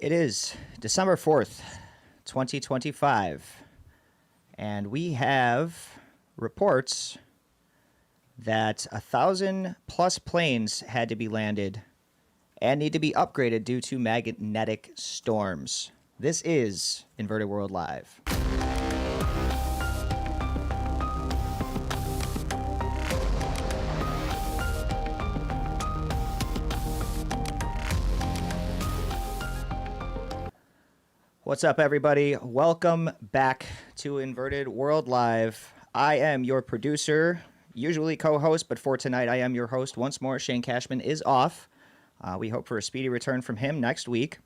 It is December 4th, 2025, and we have reports that 1,000+ planes had to be landed and need to be upgraded due to magnetic storms. This is Inverted World Live. What's up, everybody? Welcome back to Inverted World Live. I am your producer, usually co-host, but for tonight I am your host once more. Shane Cashman is off. We hope for a speedy return from him next week.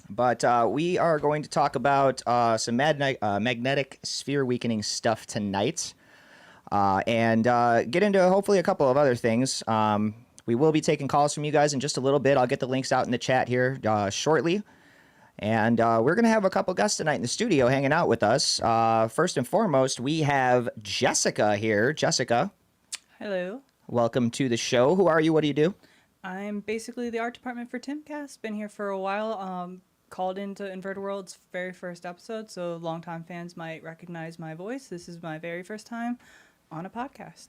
But we are going to talk about some magnetic sphere weakening stuff tonight and get into hopefully a couple of other things. We will be taking calls from you guys in just a little bit. I'll get the links out in the chat here shortly. And we're going to have a couple guests tonight in the studio hanging out with us. First and foremost, we have Jessica here. Jessica. Hello. Welcome to the show. Who are you? What do you do? I'm basically the art department for Timcast. Been here for a while. Called into Inverted World's very first episode, so longtime fans might recognize my voice. This is my very first time on a podcast.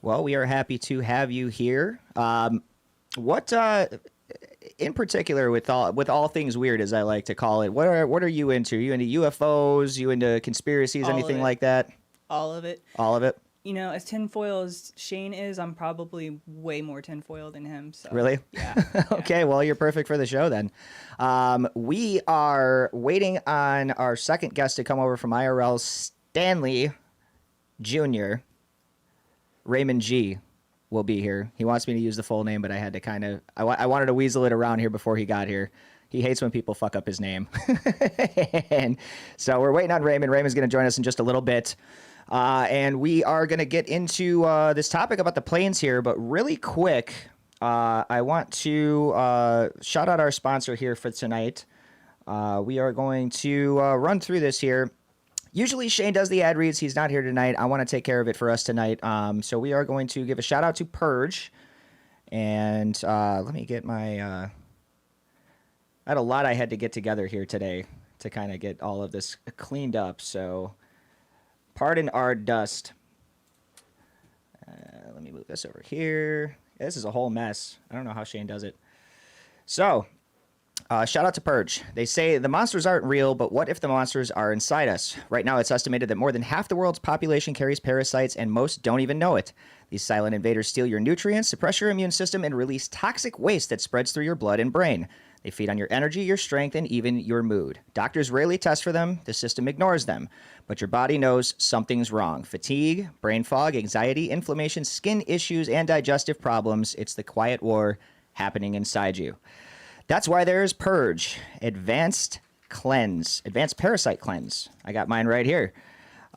Well, we are happy to have you here. What in particular, with all things weird, as I like to call it, what are you into? Are you into UFOs? You into conspiracies? Anything like that? All of it. All of it? You know, as tinfoil as Shane is, I'm probably way more tinfoil than him. So. Really? Yeah. Okay, well, you're perfect for the show then. We are waiting on our second guest to come over from IRL, Stanley Jr. Raymond G. will be here. He wants me to use the full name, but I had to I wanted to weasel it around here before he got here. He hates when people fuck up his name. And so we're waiting on Raymond. Raymond's going to join us in just a little bit. And we are going to get into this topic about the planes here, but really quick, I want to shout out our sponsor here for tonight. We are going to run through this here. Usually Shane does the ad reads. He's not here tonight. I want to take care of it for us tonight. So we are going to give a shout out to Purge. And let me get my... I had a lot I had to get together here today to kind of get all of this cleaned up. So pardon our dust. Let me move this over here. This is a whole mess. I don't know how Shane does it. So... shout out to Purge. They say the monsters aren't real, but what if the monsters are inside us? Right now, it's estimated that more than half the world's population carries parasites, and most don't even know it. These silent invaders steal your nutrients, suppress your immune system, and release toxic waste that spreads through your blood and brain. They feed on your energy, your strength, and even your mood. Doctors rarely test for them. The system ignores them. But your body knows something's wrong. Fatigue, brain fog, anxiety, inflammation, skin issues, and digestive problems. It's the quiet war happening inside you. That's why there's Purge, Advanced Parasite Cleanse. I got mine right here.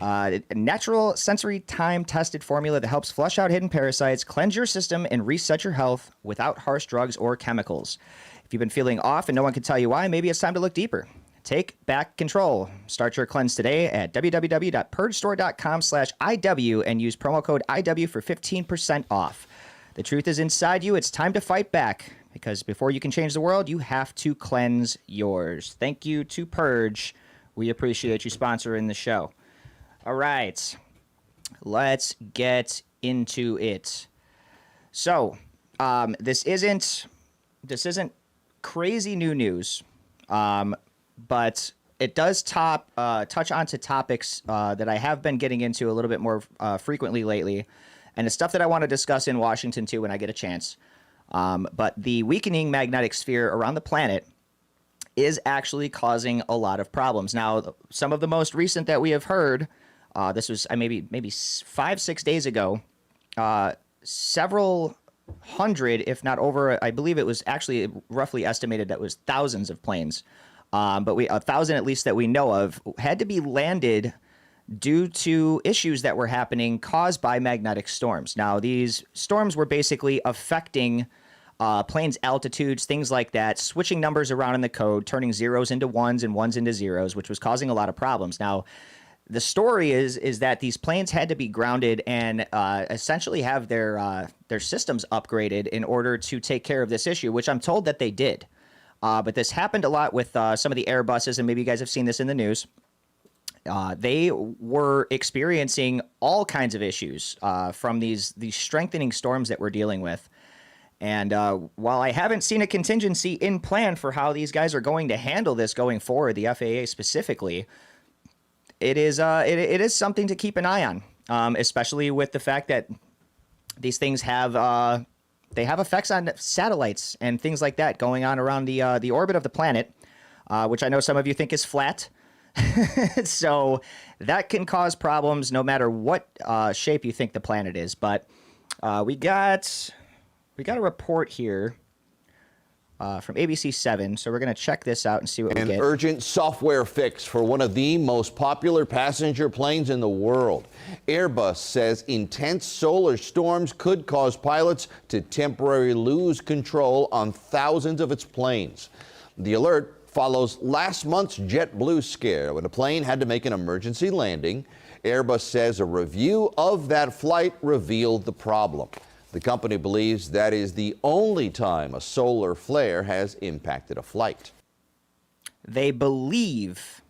A natural sensory time-tested formula that helps flush out hidden parasites, cleanse your system, and reset your health without harsh drugs or chemicals. If you've been feeling off and no one can tell you why, maybe it's time to look deeper. Take back control. Start your cleanse today at www.purgestore.com/IW and use promo code IW for 15% off. The truth is inside you. It's time to fight back. Because before you can change the world, you have to cleanse yours. Thank you to Purge. We appreciate you sponsoring the show. All right. Let's get into it. So, this isn't crazy new news, but it does touch onto topics that I have been getting into a little bit more frequently lately, and it's stuff that I want to discuss in Washington too when I get a chance. But the weakening magnetic sphere around the planet is actually causing a lot of problems. Now, some of the most recent that we have heard, this was maybe 5-6 days ago, several hundred, if not over, I believe it was actually roughly estimated that was thousands of planes, but 1,000 at least that we know of, had to be landed due to issues that were happening caused by magnetic storms. Now, these storms were basically affecting planes' altitudes, things like that, switching numbers around in the code, turning zeros into ones and ones into zeros, which was causing a lot of problems. Now, the story is that these planes had to be grounded and essentially have their systems upgraded in order to take care of this issue, which I'm told that they did. But this happened a lot with some of the Airbuses, and maybe you guys have seen this in the news. They were experiencing all kinds of issues from these strengthening storms that we're dealing with. And while I haven't seen a contingency in plan for how these guys are going to handle this going forward, the FAA specifically, it is something to keep an eye on, especially with the fact that these things have they have effects on satellites and things like that going on around the orbit of the planet, which I know some of you think is flat. So that can cause problems no matter what shape you think the planet is. But we got a report here from ABC7, so we're going to check this out and see what we An get. urgent software fix for one of the most popular passenger planes in the world. Airbus says intense solar storms could cause pilots to temporarily lose control on thousands of its planes. The alert follows last month's JetBlue scare when a plane had to make an emergency landing. Airbus says a review of that flight revealed the problem. The company believes that is the only time a solar flare has impacted a flight. They believe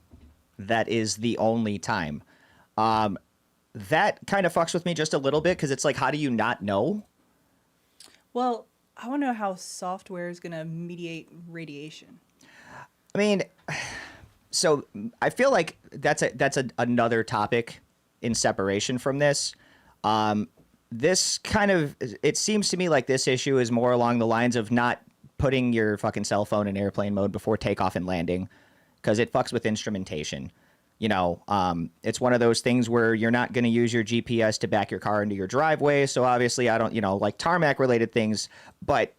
that is the only time. That kind of fucks with me just a little bit because it's like, how do you not know? Well, I want to know how software is going to mediate radiation. I mean, so I feel like that's another topic in separation from this. This kind of, it seems to me like this issue is more along the lines of not putting your fucking cell phone in airplane mode before takeoff and landing, because it fucks with instrumentation. You know, it's one of those things where you're not going to use your GPS to back your car into your driveway. So obviously I don't, like tarmac related things, but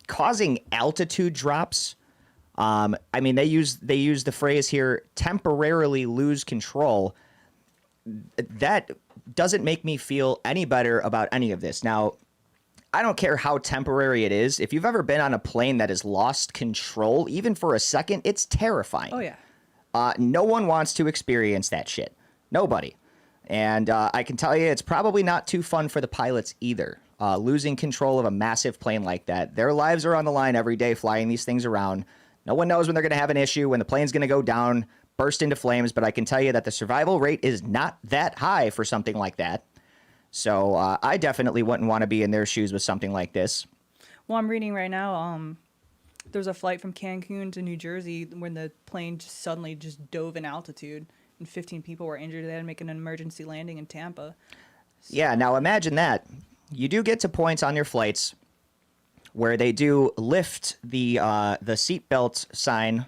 causing altitude drops. I mean, they use the phrase here, temporarily lose control. That doesn't make me feel any better about any of this. Now, I don't care how temporary it is. If you've ever been on a plane that has lost control, even for a second, it's terrifying. Oh, yeah. No one wants to experience that shit. Nobody. And I can tell you it's probably not too fun for the pilots either. Losing control of a massive plane like that. Their lives are on the line every day flying these things around. No one knows when they're going to have an issue, when the plane's going to go down, burst into flames, but I can tell you that the survival rate is not that high for something like that. So I definitely wouldn't want to be in their shoes with something like this. Well, I'm reading right now, there's a flight from Cancun to New Jersey when the plane just suddenly just dove in altitude and 15 people were injured. They had to make an emergency landing in Tampa. So. Yeah, now imagine that. You do get to points on your flights where they do lift the seatbelt sign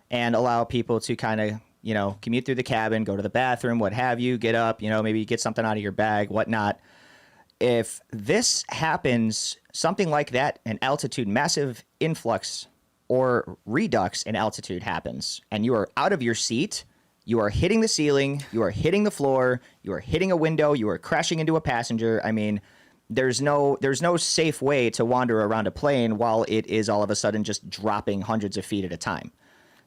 and allow people to kind of, commute through the cabin, go to the bathroom, what have you, get up, maybe get something out of your bag, whatnot. If this happens, something like that, an altitude, massive influx or redux in altitude happens, and you are out of your seat, you are hitting the ceiling, you are hitting the floor, you are hitting a window, you are crashing into a passenger. I mean, there's no safe way to wander around a plane while it is all of a sudden just dropping hundreds of feet at a time.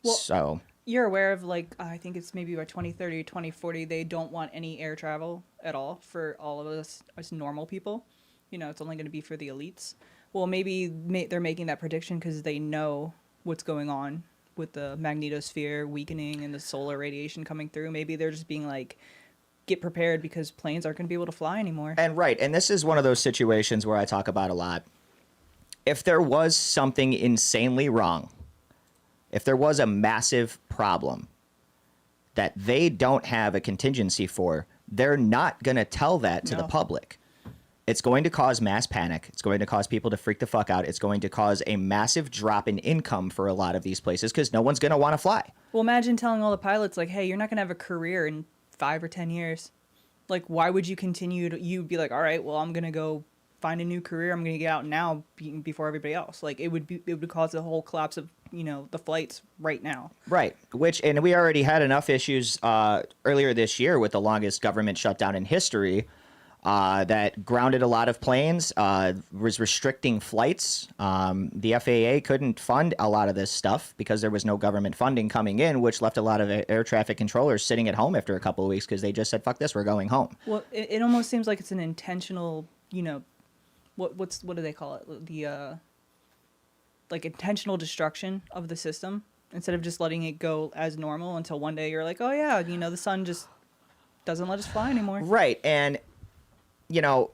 Well, so you're aware of, I think it's maybe by 2030, 2040, they don't want any air travel at all for all of us as normal people. It's only going to be for the elites. Well, maybe they're making that prediction because they know what's going on with the magnetosphere weakening and the solar radiation coming through. Maybe they're just being like, get prepared because planes aren't going to be able to fly anymore. And this is one of those situations where I talk about a lot. If there was something insanely wrong, if there was a massive problem that they don't have a contingency for, they're not going to tell that to the public. It's going to cause mass panic. It's going to cause people to freak the fuck out. It's going to cause a massive drop in income for a lot of these places because no one's going to want to fly. Well, imagine telling all the pilots, hey, you're not going to have a career in 5 or 10 years. Why would you continue to, you'd be like, all right, well, I'm going to go find a new career. I'm going to get out now before everybody else. It would cause a whole collapse of, the flights right now. Right. And we already had enough issues earlier this year with the longest government shutdown in history that grounded a lot of planes, was restricting flights. The FAA couldn't fund a lot of this stuff because there was no government funding coming in, which left a lot of air traffic controllers sitting at home after a couple of weeks because they just said, fuck this, we're going home. Well, it almost seems like it's an intentional, what do they call it? like intentional destruction of the system instead of just letting it go as normal until one day you're like, oh yeah, you know, the sun just doesn't let us fly anymore. Right. And, you know,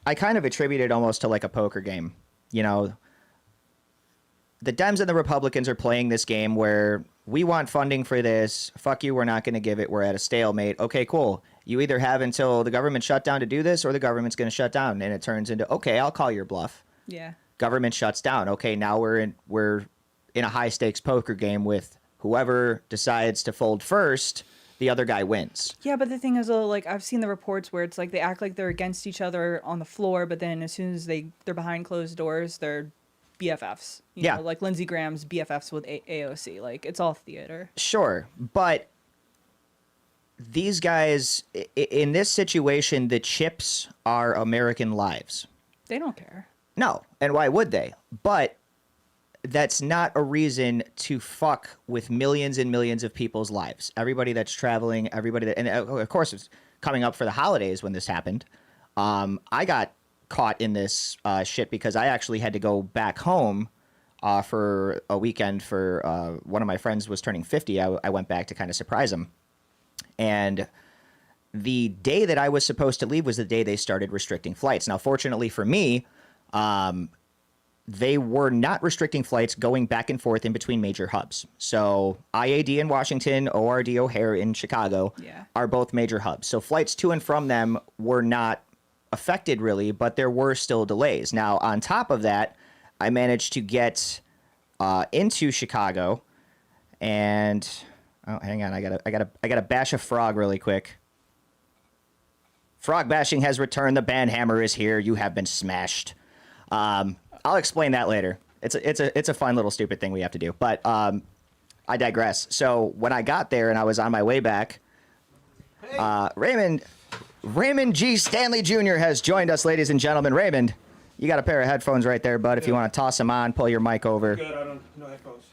I kind of attribute it almost to like a poker game. You know, the Dems and the Republicans are playing this game where we want funding for this. Fuck you, we're not going to give it. We're at a stalemate. Okay, cool. You either have until the government shut down to do this or the government's going to shut down. And it turns into, okay, I'll call your bluff. Yeah. Government shuts down. Okay, now we're in a high stakes poker game with whoever decides to fold first, the other guy wins. Yeah, but the thing is, like, I've seen the reports where it's like they act like they're against each other on the floor, but then as soon as they're behind closed doors, they're BFFs. You know, like Lindsey Graham's BFFs with AOC. Like, it's all theater. Sure, but these guys, in this situation, the chips are American lives. They don't care. No, and why would they? But that's not a reason to fuck with millions and millions of people's lives. Everybody that's traveling, everybody that, and of course, it's coming up for the holidays when this happened. I got caught in this shit because I actually had to go back home for a weekend for one of my friends was turning 50. I went back to kind of surprise him. And the day that I was supposed to leave was the day they started restricting flights. Now, fortunately for me, they were not restricting flights going back and forth in between major hubs. So IAD in Washington, ORD O'Hare in Chicago are both major hubs. So flights to and from them were not affected really, but there were still delays. Now, on top of that, I managed to get into Chicago, and oh, hang on, I gotta bash a frog really quick. Frog bashing has returned. The band hammer is here. You have been smashed. I'll explain that later. It's a fun little stupid thing we have to do. But I digress. So when I got there and I was on my way back, Raymond G. Stanley Jr. has joined us, ladies and gentlemen. Raymond, you got a pair of headphones right there, bud. If you want to toss them on, pull your mic over. Good, I don't no headphones.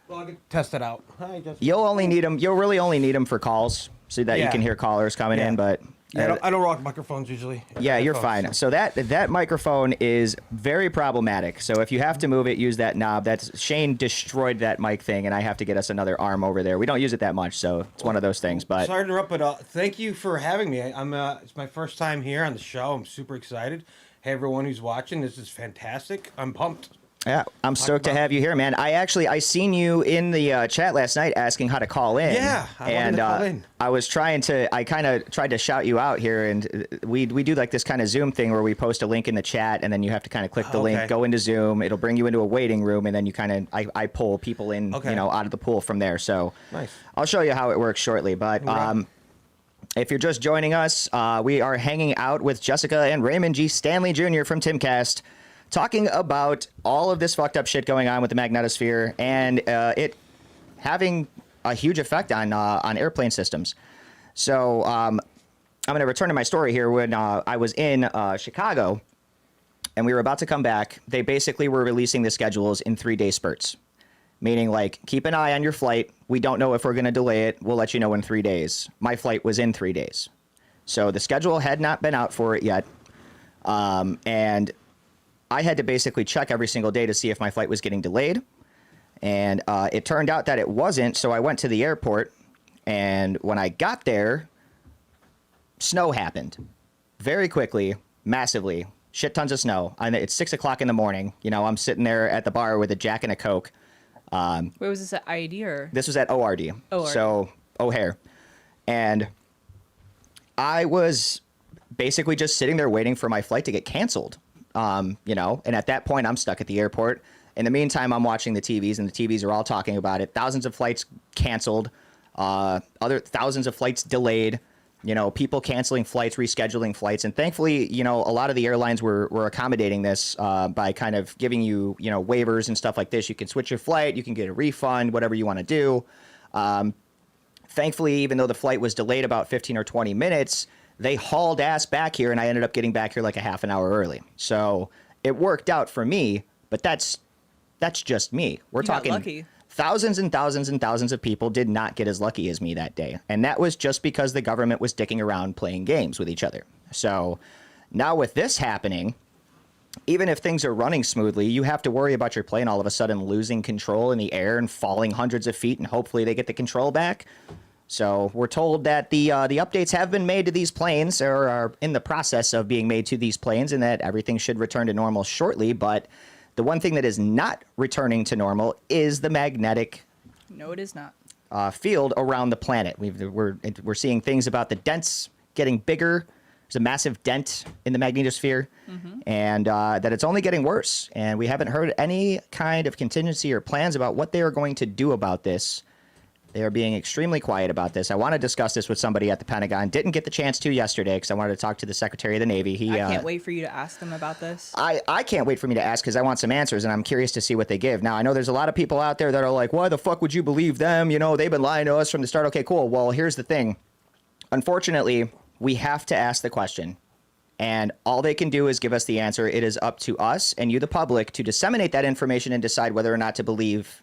Well, I can test it out. Hi, Justin. You'll really only need them for calls so that you can hear callers coming in, but Yeah, I don't rock microphones usually. yeah, you're fine. So that microphone is very problematic. So if you have to move it, use that knob. Shane destroyed that mic thing, and I have to get us another arm over there. We don't use it that much, so it's one of those things. But Sorry to interrupt, but thank you for having me. It's my first time here on the show. I'm super excited. Hey, everyone who's watching, this is fantastic. I'm pumped. yeah, I'm stoked to have you here, man. I seen you in the chat last night asking how to call in. Yeah, I wanted to call in. I kind of tried to shout you out here, and we do like this kind of Zoom thing where we post a link in the chat, and then you have to kind of click the link, go into Zoom. It'll bring you into a waiting room, and then you I pull people in, out of the pool from there. So nice. I'll show you how it works shortly, but. If you're just joining us, we are hanging out with Jessica and Raymond G. Stanley Jr. from Timcast, talking about all of this fucked up shit going on with the magnetosphere and it having a huge effect on airplane systems. So I'm going to return to my story here. When I was in Chicago and we were about to come back, they basically were releasing the schedules in 3-day spurts. Meaning, like, keep an eye on your flight. We don't know if we're going to delay it. We'll let you know in 3 days. My flight was in 3 days. So the schedule had not been out for it yet. And I had to basically check every single day to see if my flight was getting delayed. And it turned out that it wasn't. So I went to the airport. And when I got there, snow happened. Very quickly, massively. Shit tons of snow. And it's 6 o'clock in the morning. You know, I'm sitting there at the bar with a Jack and a Coke. Where was this at IED or? This was at ORD. ORD. So O'Hare. And I was basically just sitting there waiting for my flight to get canceled. And at that point I'm stuck at the airport. In the meantime, I'm watching the TVs, and the TVs are all talking about it. Thousands of flights canceled, other thousands of flights delayed, people canceling flights, rescheduling flights. And thankfully, a lot of the airlines were accommodating this by kind of giving you, waivers and stuff like this. You can switch your flight, you can get a refund, whatever you want to do. Thankfully, even though the flight was delayed about 15 or 20 minutes, they hauled ass back here, and I ended up getting back here like a half an hour early. So it worked out for me, but that's just me. We're talking lucky. thousands and thousands and thousands of people did not get as lucky as me that day. And that was just because the government was dicking around playing games with each other. So now with this happening, even if things are running smoothly, you have to worry about your plane all of a sudden losing control in the air and falling hundreds of feet, and hopefully they get the control back. So we're told that the updates have been made to these planes, or are in the process of being made to these planes, and that everything should return to normal shortly. But the one thing that is not returning to normal is the magnetic No, it is not. field around the planet. We're seeing things about the dents getting bigger. There's a massive dent in the magnetosphere, and that it's only getting worse. And we haven't heard any kind of contingency or plans about what they are going to do about this. They are being extremely quiet about this. I want to discuss this with somebody at the Pentagon. Didn't get the chance to yesterday because I wanted to talk to the Secretary of the Navy. I can't wait for you to ask them about this. I can't wait for me to ask because I want some answers, and I'm curious to see what they give. Now, I know there's a lot of people out there that are like, why the fuck would you believe them? You know, they've been lying to us from the start. Okay, cool. Well, here's the thing. Unfortunately, we have to ask the question, and all they can do is give us the answer. It is up to us and you, the public, to disseminate that information and decide whether or not to believe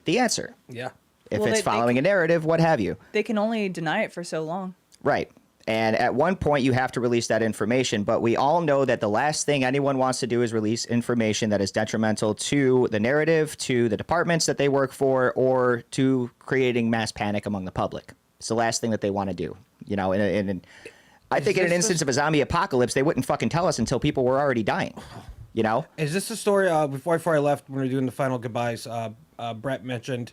the answer. Yeah. If Well, it's they following a narrative, what have you. They can only deny it for so long. Right. And at one point, you have to release that information. But we all know that the last thing anyone wants to do is release information that is detrimental to the narrative, to the departments that they work for, or to creating mass panic among the public. It's the last thing that they want to do. You know, I think in an instance of a zombie apocalypse, they wouldn't fucking tell us until people were already dying. You know? Is this the story? Before I left, when we were doing the final goodbyes, Brett mentioned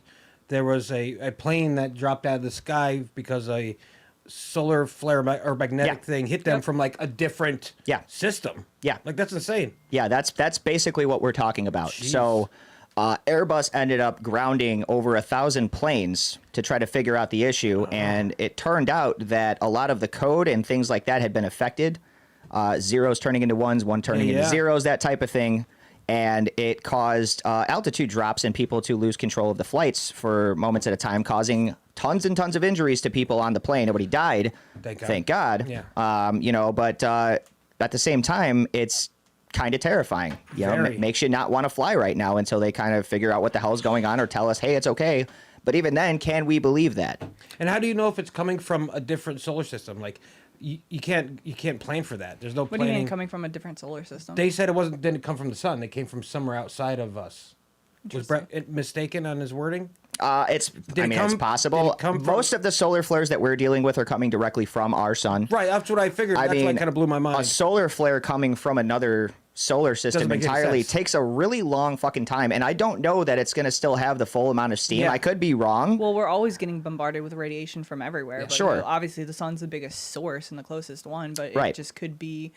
there was a plane that dropped out of the sky because a solar flare or magnetic thing hit them from like a different system. Yeah. Like that's insane. Yeah, that's basically what we're talking about. Jeez. So Airbus ended up grounding over 1,000 planes to try to figure out the issue, and it turned out that a lot of the code and things like that had been affected. Zeros turning into ones, one turning into zeros, that type of thing. And it caused altitude drops and people to lose control of the flights for moments at a time, causing tons and tons of injuries to people on the plane. Nobody died, thank God. Yeah. You know, but at the same time, it's kind of terrifying. You know, makes you not want to fly right now until they kind of figure out what the hell's going on or tell us, hey, it's okay. But even then, can we believe that? And how do you know if it's coming from a different solar system? Like, you can't plan for that. There's no What planning. do you mean coming from a different solar system? They said didn't come from the sun. They came from somewhere outside of us. Was Brett mistaken on his wording? It's possible. Most of the solar flares that we're dealing with are coming directly from our sun. Right, that's what I figured. That's why it kind of blew my mind. A solar flare coming from another solar system entirely sense. takes a really long fucking time, and I don't know that it's going to still have the full amount of steam. Yeah. I could be wrong. Well, we're always getting bombarded with radiation from everywhere. But, Sure. you know, obviously, the sun's the biggest source and the closest one, but Right. it just could be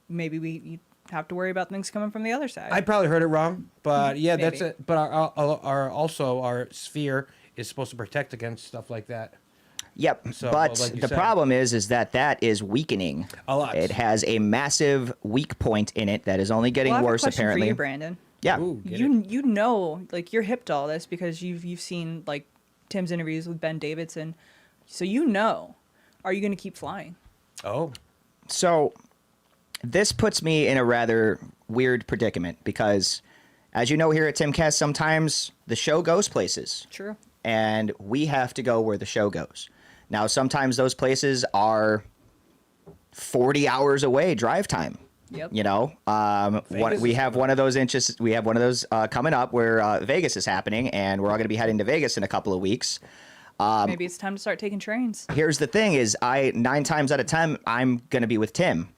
maybe we have to worry about things coming from the other side. I probably heard it wrong, but yeah, that's Maybe. it. But our sphere is supposed to protect against stuff like that. Yep. So, but like you the said. problem is that is weakening. A lot. It has a massive weak point in it that is only getting well, I have worse a question apparently. for you, Brandon. Yeah. Ooh, get it. You know, like you're hip to all this because you've seen like Tim's interviews with Ben Davidson, so you know. Are you going to keep flying? Oh, So this puts me in a rather weird predicament because, as you know, here at Timcast, sometimes the show goes places. True. And we have to go where the show goes. Now, sometimes those places are 40 hours away drive time. Yep. You know, we have one of those inches. We have one of those coming up where Vegas is happening, and we're all going to be heading to Vegas in a couple of weeks. Maybe it's time to start taking trains. Here's the thing: is 9 times out of 10, I'm going to be with Tim.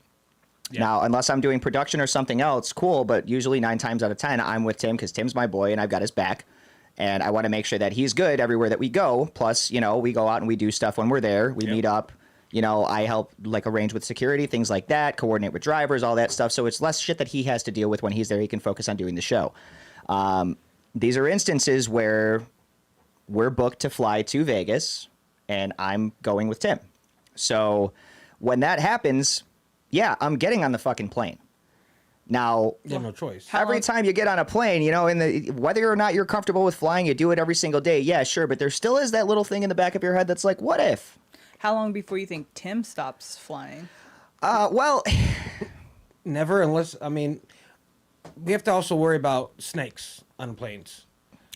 Yeah. Now, unless I'm doing production or something else, cool. But usually 9 times out of 10, I'm with Tim because Tim's my boy and I've got his back. And I want to make sure that he's good everywhere that we go. Plus, you know, we go out and we do stuff when we're there. We meet up. You know, I help like arrange with security, things like that, coordinate with drivers, all that stuff. So it's less shit that he has to deal with when he's there. He can focus on doing the show. These are instances where we're booked to fly to Vegas and I'm going with Tim. So when that happens, yeah, I'm getting on the fucking plane. Now, you have no choice. every time you get on a plane, you know, whether or not you're comfortable with flying, you do it every single day. Yeah, sure. But there still is that little thing in the back of your head that's like, what if? How long before you think Tim stops flying? Well, Never, unless we have to also worry about snakes on planes.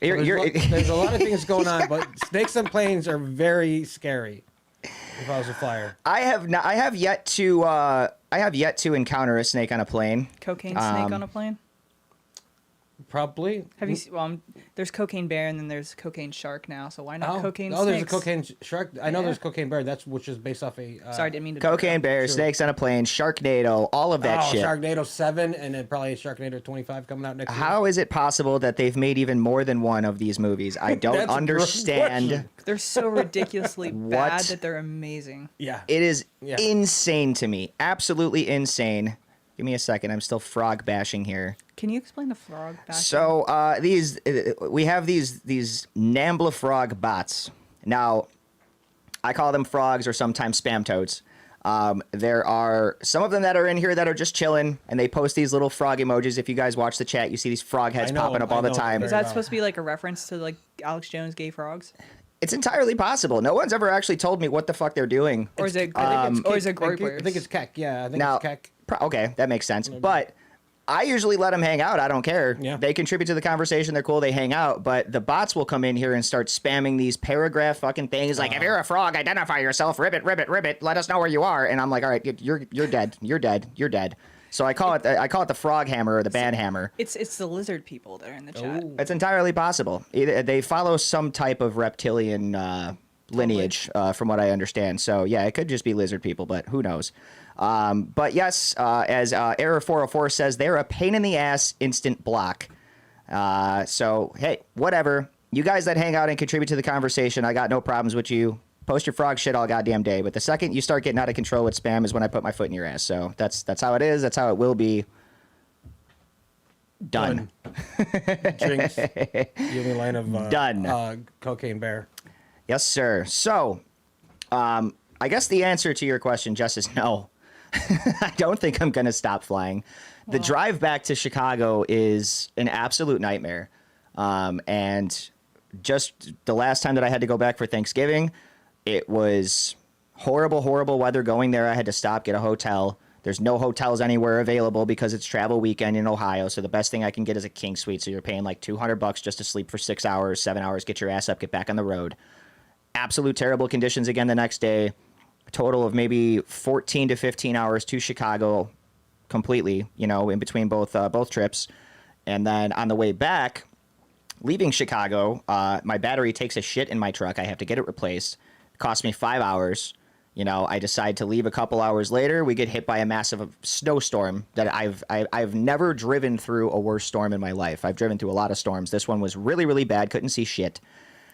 There's a lot of things going on, but snakes on planes are very scary. If I was a flyer, I have yet to I have yet to encounter a snake on a plane. Cocaine snake on a plane. Probably. Have you seen? Well, there's cocaine bear and then there's cocaine shark now. So why not cocaine Oh, snakes? there's a cocaine shark. I know Yeah. there's cocaine bear. That's which is based off a. Sorry, didn't mean to. Cocaine bear, True. snakes on a plane, Sharknado, all of that shit. Sharknado 7 and then probably Sharknado 25 coming out next year. How is it possible that they've made even more than one of these movies? I don't That's a great understand. question. They're so ridiculously bad What? that they're amazing. Yeah. It is Yeah. insane to me. Absolutely insane. Give me a second. I'm still frog bashing here. Can you explain the frog back? So we have these Nambla frog bots. Now, I call them frogs or sometimes spam toads. There are some of them that are in here that are just chilling, and they post these little frog emojis. If you guys watch the chat, you see these frog heads I know, popping up I all the know time. Is very that well. supposed to be like a reference to like Alex Jones' gay frogs? It's entirely possible. No one's ever actually told me what the fuck they're doing. Or is it I think it's Groyblers? I think it's Keck. Yeah, I think Now, it's Keck. okay, that makes sense. But I usually let them hang out. I don't care. Yeah. They contribute to the conversation. They're cool. They hang out. But the bots will come in here and start spamming these paragraph fucking things like, if you're a frog, identify yourself. Ribbit, ribbit, ribbit. Let us know where you are. And I'm like, all right, you're dead. You're dead. You're dead. So I call it the frog hammer or the band hammer. It's the lizard people that are in the chat. Ooh. It's entirely possible. Either they follow some type of reptilian lineage, from what I understand. So yeah, it could just be lizard people, but who knows? But yes, as Error 404 says, they're a pain in the ass instant block. So hey, whatever. You guys that hang out and contribute to the conversation, I got no problems with you. Post your frog shit all goddamn day. But the second you start getting out of control with spam is when I put my foot in your ass. So that's how it is. That's how it will be. Done. Drinks. The only line of Done. Cocaine bear. Yes, sir. So, I guess the answer to your question, Jess, is no. I don't think I'm going to stop flying. The drive back to Chicago is an absolute nightmare. And just the last time that I had to go back for Thanksgiving, it was horrible, horrible weather going there. I had to stop, get a hotel. There's no hotels anywhere available because it's travel weekend in Ohio. So the best thing I can get is a king suite. So you're paying like $200 just to sleep for 6 hours, 7 hours, get your ass up, get back on the road. Absolute terrible conditions again the next day. A total of maybe 14 to 15 hours to Chicago completely, in between both trips. And then on the way back, leaving Chicago, my battery takes a shit in my truck. I have to get it replaced. It cost me 5 hours. I decide to leave a couple hours later. We get hit by a massive snowstorm that I've never driven through a worse storm in my life. I've driven through a lot of storms. This one was really, really bad. Couldn't see shit.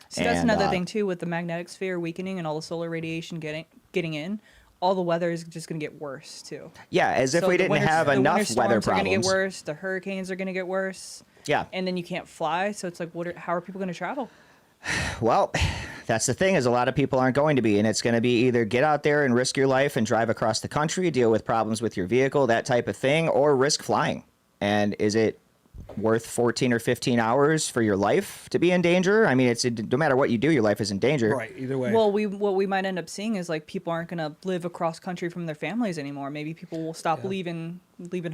So that's another thing too, with the magnetic sphere weakening and all the solar radiation getting in. All the weather is just going to get worse too. Yeah, as if So we the didn't winter- have the enough winter weather storms are going to get problems. worse. The hurricanes are going to get worse. Yeah. And then you can't fly. So it's like, how are people going to travel? Well, that's the thing is a lot of people aren't going to be, and it's going to be either get out there and risk your life and drive across the country, deal with problems with your vehicle, that type of thing, or risk flying. And is it worth 14 or 15 hours for your life to be in danger? I mean, no matter what you do, your life is in danger. Right. Either way. Well, what we might end up seeing is like people aren't going to live across country from their families anymore. Maybe people will stop leaving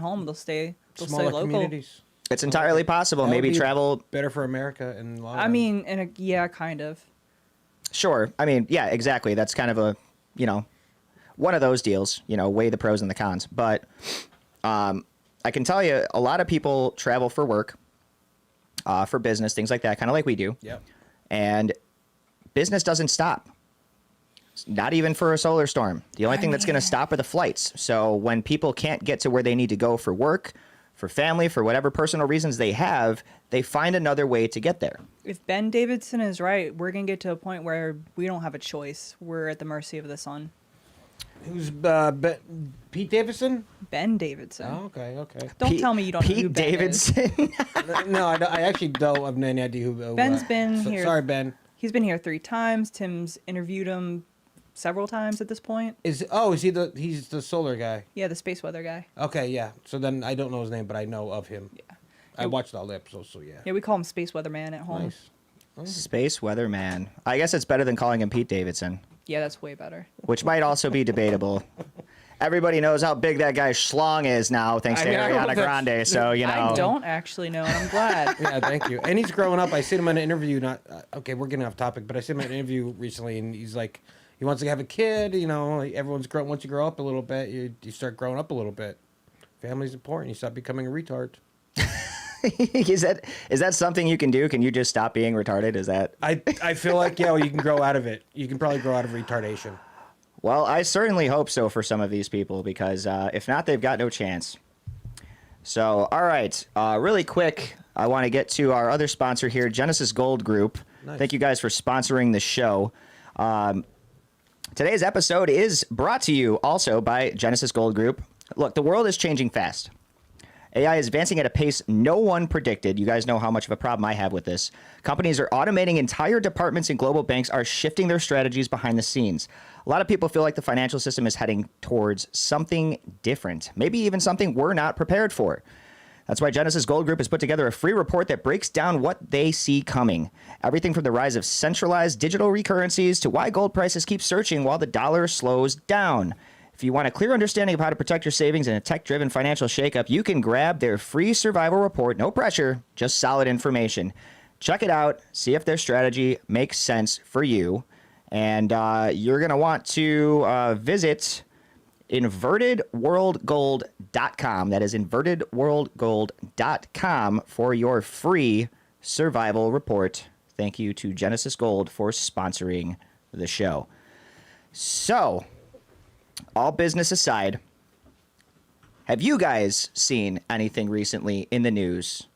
home. They'll stay Smaller local. communities. It's entirely possible. That would Maybe be travel. better for America in the long run. I mean, yeah, kind of. Sure. I mean, yeah, exactly. That's kind of a, one of those deals, weigh the pros and the cons. But I can tell you a lot of people travel for work, for business, things like that, kind of like we do. Yep. And business doesn't stop. Not even for a solar storm. The only thing that's going to stop are the flights. So when people can't get to where they need to go for work, for family, for whatever personal reasons they have, they find another way to get there. If Ben Davidson is right, we're going to get to a point where we don't have a choice. We're at the mercy of the sun. Who's Pete Davidson? Ben Davidson. Oh, okay. Don't tell me you don't know who Pete Ben Davidson. No, I actually don't have any idea who. Ben's been here. Sorry, Ben. He's been here 3 times. Tim's interviewed him several times at this point. Is he's the solar guy? Yeah, the space weather guy. Okay, yeah. So then I don't know his name, but I know of him. Yeah. I watched all the episodes, so yeah. Yeah, we call him Space Weatherman at home. Nice. Space Weatherman. I guess it's better than calling him Pete Davidson, Yeah, that's way better. which might also be debatable. Everybody knows how big that guy's schlong is now, thanks to I know, Ariana that's- Grande. So, I don't actually know, and I'm glad. Yeah, thank you. And he's growing up. I seen him in an interview. We're getting off topic, but I seen him in an interview recently, and he's like, he wants to have a kid. You know, like everyone's grown. Once you grow up a little bit, you start growing up a little bit. Family's important. You stop becoming a retard. is that something you can do? Can you just stop being retarded? Is that? I feel like, yeah, well, you can grow out of it. You can probably grow out of retardation. Well, I certainly hope so for some of these people, because if not, they've got no chance. So, all right, really quick, I want to get to our other sponsor here, Genesis Gold Group. Nice. Thank you guys for sponsoring the show. Today's episode is brought to you also by Genesis Gold Group. Look, the world is changing fast. AI is advancing at a pace no one predicted. You guys know how much of a problem I have with this. Companies are automating entire departments, and global banks are shifting their strategies behind the scenes. A lot of people feel like the financial system is heading towards something different, maybe even something we're not prepared for. That's why Genesis Gold Group has put together a free report that breaks down what they see coming. Everything from the rise of centralized digital recurrencies to why gold prices keep surging while the dollar slows down. If you want a clear understanding of how to protect your savings in a tech-driven financial shakeup, you can grab their free survival report. No pressure, just solid information. Check it out, see if their strategy makes sense for you. And you're going to want to visit invertedworldgold.com. That is invertedworldgold.com for your free survival report. Thank you to Genesis Gold for sponsoring the show. So, all business aside, have you guys seen anything recently in the news,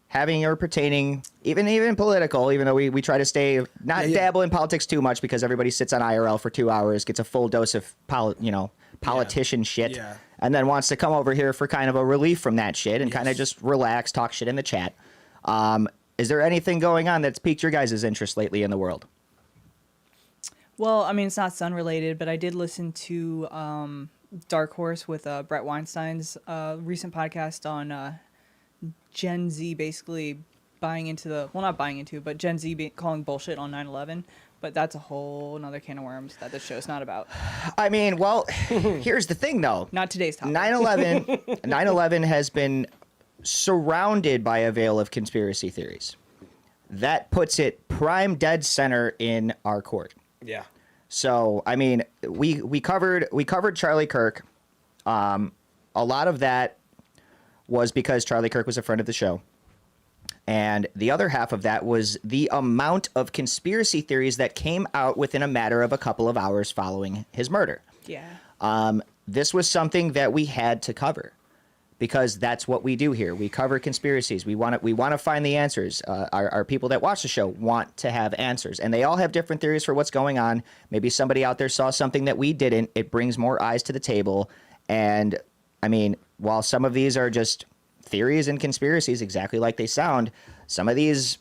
having or pertaining, even political, even though we try to stay, not dabble in politics too much because everybody sits on IRL for 2 hours, gets a full dose of, politician shit, and then wants to come over here for kind of a relief from that shit and kind of just relax, talk shit in the chat. Is there anything going on that's piqued your guys' interest lately in the world? Well, I mean, it's not sun related, but I did listen to Dark Horse with Brett Weinstein's recent podcast on Gen Z basically buying into not buying into, but Gen Z calling bullshit on 9/11. But that's a whole another can of worms that this show's not about. I mean, well, here's the thing, though. Not today's topic. 9/11 has been surrounded by a veil of conspiracy theories. That puts it prime dead center in our court. Yeah. So, I mean, we covered Charlie Kirk. A lot of that was because Charlie Kirk was a friend of the show. And the other half of that was the amount of conspiracy theories that came out within a matter of a couple of hours following his murder. Yeah. This was something that we had to cover because that's what we do here. We cover conspiracies. We want to find the answers. Our people that watch the show want to have answers, and they all have different theories for what's going on. Maybe somebody out there saw something that we didn't. It brings more eyes to the table. And I mean, while some of these are just theories and conspiracies, exactly like they sound, some of these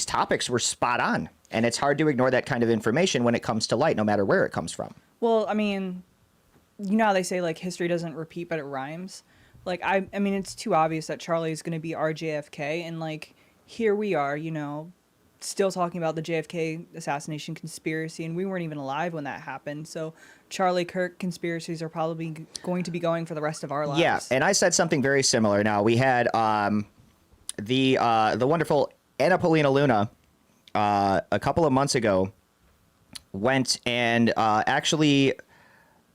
topics were spot on, and it's hard to ignore that kind of information when it comes to light, no matter where it comes from. Well, I mean, you know how they say like history doesn't repeat, but it rhymes. Like I mean, it's too obvious that Charlie is going to be our JFK, and like here we are, still talking about the JFK assassination conspiracy, and we weren't even alive when that happened. So Charlie Kirk conspiracies are probably going to be going for the rest of our lives. Yeah, and I said something very similar. Now, we had the wonderful Anna Paulina Luna a couple of months ago went and actually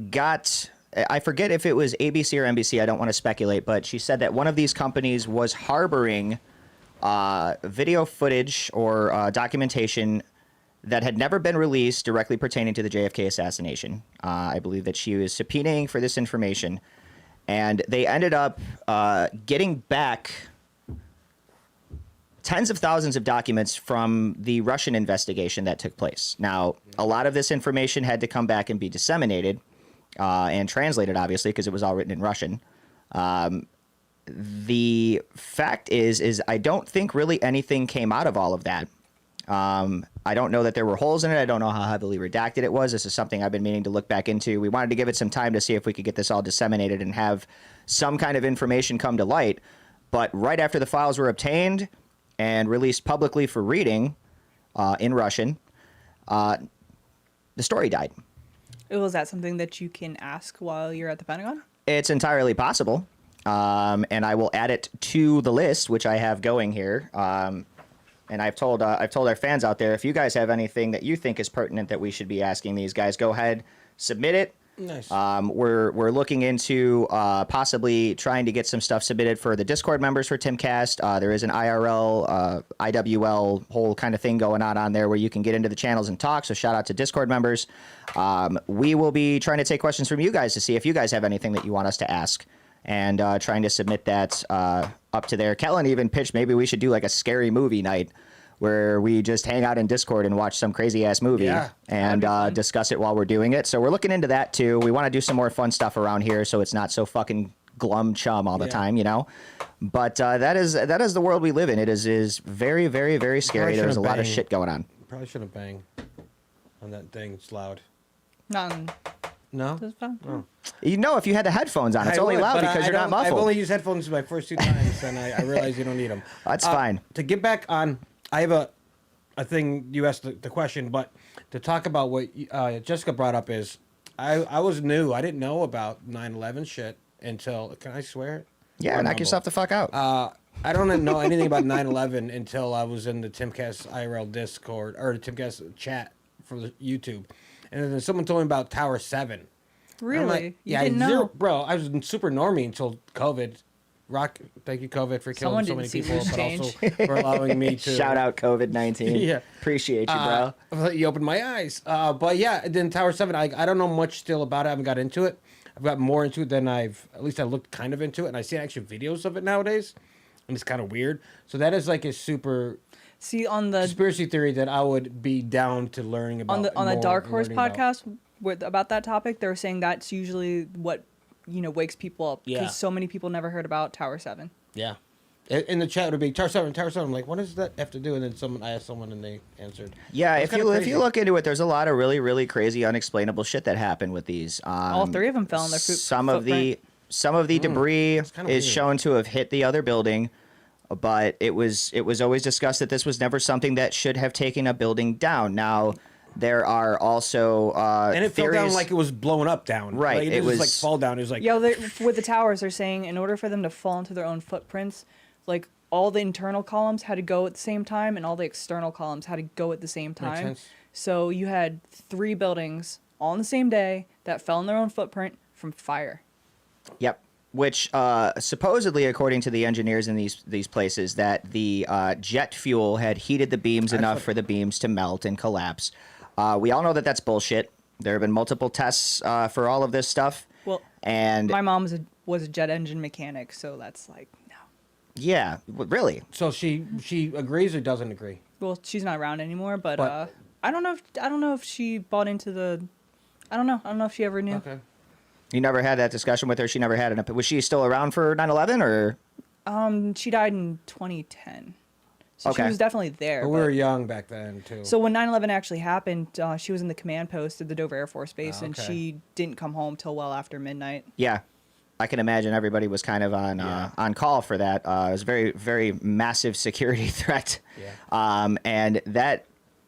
got, I forget if it was ABC or NBC, I don't want to speculate, but she said that one of these companies was harboring video footage or documentation that had never been released directly pertaining to the JFK assassination. I believe that she was subpoenaing for this information, and they ended up getting back tens of thousands of documents from the Russian investigation that took place. Now, a lot of this information had to come back and be disseminated and translated, obviously, because it was all written in Russian. The fact is I don't think really anything came out of all of that. I don't know that there were holes in it. I don't know how heavily redacted it was. This is something I've been meaning to look back into. We wanted to give it some time to see if we could get this all disseminated and have some kind of information come to light. But right after the files were obtained and released publicly for reading in Russian, the story died. Was that something that you can ask while you're at the Pentagon? It's entirely possible. And I will add it to the list, which I have going here. and I've told our fans out there, if you guys have anything that you think is pertinent that we should be asking these guys, go ahead, submit it. Nice. We're looking into possibly trying to get some stuff submitted for the Discord members for Timcast. There is an IRL, IWL whole kind of thing going on there where you can get into the channels and talk. So shout out to Discord members. We will be trying to take questions from you guys to see if you guys have anything that you want us to ask, and trying to submit that up to there. Kellen even pitched maybe we should do like a scary movie night where we just hang out in Discord and watch some crazy ass movie and discuss it while we're doing it. So we're looking into that too. We want to do some more fun stuff around here so it's not so fucking glum chum all the time, you know. But that is the world we live in. It is very, very, very scary. There's a lot of shit going on. Probably shouldn't bang on that thing. It's loud. None. No? That's fine. Oh. You know, if you had the headphones on, it's only would, loud but because I you're not don't- muffled. I've only used headphones my first 2 times, and I realize you don't need them. That's fine. To get back on, I have a thing you asked the question, but to talk about what Jessica brought up is, I was new. I didn't know about 9/11 shit until, can I swear? Yeah, knock yourself the fuck out. I don't know anything about 9/11 until I was in the Timcast IRL Discord, or the Timcast chat for the YouTube. And then someone told me about Tower 7. Really? I'm like, You didn't know? zero, bro. I was super normie until COVID. Thank you, COVID, for killing Someone so many didn't see people, loose but change. also for allowing me to Shout out COVID-19. Yeah. Appreciate you, bro. You opened my eyes. But yeah, then Tower 7, I don't know much still about it. I haven't got into it. I've got more into it than I looked kind of into it, and I see actual videos of it nowadays, and it's kind of weird. So that is like a super See, on the conspiracy theory that I would be down to learning about. on the more Dark and Horse learning about. podcast about that topic, they were saying that's usually what wakes people up because Yeah. so many people never heard about Tower 7. Yeah. In the chat, it would be Tower 7, Tower 7. I'm like, what does that have to do? And then I asked someone, and they answered. Yeah, It's if kinda you crazy. look into it, there's a lot of really, really crazy, unexplainable shit that happened with these. All 3 of them fell on their Some of the debris kinda is weird. shown to have hit the other building, but it was always discussed that this was never something that should have taken a building down. Now, there are also And it theories. fell down like it was blown up down. Right, Like, it it didn't just like was- fall down. It was like. Yeah, with the towers, they're saying in order for them to fall into their own footprints, like all the internal columns had to go at the same time, and all the external columns had to go at the same time. sense. So you had 3 buildings all on the same day that fell in their own footprint from fire. Yep. Which supposedly, according to the engineers in these places, that the jet fuel had heated the beams enough for the beams to melt and collapse. We all know that that's bullshit. There have been multiple tests for all of this stuff. Well, And my mom was a jet engine mechanic, so that's like no. yeah, really. So she agrees or doesn't agree? Well, she's not around anymore, but But- I don't know if she bought into the. I don't know if she ever knew. Okay. You never had that discussion with her. She never had was she still around for 9/11 or? She died in 2010, so she Okay. was definitely there. But we but- were young back then too. So when 9/11 actually happened, she was in the command post at the Dover Air Force Base, and okay. she didn't come home till well after midnight. Yeah, I can imagine everybody was kind of on call for that. It was a very, very massive security threat. Yeah. And that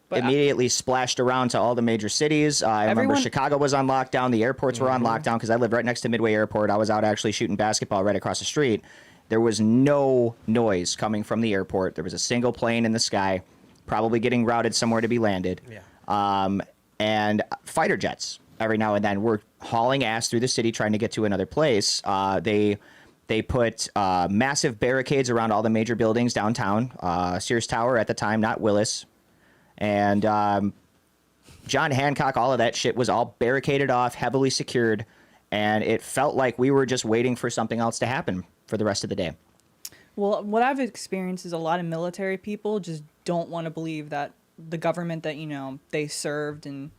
But immediately splashed around to all the major cities. I remember Everyone- Chicago was on lockdown. The airports were on lockdown because I live right next to Midway Airport. I was out actually shooting basketball right across the street. There was no noise coming from the airport. There was a single plane in the sky, probably getting routed somewhere to be landed. Yeah. And fighter jets every now and then were hauling ass through the city trying to get to another place. They put massive barricades around all the major buildings downtown. Sears Tower at the time, not Willis. And John Hancock, all of that shit was all barricaded off, heavily secured. And it felt like we were just waiting for something else to happen for the rest of the day. Well, what I've experienced is a lot of military people just don't want to believe that the government that they served and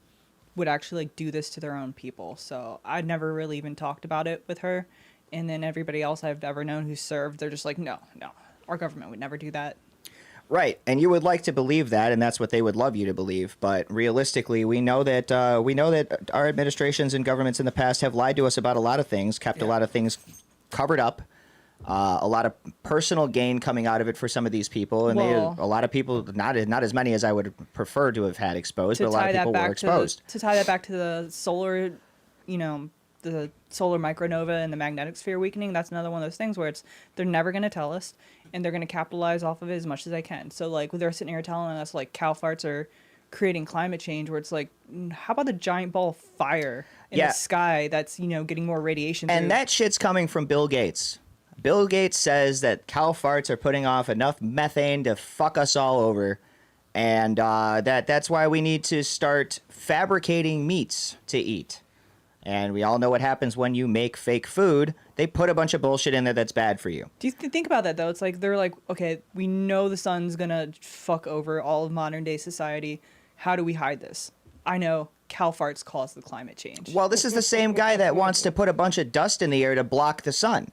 would actually do this to their own people. So I never really even talked about it with her. And then everybody else I've ever known who served, they're just like, no, our government would never do that. Right, and you would like to believe that, and that's what they would love you to believe. But realistically, we know that our administrations and governments in the past have lied to us about a lot of things, kept a lot of things covered up, a lot of personal gain coming out of it for some of these people, and Well- a lot of people, not as many as I would prefer to have had exposed, but a lot of people were exposed. To tie that back to the solar, the solar micronova and the magnetic sphere weakening, that's another one of those things where they're never going to tell us, and they're going to capitalize off of it as much as they can. So like they're sitting here telling us like cow farts are creating climate change, where it's like, how about the giant ball of fire in the sky that's, you know, getting more radiation And through? that shit's coming from Bill Gates. Bill Gates says that cow farts are putting off enough methane to fuck us all over. And that's why we need to start fabricating meats to eat. And we all know what happens when you make fake food. They put a bunch of bullshit in there that's bad for you. Do you think about that, though? It's like they're like, okay, we know the sun's going to fuck over all of modern day society. How do we hide this? I know cow farts cause the climate change. Well, this is the same guy that wants to put a bunch of dust in the air to block the sun.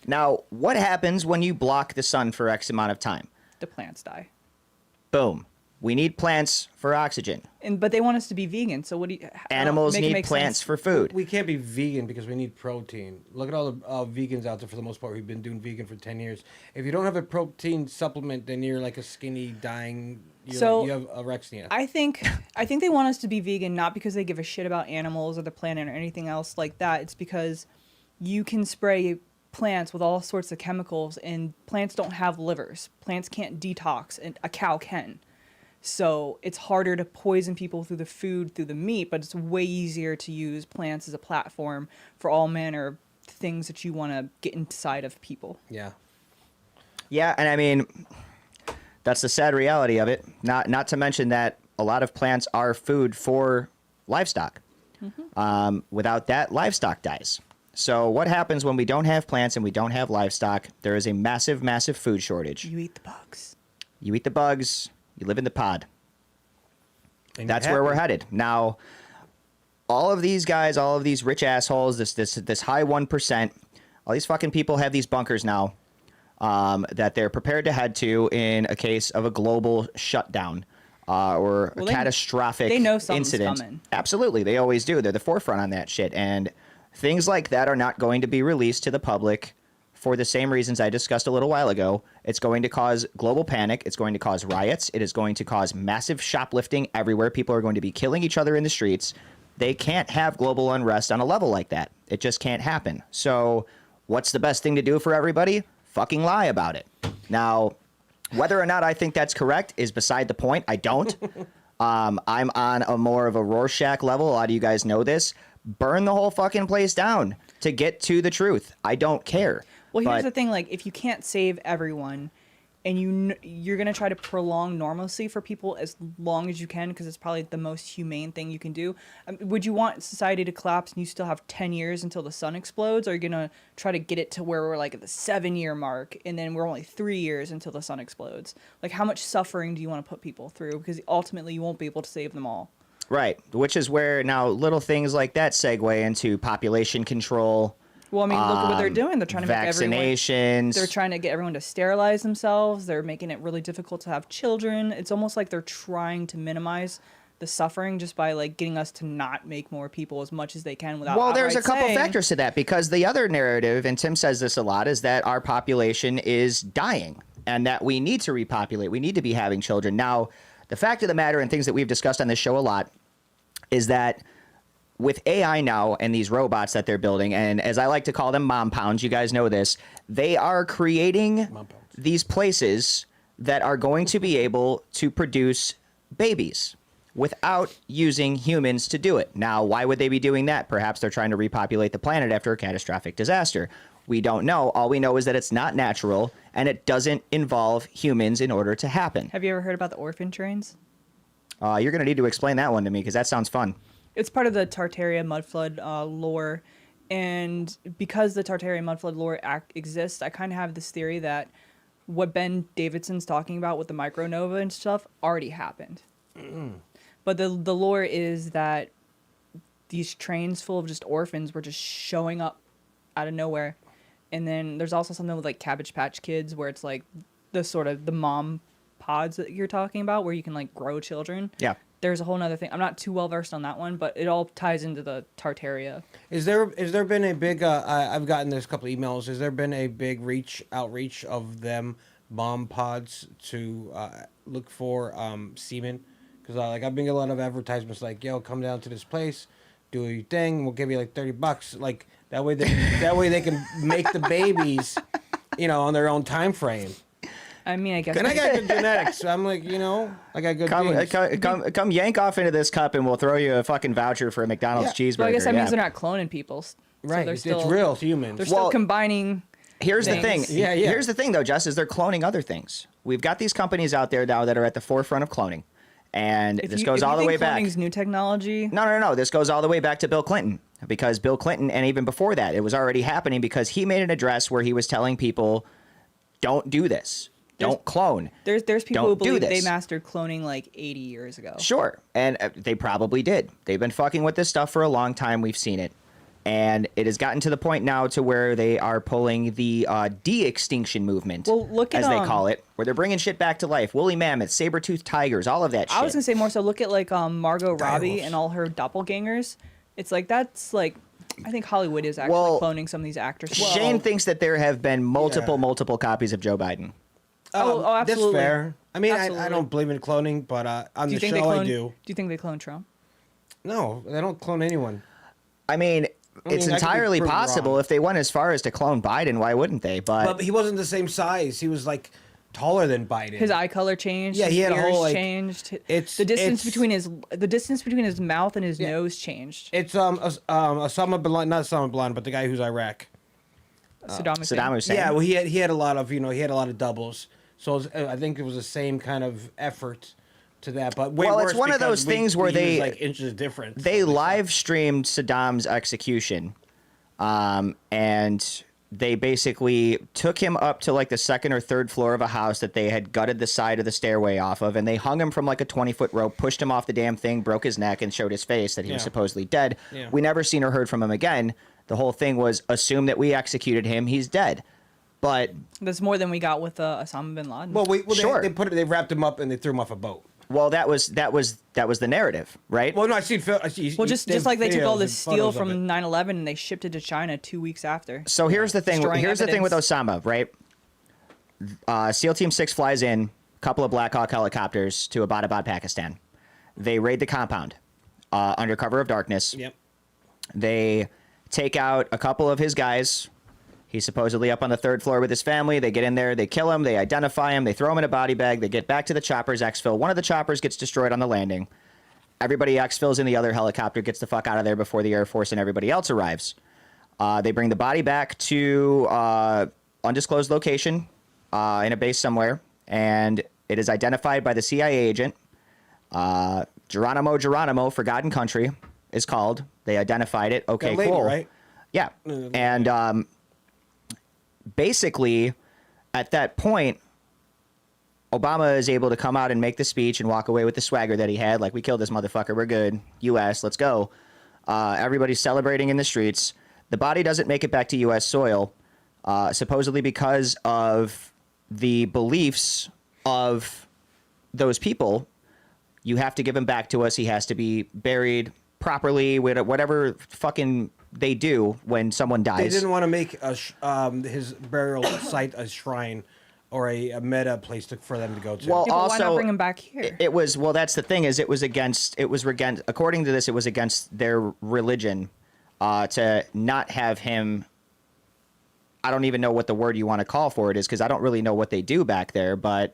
Now, what happens when you block the sun for X amount of time? The plants die. Boom. We need plants for oxygen. But they want us to be vegan. So what do you? Animals need plants for food. We can't be vegan because we need protein. Look at all the vegans out there for the most part who've been doing vegan for 10 years. If you don't have a protein supplement, then you're like a skinny, dying, you have anorexia. I think they want us to be vegan, not because they give a shit about animals or the planet or anything else like that. It's because you can spray plants with all sorts of chemicals, and plants don't have livers. Plants can't detox, and a cow can. So it's harder to poison people through the food, through the meat, but it's way easier to use plants as a platform for all manner of things that you want to get inside of people. Yeah. Yeah, and I mean, that's the sad reality of it. Not to mention that a lot of plants are food for livestock. Mm-hmm. Without that, livestock dies. So what happens when we don't have plants and we don't have livestock? There is a massive, massive food shortage. You eat the bugs. You eat the bugs. You live in the pod. And That's where we're headed. Now, all of these guys, all of these rich assholes, this high 1%, all these fucking people have these bunkers now that they're prepared to head to in a case of a global shutdown or a catastrophic they know something's incident. coming. Absolutely. They always do. They're the forefront on that shit. And things like that are not going to be released to the public for the same reasons I discussed a little while ago. It's going to cause global panic. It's going to cause riots. It is going to cause massive shoplifting everywhere. People are going to be killing each other in the streets. They can't have global unrest on a level like that. It just can't happen. So what's the best thing to do for everybody? Fucking lie about it. Now, whether or not I think that's correct is beside the point. I don't. I'm on a more of a Rorschach level. A lot of you guys know this. Burn the whole fucking place down to get to the truth. I don't care. Well, here's the thing, like, if you can't save everyone and you're going to try to prolong normalcy for people as long as you can, because it's probably the most humane thing you can do, would you want society to collapse and you still have 10 years until the sun explodes? Or are you going to try to get it to where we're, like, at the 7-year mark, and then we're only 3 years until the sun explodes? Like, how much suffering do you want to put people through? Because ultimately, you won't be able to save them all. Right, which is where now little things like that segue into population control. Well, I mean, look at what they're doing. They're trying to make vaccinations. They're trying to get everyone to sterilize themselves. They're making it really difficult to have children. It's almost like they're trying to minimize the suffering just by like getting us to not make more people as much as they can without. Well, there's a outright couple saying, factors to that, because the other narrative, and Tim says this a lot, is that our population is dying and that we need to repopulate. We need to be having children. Now, the fact of the matter, and things that we've discussed on this show a lot, is that with AI now and these robots that they're building, and as I like to call them mom pounds, you guys know this, they are creating these places that are going to be able to produce babies without using humans to do it. Now, why would they be doing that? Perhaps they're trying to repopulate the planet after a catastrophic disaster. We don't know. All we know is that it's not natural and it doesn't involve humans in order to happen. Have you ever heard about the orphan trains? You're going to need to explain that one to me, because that sounds fun. It's part of the Tartaria mudflood lore, and because the Tartaria mudflood lore exists, I kind of have this theory that what Ben Davidson's talking about with the micronova and stuff already happened. But the lore is that these trains full of just orphans were just showing up out of nowhere, and then there's also something with like Cabbage Patch Kids, where it's like the sort of the mom pods that you're talking about, where you can like grow children. Yeah. There's a whole nother thing. I'm not too well versed on that one, but it all ties into the Tartaria. Is there been a big? I've gotten this couple of emails. Has there been a big outreach of them bomb pods to look for semen? Because like I've been getting a lot of advertisements like, "Yo, come down to this place, do your thing. We'll give you like $30. Like that way they can make the babies, on their own time frame. I mean, I guess. And I got good genetics. So I'm like, I got good genes. Come yank off into this cup, and we'll throw you a fucking voucher for a McDonald's cheeseburger. Well, I guess that means yeah. they're not cloning people. So Right. they're It's still, real humans. They're still combining. Here's the things. thing. Yeah. Here's the thing, though, Jess, is they're cloning other things. We've got these companies out there now that are at the forefront of cloning, and this goes all the way back. Cloning's new technology. No. This goes all the way back to Bill Clinton, because Bill Clinton, and even before that, it was already happening because he made an address where he was telling people, "Don't do this. Don't clone." There's people Don't who do believe they this. mastered cloning like 80 years ago. Sure, and they probably did. They've been fucking with this stuff for a long time. We've seen it. And it has gotten to the point now to where they are pulling the de-extinction movement, Well, look at, as they call it, where they're bringing shit back to life. Woolly mammoths, saber-toothed tigers, all of that shit. I was gonna say more so. Look at like Margot Robbie Direwolves. and all her doppelgangers. It's like that's like I think Hollywood is actually Well, cloning some of these actors. Shane thinks that there have been multiple copies of Joe Biden. Oh, absolutely. That's fair. I mean, I Absolutely. don't believe in cloning, but on Do you the think they show clone? I do. Do you think they clone Trump? No, they don't clone anyone. I mean, I mean, it's that could be entirely proven possible. wrong. If they went as far as to clone Biden, why wouldn't they? But he wasn't the same size. He was like taller than Biden. His eye color changed. Yeah, his he had a ears whole, like, changed. it's- the distance it's- between his mouth and his Yeah. nose changed. It's Osama bin Laden, not Osama bin Laden, but the guy who's Iraq. Saddam Hussein. Saddam Hussein. Yeah, well, he had a lot of he had a lot of doubles. So I think it was the same kind of effort to that. But way Well, worse it's one of because those things where we they- use, like inches difference. They live streamed Saddam's execution, and they basically took him up to like the second or third floor of a house that they had gutted the side of the stairway off of, and they hung him from like a 20-foot rope, pushed him off the damn thing, broke his neck, and showed his face that he was Yeah. supposedly dead. Yeah. We never seen or heard from him again. The whole thing was assume that we executed him, he's dead. But That's more than we got with Osama bin Laden. well, Sure. they wrapped him up and they threw him off a boat. well, that was the narrative, right? Well, no, I see. Well, just like they took all videos this and steel photos of it. from 9/11 and they shipped it to China 2 weeks after. So here's the thing. Destroying Here's the thing with evidence. Osama, right? SEAL Team 6 flies in, a couple of Black Hawk helicopters to Abbottabad, Pakistan. They raid the compound under cover of darkness. Yep. They take out a couple of his guys. He's supposedly up on the third floor with his family. They get in there, they kill him, they identify him, they throw him in a body bag, they get back to the choppers, exfil. One of the choppers gets destroyed on the landing. Everybody exfils in the other helicopter, gets the fuck out of there before the Air Force and everybody else arrives. They bring the body back to undisclosed location in a base somewhere, and it is identified by the CIA agent. Geronimo, Forgotten Country is called. They identified it. Okay, That lady, cool. right? Yeah. And basically, at that point, Obama is able to come out and make the speech and walk away with the swagger that he had. Like, we killed this motherfucker. We're good. U.S., let's go. Everybody's celebrating in the streets. The body doesn't make it back to U.S. soil, supposedly because of the beliefs of those people. You have to give him back to us. He has to be buried properly, whatever fucking they do when someone They dies. didn't want to make his burial site a shrine or a meta place for them to go to. Well, Yeah, but why not also, bring him back here? It was, well, that's the thing, is it was against, according to this, it was against their religion to not have him. I don't even know what the word you want to call for it is, because I don't really know what they do back there, but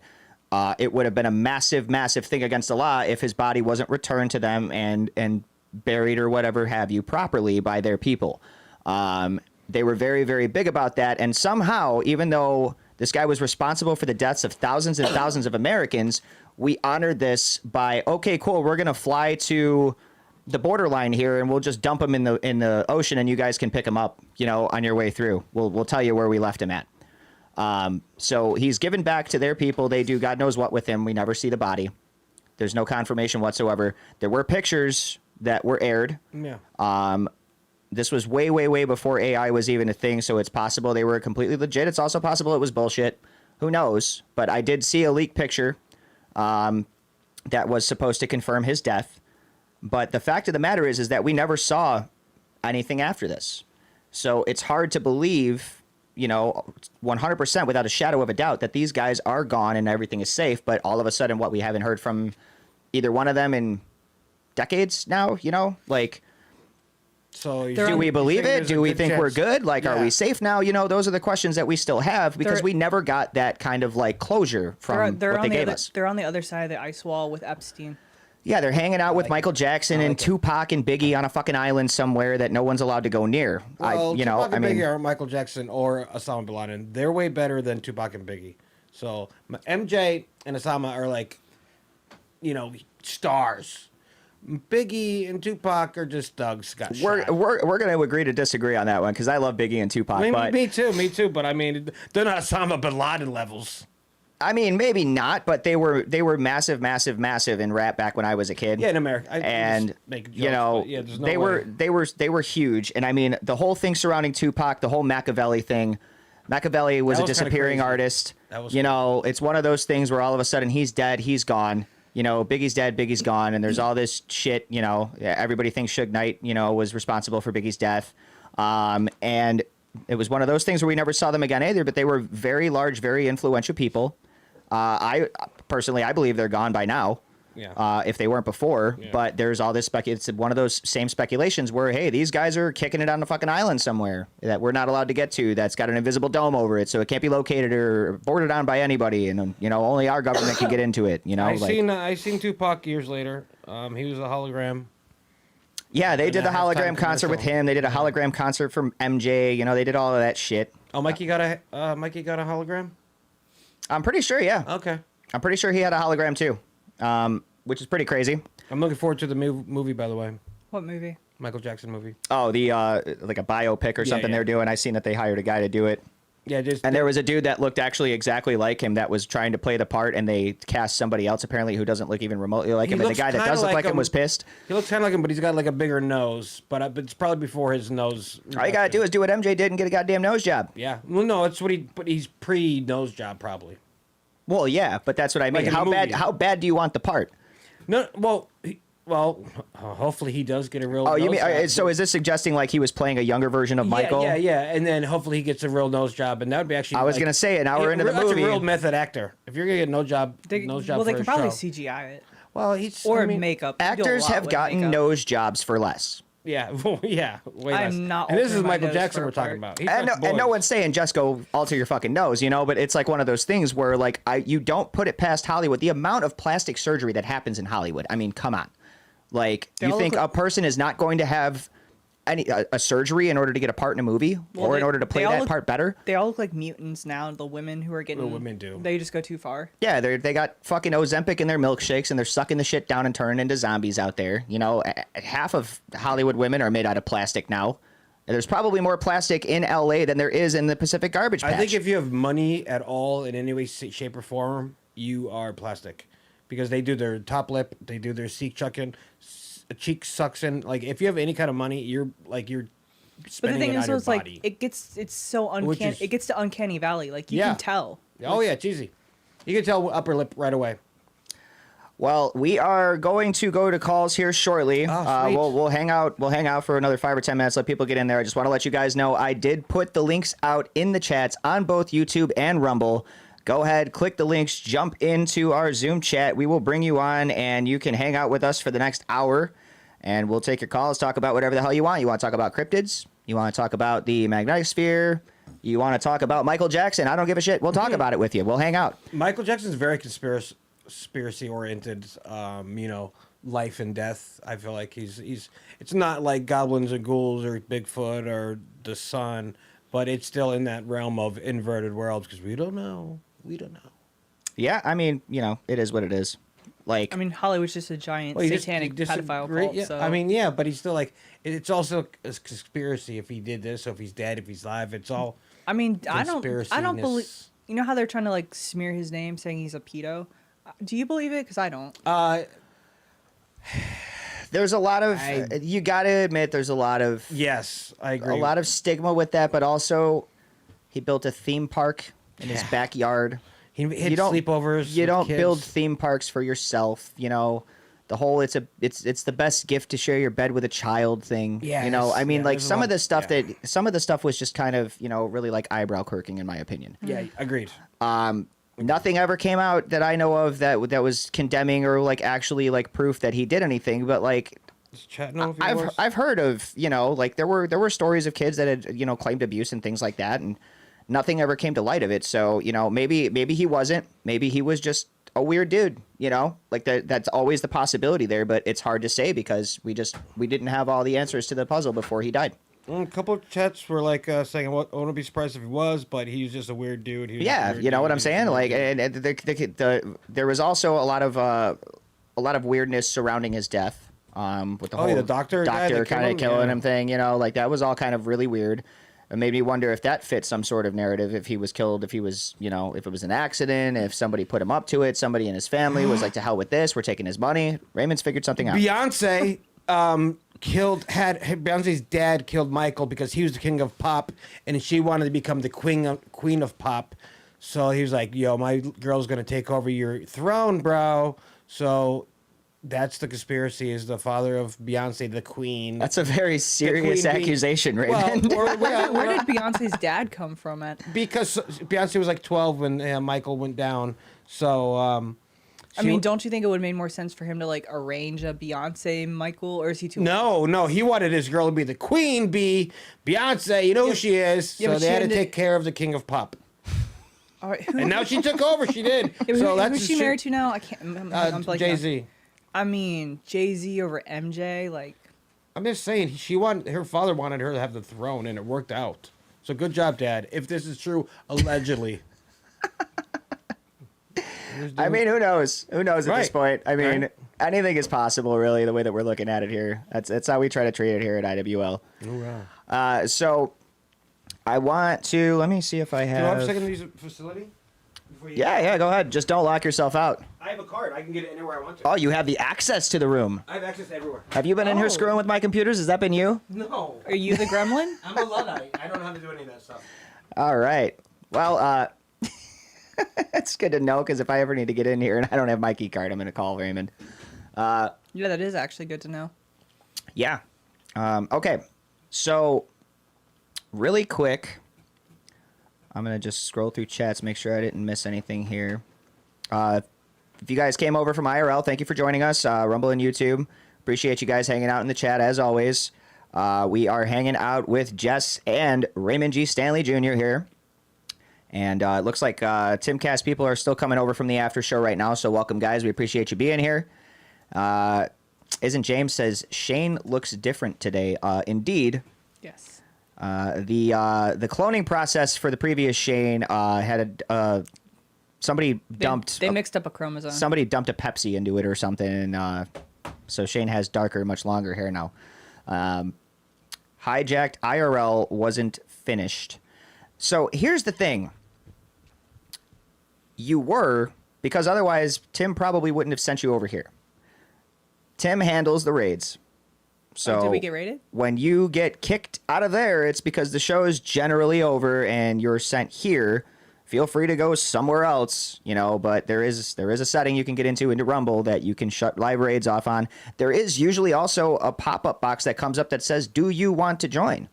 it would have been a massive thing against the law if his body wasn't returned to them and buried or whatever have you properly by their people. They were very, very big about that, and somehow, even though this guy was responsible for the deaths of thousands and thousands of Americans, we honored this by, okay, cool, we're going to fly to the borderline here and we'll just dump him in the ocean and you guys can pick him up, on your way through. We'll tell you where we left him at. So he's given back to their people. They do God knows what with him. We never see the body. There's no confirmation whatsoever. There were pictures that were aired. yeah. This was way, way, way before AI was even a thing, so it's possible they were completely legit. It's also possible it was bullshit. Who knows? But I did see a leaked picture that was supposed to confirm his death. But the fact of the matter is that we never saw anything after this. So it's hard to believe, 100% without a shadow of a doubt that these guys are gone and everything is safe. But all of a sudden, we haven't heard from either one of them in decades now, like... So They're Do on- we believe it? Do we think we're good? Like, are Yeah. we safe now? You know, those are the questions that we still have because They're- we never got that kind of like closure from They're what on they the gave other, us. They're on the other side of the ice wall with Epstein. Yeah, they're hanging out with Michael Jackson and Tupac and Biggie on a fucking island somewhere that no one's allowed to go near. Well, Tupac and I mean, Biggie aren't Michael Jackson or Osama bin Laden. They're way better than Tupac and Biggie. So MJ and Osama are like, stars. Biggie and Tupac are just thugs. Got we're shot. we're gonna agree to disagree on that one because I love Biggie and Tupac, but Me too. But I mean, they're not Osama bin Laden levels. I mean maybe not, but they were massive in rap back when I was a kid. Yeah, in America. And there's no they were huge, and I mean the whole thing surrounding Tupac, the whole Machiavelli thing. Machiavelli was a That was kinda disappearing crazy. artist. That was It's one of those things where all of a sudden he's dead, he's gone. Biggie's dead, Biggie's gone, and there's all this shit. Everybody thinks Suge Knight, was responsible for Biggie's death, and it was one of those things where we never saw them again either. But they were very large, very influential people. I personally, I believe they're gone by now. Yeah. If they weren't before, Yeah. but there's all this it's one of those same speculations where, hey, these guys are kicking it on a fucking island somewhere that we're not allowed to get to. That's got an invisible dome over it, so it can't be located or boarded on by anybody, and only our government can get into it. I seen Tupac years later. He was a hologram. Yeah, they did the a halftime hologram concert with commercial. him. They did a hologram concert from MJ. They did all of that shit. Oh, Mikey got a hologram. I'm pretty sure, yeah. Okay. I'm pretty sure he had a hologram too, which is pretty crazy. I'm looking forward to the movie, by the way. What movie? Michael Jackson movie. Oh, the like a biopic or something yeah. they're doing. I seen that they hired a guy to do it. Yeah, just And there was a dude that looked actually exactly like him that was trying to play the part, and they cast somebody else apparently who doesn't look even remotely like He him. And the looks guy that kinda does look like like him him. was pissed. He looks kind of like him, but he's got like a bigger nose. But it's probably before his nose. All you gotta do is do what MJ did and get a goddamn nose job. Yeah. Well, no, it's what but he's pre-nose job probably. Well, yeah, but that's what I mean. Like in the movie. How bad do you want the part? No, hopefully he does get a real. Oh, you nose mean job. so? Is this suggesting like he was playing a younger version of Michael? Yeah, and then hopefully he gets a real nose job, and that would be actually. I was gonna say an hour into the that's movie. a real method actor. If you're gonna get nose job They for can a probably show. CGI it Well, he's or I mean, makeup. You do a Actors lot have with gotten makeup. nose jobs for less. Yeah, yeah. Way I'm less. not And this is altering my Michael nose Jackson for we're a talking part. about. He And fucks no boys. one's saying just go alter your fucking nose, but it's like one of those things where like you don't put it past Hollywood. The amount of plastic surgery that happens in Hollywood. I mean, come on. Like, They you all think look a person is not going to have a surgery in order to get a part in a movie or in order to play they all that look- part better? They all look like mutants now. The women who are getting. women do. They just go too far. Yeah, they got fucking Ozempic in their milkshakes and they're sucking the shit down and turning into zombies out there. Half of Hollywood women are made out of plastic now. And there's probably more plastic in LA than there is in the Pacific garbage patch. I think if you have money at all in any way, shape, or form, you are plastic, because they do their top lip, they do their cheek suction. Like if you have any kind of money, you're But the spending thing it is, on your it's like body. it's so Which uncanny. is- It gets to uncanny valley. Like you Yeah. can tell. Oh yeah, it's easy. You can tell upper lip right away. Well, we are going to go to calls here shortly. Sweet. We'll hang out. We'll hang out for another 5 or 10 minutes. Let people get in there. I just want to let you guys know I did put the links out in the chats on both YouTube and Rumble. Go ahead, click the links, jump into our Zoom chat. We will bring you on, and you can hang out with us for the next hour, and we'll take your calls. Talk about whatever the hell you want. You want to talk about cryptids? You want to talk about the magnetic sphere? You want to talk about Michael Jackson? I don't give a shit. We'll talk about it with you. We'll hang out. Michael Jackson's very conspiracy oriented. Life and death. I feel like he's. It's not like goblins and ghouls or Bigfoot or the sun, but it's still in that realm of inverted worlds because we don't know. We don't know. Yeah, I mean, it is what it is. Like, I mean, Hollywood's just a giant Well, satanic pedophile cult. Yeah. So I mean, yeah, but he's still like it's also a conspiracy if he did this, or if he's dead, if he's alive. It's all. I mean, I don't believe. conspiracy-ness. You know how they're trying to like smear his name, saying he's a pedo. Do you believe it? Because I don't. there's a lot of you got to admit there's a lot of Yes, I agree. a lot of stigma with that, but also he built a theme park in his backyard. He You hit don't- sleepovers. You with don't kids. build theme parks for yourself, the whole it's the best gift to share your bed with a child thing. Yes, I mean, yeah, like there's a some lot- of the stuff yeah. some of the stuff was just kind of, really like eyebrow quirking in my opinion. Yeah, agreed. Nothing ever came out that I know of that was condemning or like actually like proof that he did anything, but like Does chat know if he was? I've heard of, like there were stories of kids that had, claimed abuse and things like that, and nothing ever came to light of it. So, maybe he wasn't. Maybe he was just a weird dude, like that's always the possibility there, but it's hard to say because we didn't have all the answers to the puzzle before he died. A couple of chats were like saying, I wouldn't be surprised if he was, but he's just a weird dude. Yeah, you know what I'm saying? Like, and there was also a lot of weirdness surrounding his death. With the whole the doctor kind of killing him thing, like that was all kind of really weird. It made me wonder if that fit some sort of narrative, if he was killed, if he was, if it was an accident, if somebody put him up to it, somebody in his family was like, to hell with this, we're taking his money. Raymond's figured something out. Beyonce Beyonce's dad killed Michael because he was the king of pop, and she wanted to become the queen of pop. So he was like, yo, my girl's going to take over your throne, bro. So that's the conspiracy, is the father of Beyonce, the queen. That's a very serious accusation, Raymond. Where did Beyonce's dad come from? Because Beyonce was like 12 when Michael went down. So, I mean, don't you think it would have made more sense for him to like arrange a Beyonce Michael, or is he too? No, he wanted his girl to be the queen bee. Beyonce, you know who she is. Yeah, so they had to take care of the king of pop. All right, and now she took over. She did. So who's she married to now? I can't. I'm Jay-Z. I mean, Jay-Z over MJ, like. I'm just saying, her father wanted her to have the throne, and it worked out. So good job, Dad. If this is true, allegedly. I mean, who knows? Who knows at this point? I mean, anything is possible, really, the way that we're looking at it here. That's how we try to treat it here at IWL. Right. So I want to, let me see if I have. Do you have a second to use the facility? Yeah, go ahead. Just don't lock yourself out. I have a card. I can get it anywhere I want to. Oh, you have the access to the room. I have access everywhere. Have you been in here screwing with my computers? Has that been you? No. Are you the gremlin? I'm a Luddite. I don't know how to do any of that stuff. All right. Well, it's good to know, because if I ever need to get in here and I don't have my key card, I'm going to call Raymond. Yeah, that is actually good to know. Yeah. Okay. So, really quick, I'm going to just scroll through chats, make sure I didn't miss anything here. If you guys came over from IRL, thank you for joining us. Rumble and YouTube. Appreciate you guys hanging out in the chat, as always. We are hanging out with Jess and Raymond G. Stanley Jr. here. And it looks like Timcast people are still coming over from the after show right now. So welcome, guys. We appreciate you being here. Isn't James says, Shane looks different today. Indeed. Yes. The cloning process for the previous Shane had somebody dumped. They mixed up a chromosome. Somebody dumped a Pepsi into it or something, and so Shane has darker, much longer hair now. Hijacked IRL wasn't finished. So here's the thing. You were, because otherwise Tim probably wouldn't have sent you over here. Tim handles the raids. So did we get raided? When you get kicked out of there, it's because the show is generally over and you're sent here. Feel free to go somewhere else, but there is a setting you can get into Rumble that you can shut live raids off on. There is usually also a pop-up box that comes up that says, do you want to join?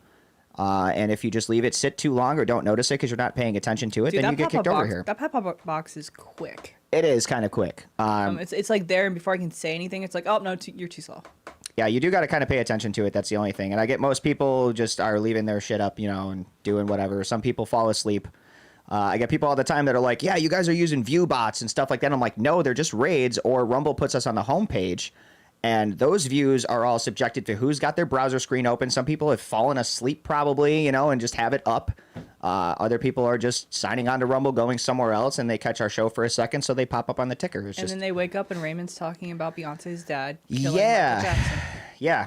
And if you just leave it sit too long or don't notice it because you're not paying attention to it, then you get kicked over here. That pop-up box is quick. It is kind of quick. It's like there, and before I can say anything, it's like, oh, no, you're too slow. Yeah, you do got to kind of pay attention to it. That's the only thing. And I get most people just are leaving their shit up, and doing whatever. Some people fall asleep. I get people all the time that are like, yeah, you guys are using view bots and stuff like that. I'm like, no, they're just raids, or Rumble puts us on the homepage. And those views are all subjected to who's got their browser screen open. Some people have fallen asleep probably, and just have it up. Other people are just signing on to Rumble, going somewhere else, and they catch our show for a second, so they pop up on the ticker. Then they wake up and Raymond's talking about Beyonce's dad. Yeah,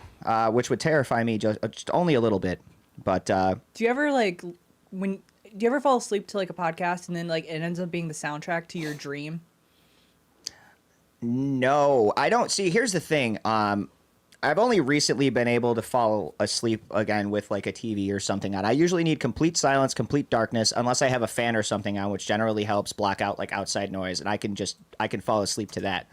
which would terrify me just only a little bit. But do you ever do you ever fall asleep to like a podcast and then like it ends up being the soundtrack to your dream? No, I don't. See, here's the thing. I've only recently been able to fall asleep again with like a TV or something on. I usually need complete silence, complete darkness, unless I have a fan or something on, which generally helps block out like outside noise, and I can fall asleep to that.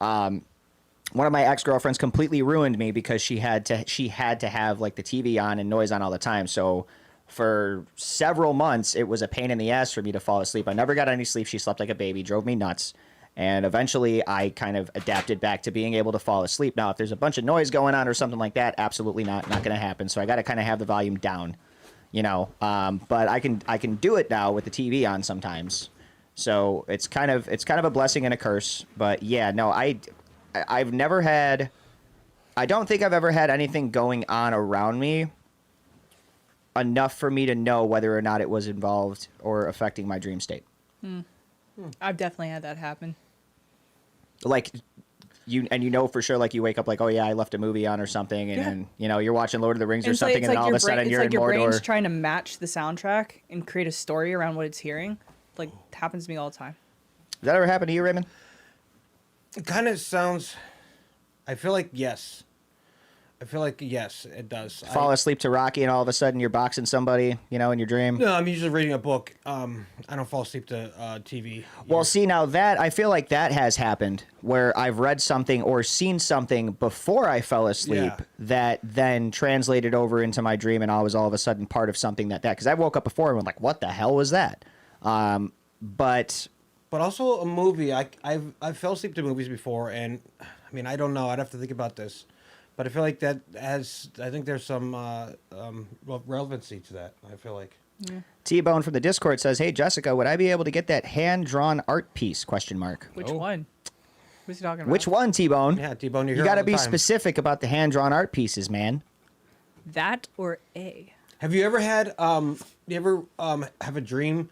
One of my ex-girlfriends completely ruined me because she had to have like the TV on and noise on all the time. So for several months, it was a pain in the ass for me to fall asleep. I never got any sleep. She slept like a baby, drove me nuts. And eventually I kind of adapted back to being able to fall asleep. Now, if there's a bunch of noise going on or something like that, absolutely not going to happen. So I got to kind of have the volume down, but I can do it now with the TV on sometimes. So it's kind of a blessing and a curse. But yeah, no, I've never had, I don't think I've ever had anything going on around me enough for me to know whether or not it was involved or affecting my dream state. I've definitely had that happen. Like for sure, like you wake up like, oh yeah, I left a movie on or something, and then you're watching Lord of the Rings or something, and then all of a sudden you're in your brain's Mordor. trying to match the soundtrack and create a story around what it's hearing. Like, happens to me all the time. Does that ever happen to you, Raymond? It kind of sounds. I feel like yes. It does. Fall asleep to Rocky, and all of a sudden you're boxing somebody, in your dream. No, I'm usually reading a book. I don't fall asleep to TV. Well, see, now that I feel like that has happened where I've read something or seen something before I fell asleep that then translated over into my dream, and I was all of a sudden part of something that because I woke up before and was like, what the hell was that? But also a movie. I've fell asleep to movies before, and I mean I don't know. I'd have to think about this, but I feel like that has. I think there's some relevancy to that. I feel like. Yeah. T-Bone from the Discord says, "Hey Jessica, would I be able to get that hand-drawn art piece?" ? Which one? Who's he talking about? Which one, T-Bone? Yeah, T-Bone, you're You here got all to the be time. specific about the hand-drawn art pieces, man. That or A? Have you ever had have a dream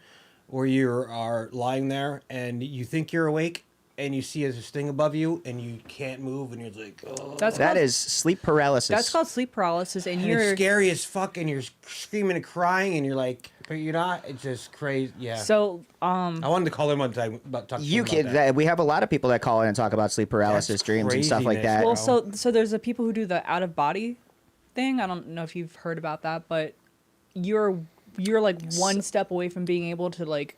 where you are lying there and you think you're awake and you see this thing above you and you can't move and you're like, oh. That is sleep paralysis. That's called sleep paralysis, and And you're it's scary as fuck and you're screaming and crying and you're like, but you're not. It's just crazy. Yeah. so. I wanted to call him one time about talking You about can. that. We have a lot of people that call in and talk about sleep paralysis, That's dreams, and stuff like craziness, that. bro. Well, so there's the people who do the out of body thing. I don't know if you've heard about that, but you're like one step away from being able to like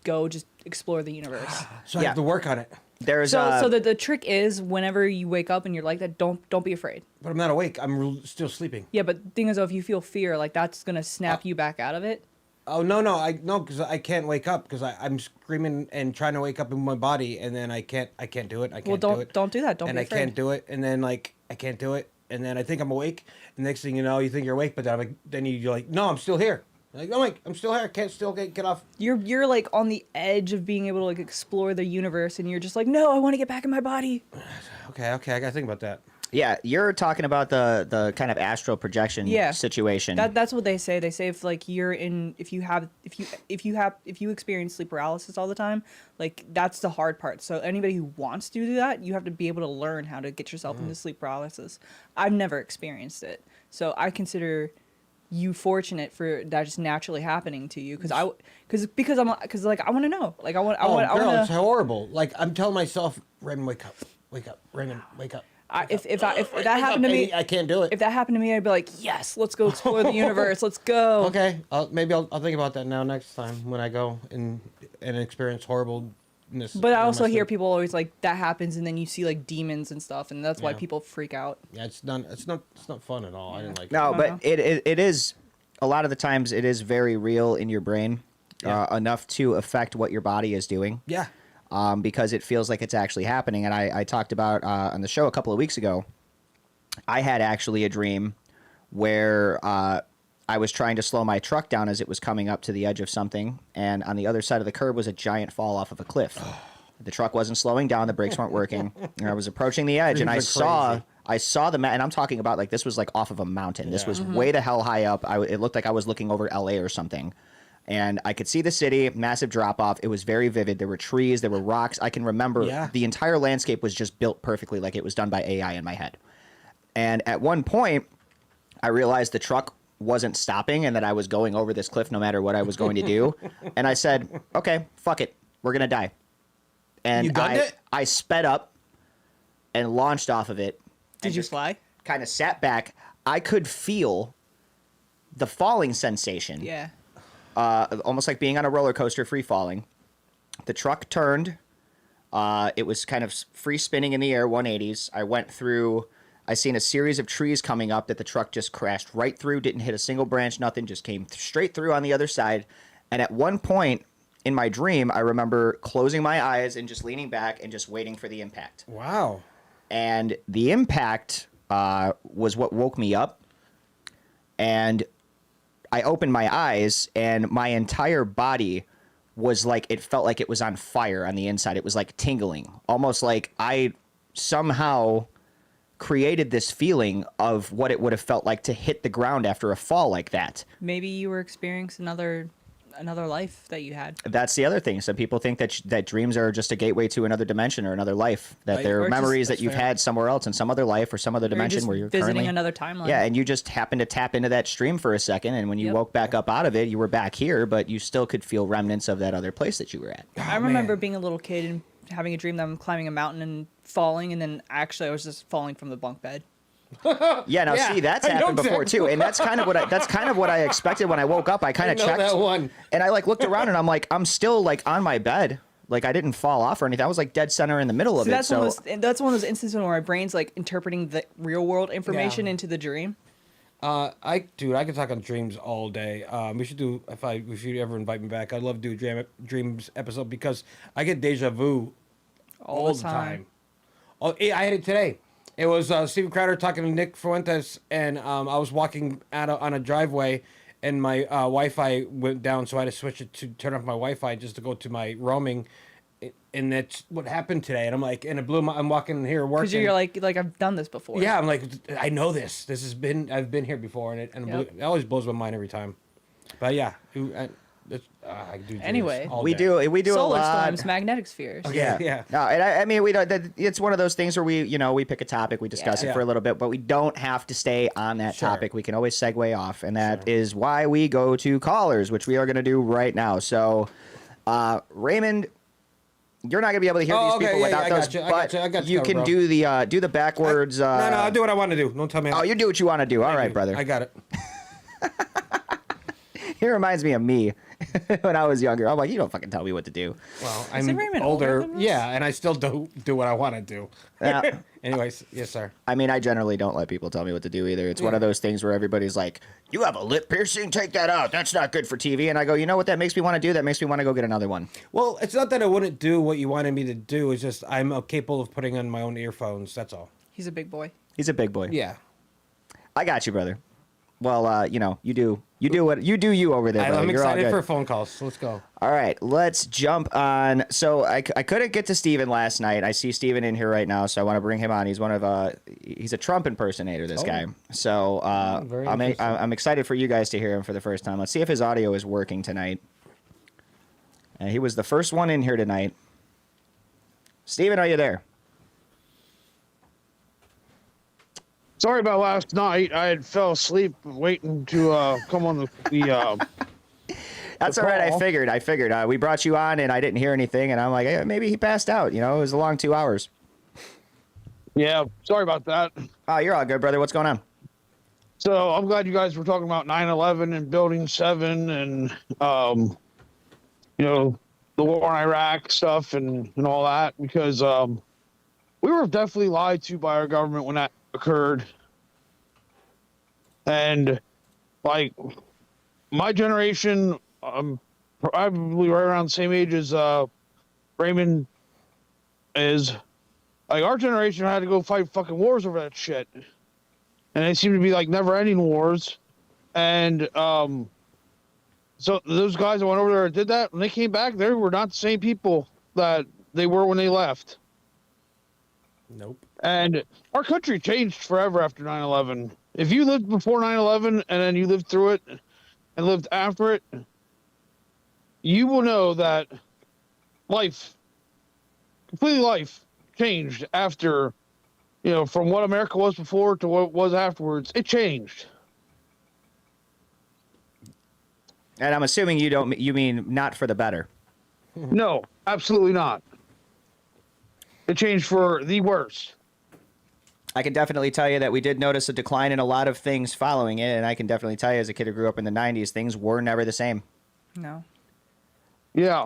go just explore the universe. So I have to work on it. There's So the trick is whenever you wake up and you're like that, don't be afraid. But I'm not awake. I'm still sleeping. Yeah, but the thing is, though, if you feel fear, like that's gonna snap you back out of it. Oh no, because I can't wake up because I'm screaming and trying to wake up in my body and then I can't do it. I can't do it. Don't do that. Don't and be I afraid. can't do it, and then like I can't do it, and then I think I'm awake. And next thing you know, you think you're awake, but then you're like, no, I'm still here. Like, oh my, I'm still here. I can't still get off. You're like on the edge of being able to like explore the universe, and you're just like, no, I want to get back in my body. Okay, I gotta think about that. Yeah, you're talking about the kind of astral projection situation. That's what they say. They say if like if you experience sleep paralysis all the time, like that's the hard part. So anybody who wants to do that, you have to be able to learn how to get yourself into sleep paralysis. I've never experienced it, so I consider you fortunate for that just naturally happening to you because I want to know. Like It's horrible. Like I'm telling myself, Raymond, wake up, Raymond, wake up. If that happened to me, I can't do it. If that happened to me, I'd be like, yes, let's go explore the universe. Let's go. Okay, maybe I'll think about that now next time when I go and experience horribleness. But I also hear people always like that happens, and then you see like demons and stuff, and that's why people freak out. Yeah, it's not fun at all. I didn't like it. No, but it is a lot of the times it is very real in your brain, enough to affect what your body is doing. Yeah. Because it feels like it's actually happening. And I talked about on the show a couple of weeks ago, I had actually a dream where I was trying to slow my truck down as it was coming up to the edge of something. And on the other side of the curb was a giant fall off of a cliff. The truck wasn't slowing down. The brakes weren't working. And I was approaching the edge, and I saw the and I'm talking about like this was like off of a mountain. This was way the hell high up. It looked like I was looking over LA or something. And I could see the city, massive drop off. It was very vivid. There were trees, there were rocks. I can remember the entire landscape was just built perfectly, like it was done by AI in my head. And at one point, I realized the truck wasn't stopping and that I was going over this cliff no matter what I was going to do. And I said, okay, fuck it. We're going to die. And You gunned it? I sped up and launched off of it. Did you fly? Kind of sat back. I could feel the falling sensation. Yeah. Almost like being on a roller coaster, free falling. The truck turned. It was kind of free spinning in the air, 180s. I went through. I seen a series of trees coming up that the truck just crashed right through. Didn't hit a single branch, nothing. Just came straight through on the other side. And at one point, in my dream, I remember closing my eyes and just leaning back and just waiting for the impact. Wow. And the impact was what woke me up. And I opened my eyes, and my entire body was like, it felt like it was on fire on the inside. It was like tingling, almost like I somehow created this feeling of what it would have felt like to hit the ground after a fall like that. Maybe you were experiencing another life that you had. That's the other thing. Some people think that dreams are just a gateway to another dimension or another life, that Right. they're Or just- memories that that's you've fair. had somewhere else in some other life or some other Or you're dimension just where you're visiting currently another timeline. Yeah, and you just happened to tap into that stream for a second, and when you Yep. woke back up out of it, you were back here, but you still could feel remnants of that other place that you were at. I remember man. being a little kid and having a dream that I'm climbing a mountain and falling, and then actually I was just falling from the bunk bed. Yeah, now Yeah, see, that's I know happened before exactly. too, and that's kind of what I expected when I woke up. I kind of know checked that one. and I like looked around, and I'm like, I'm still like on my bed, like I didn't fall off or anything. I was like dead center in the middle of So it. that's that's one of those instances where my brain's like interpreting the real world information Yeah. into the dream. I could talk on dreams all day. If you ever invite me back, I'd love to do a dreams episode because I get deja vu All the time. Oh, I had it today. It was Steven Crowder talking to Nick Fuentes, and I was walking on a driveway, and my Wi-Fi went down, so I had to switch it to turn off my Wi-Fi just to go to my roaming. And that's what happened today. And I'm like, and it blew my. I'm walking here working. Because you're like I've done this before. Yeah, I'm like, I know this. I've been here before, and it Yep. it always blows my mind every time. But yeah, I do. dreams Anyway. all we day. do a Solar lot. storms, magnetic spheres. Yeah, Yeah. No, and I mean, we don't. It's one of those things where we pick a topic, we discuss Yeah. it for a little bit, but we don't have to stay on that Sure. topic. We can always segue off, and that is why we go to callers, which we are going to do right now. So, Raymond, you're not going to be able to hear Oh, these okay, people yeah, without I those, got you, I but got you, I got you you covered, can bro. do the backwards. No, I'll do what I want to do. Don't tell me. Oh, you do what you want to do. All right, brother. I got it. He reminds me of me when I was younger. I'm like, you don't fucking tell me what to do. Well, Is I'm Raymond older. older than us? Yeah, and I still do what I want to do. Yeah. Anyways, yes, sir. I mean, I generally don't let people tell me what to do either. It's one of those things where everybody's like, you have a lip piercing? Take that out. That's not good for TV. And I go, you know what that makes me want to do? That makes me want to go get another one. Well, it's not that I wouldn't do what you wanted me to do. It's just I'm capable of putting on my own earphones. That's all. He's a big boy. He's a big boy. Yeah. I got you, brother. Well, you do you over there, brother. I'm You're all excited good. for phone calls. So let's go. All right, let's jump on. So I couldn't get to Steven last night. I see Steven in here right now, so I want to bring him on. He's he's a Trump impersonator, this guy. So very interesting. I'm excited for you guys to hear him for the first time. Let's see if his audio is working tonight. He was the first one in here tonight. Steven, are you there? Sorry about last night. I had fell asleep waiting to come on the That's the all right. I call. figured. We brought you on, and I didn't hear anything, and I'm like, hey, maybe he passed out. You know, it was a long 2 hours. Yeah, sorry about that. Oh, you're all good, brother. What's going on? So I'm glad you guys were talking about 9/11 and Building 7 and the war in Iraq stuff and all that, because we were definitely lied to by our government when that occurred. And like my generation, probably right around the same age as Raymond is. Like our generation had to go fight fucking wars over that shit, and they seem to be like never-ending wars. And so those guys that went over there and did that, when they came back, they were not the same people that they were when they left. Nope. And our country changed forever after 9/11. If you lived before 9/11 and then you lived through it and lived after it, you will know that life changed after, from what America was before to what it was afterwards. It changed. And I'm assuming you mean not for the better. No, absolutely not. It changed for the worse. I can definitely tell you that we did notice a decline in a lot of things following it, and I can definitely tell you as a kid who grew up in the 90s, things were never the same. No. Yeah.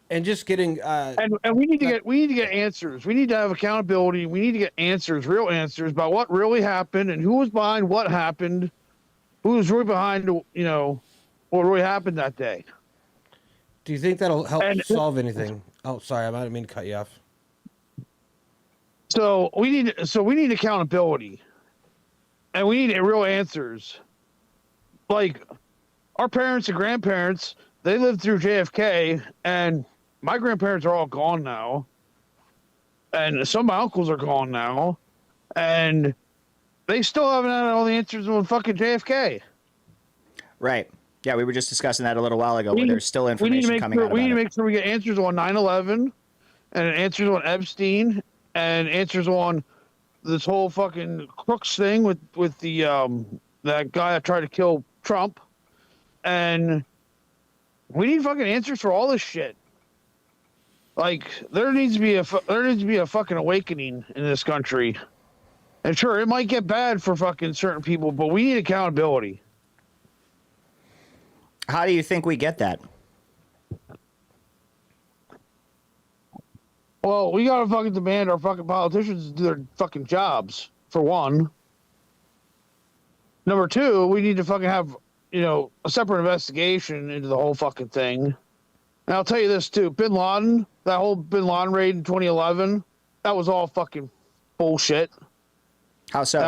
And just getting And we need to get answers. We need to have accountability. We need to get answers, real answers about what really happened and who was behind what happened, who was really behind, what really happened that day. Do you think that'll help And- solve anything? Oh, sorry, I didn't mean to cut you off. So we need accountability, and we need real answers. Like our parents and grandparents, they lived through JFK, and my grandparents are all gone now, and some of my uncles are gone now, and they still haven't had all the answers on fucking JFK. Right. Yeah, we were just discussing that a little while ago, where there's still information coming out We need to about it. make sure we get answers on 9/11, and answers on Epstein, and answers on this whole fucking crooks thing with the that guy that tried to kill Trump, and we need fucking answers for all this shit. Like there needs to be a fucking awakening in this country, and sure it might get bad for fucking certain people, but we need accountability. How do you think we get that? Well, we gotta fucking demand our fucking politicians do their fucking jobs, for one. Number two, we need to fucking have, a separate investigation into the whole fucking thing. And I'll tell you this too, Bin Laden, that whole Bin Laden raid in 2011, that was all fucking bullshit. How so?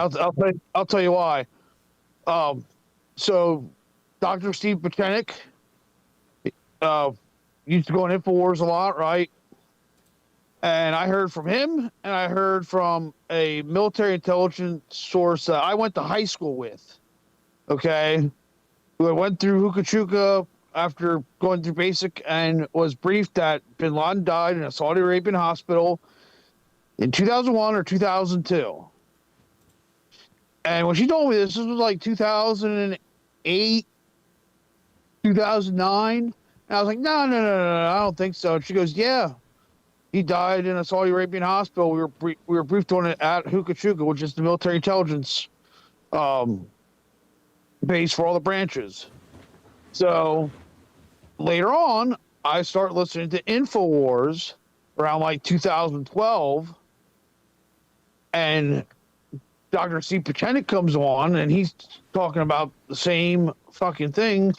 I'll tell you why. So Dr. Steve Pachenik used to go on InfoWars a lot, right? And I heard from him, and I heard from a military intelligence source that I went to high school with, okay? Who went through Hukachuka after going through basic and was briefed that Bin Laden died in a Saudi Arabian hospital in 2001 or 2002. And when she told me this was like 2008, 2009. And I was like, no, I don't think so. And she goes, yeah, he died in a Saudi Arabian hospital. We were briefed on it at Hukachuka, which is the military intelligence base for all the branches. So later on, I start listening to InfoWars around like 2012, and Dr. Steve Pachenik comes on, and he's talking about the same fucking thing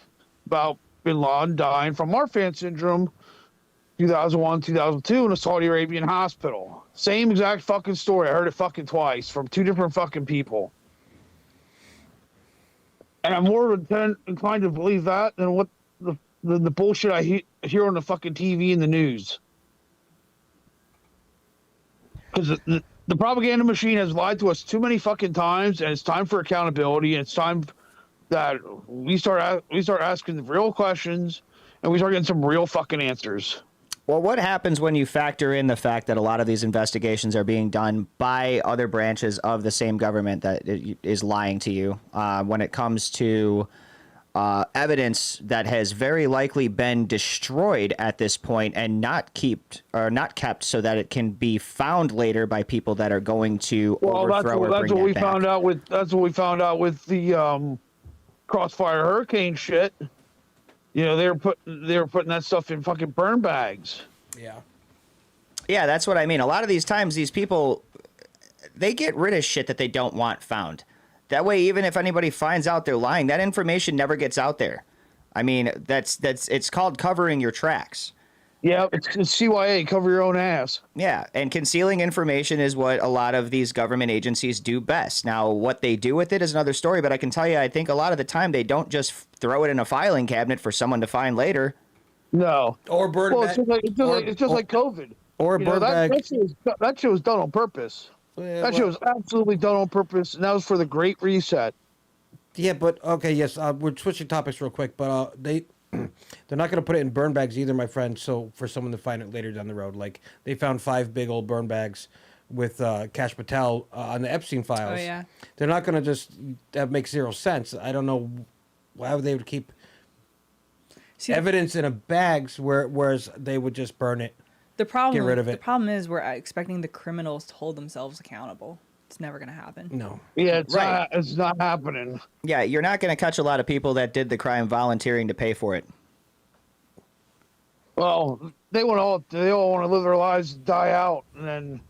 about Bin Laden dying from Marfan syndrome, 2001, 2002 in a Saudi Arabian hospital. Same exact fucking story. I heard it fucking twice from two different fucking people. And I'm more inclined to believe that than what the bullshit I hear on the fucking TV and the news. Because the propaganda machine has lied to us too many fucking times, and it's time for accountability, and it's time that we start asking the real questions, and we start getting some real fucking answers. Well, what happens when you factor in the fact that a lot of these investigations are being done by other branches of the same government that is lying to you when it comes to evidence that has very likely been destroyed at this point and not kept so that it can be found later by people that are going to overthrow or bring that's what it we back. That's what we found out with the Crossfire Hurricane shit. They were putting that stuff in fucking burn bags. Yeah, that's what I mean. A lot of these times, these people, they get rid of shit that they don't want found. That way, even if anybody finds out they're lying, that information never gets out there. I mean, it's called covering your tracks. Yeah, it's CYA, cover your own ass. Yeah, and concealing information is what a lot of these government agencies do best. Now, what they do with it is another story, but I can tell you, I think a lot of the time they don't just throw it in a filing cabinet for someone to find later. No. Or burn Well, bag. it's just like COVID. Or burn bag. That shit was done on purpose. That shit was absolutely done on purpose, and that was for the Great Reset. Yeah, but okay, yes, we're switching topics real quick, but they're not going to put it in burn bags either, my friend. So for someone to find it later down the road, like they found 5 big old burn bags with Kash Patel on the Epstein files. Oh, yeah. They're not going to just that makes zero sense. I don't know why would they would keep evidence in a bags whereas they would just burn it. The problem, Get rid of it. The problem is we're expecting the criminals to hold themselves accountable. It's never going to happen. No. Yeah, Right. It's not happening. Yeah, you're not going to catch a lot of people that did the crime volunteering to pay for it. Well, they all want to live their lives, die out, and then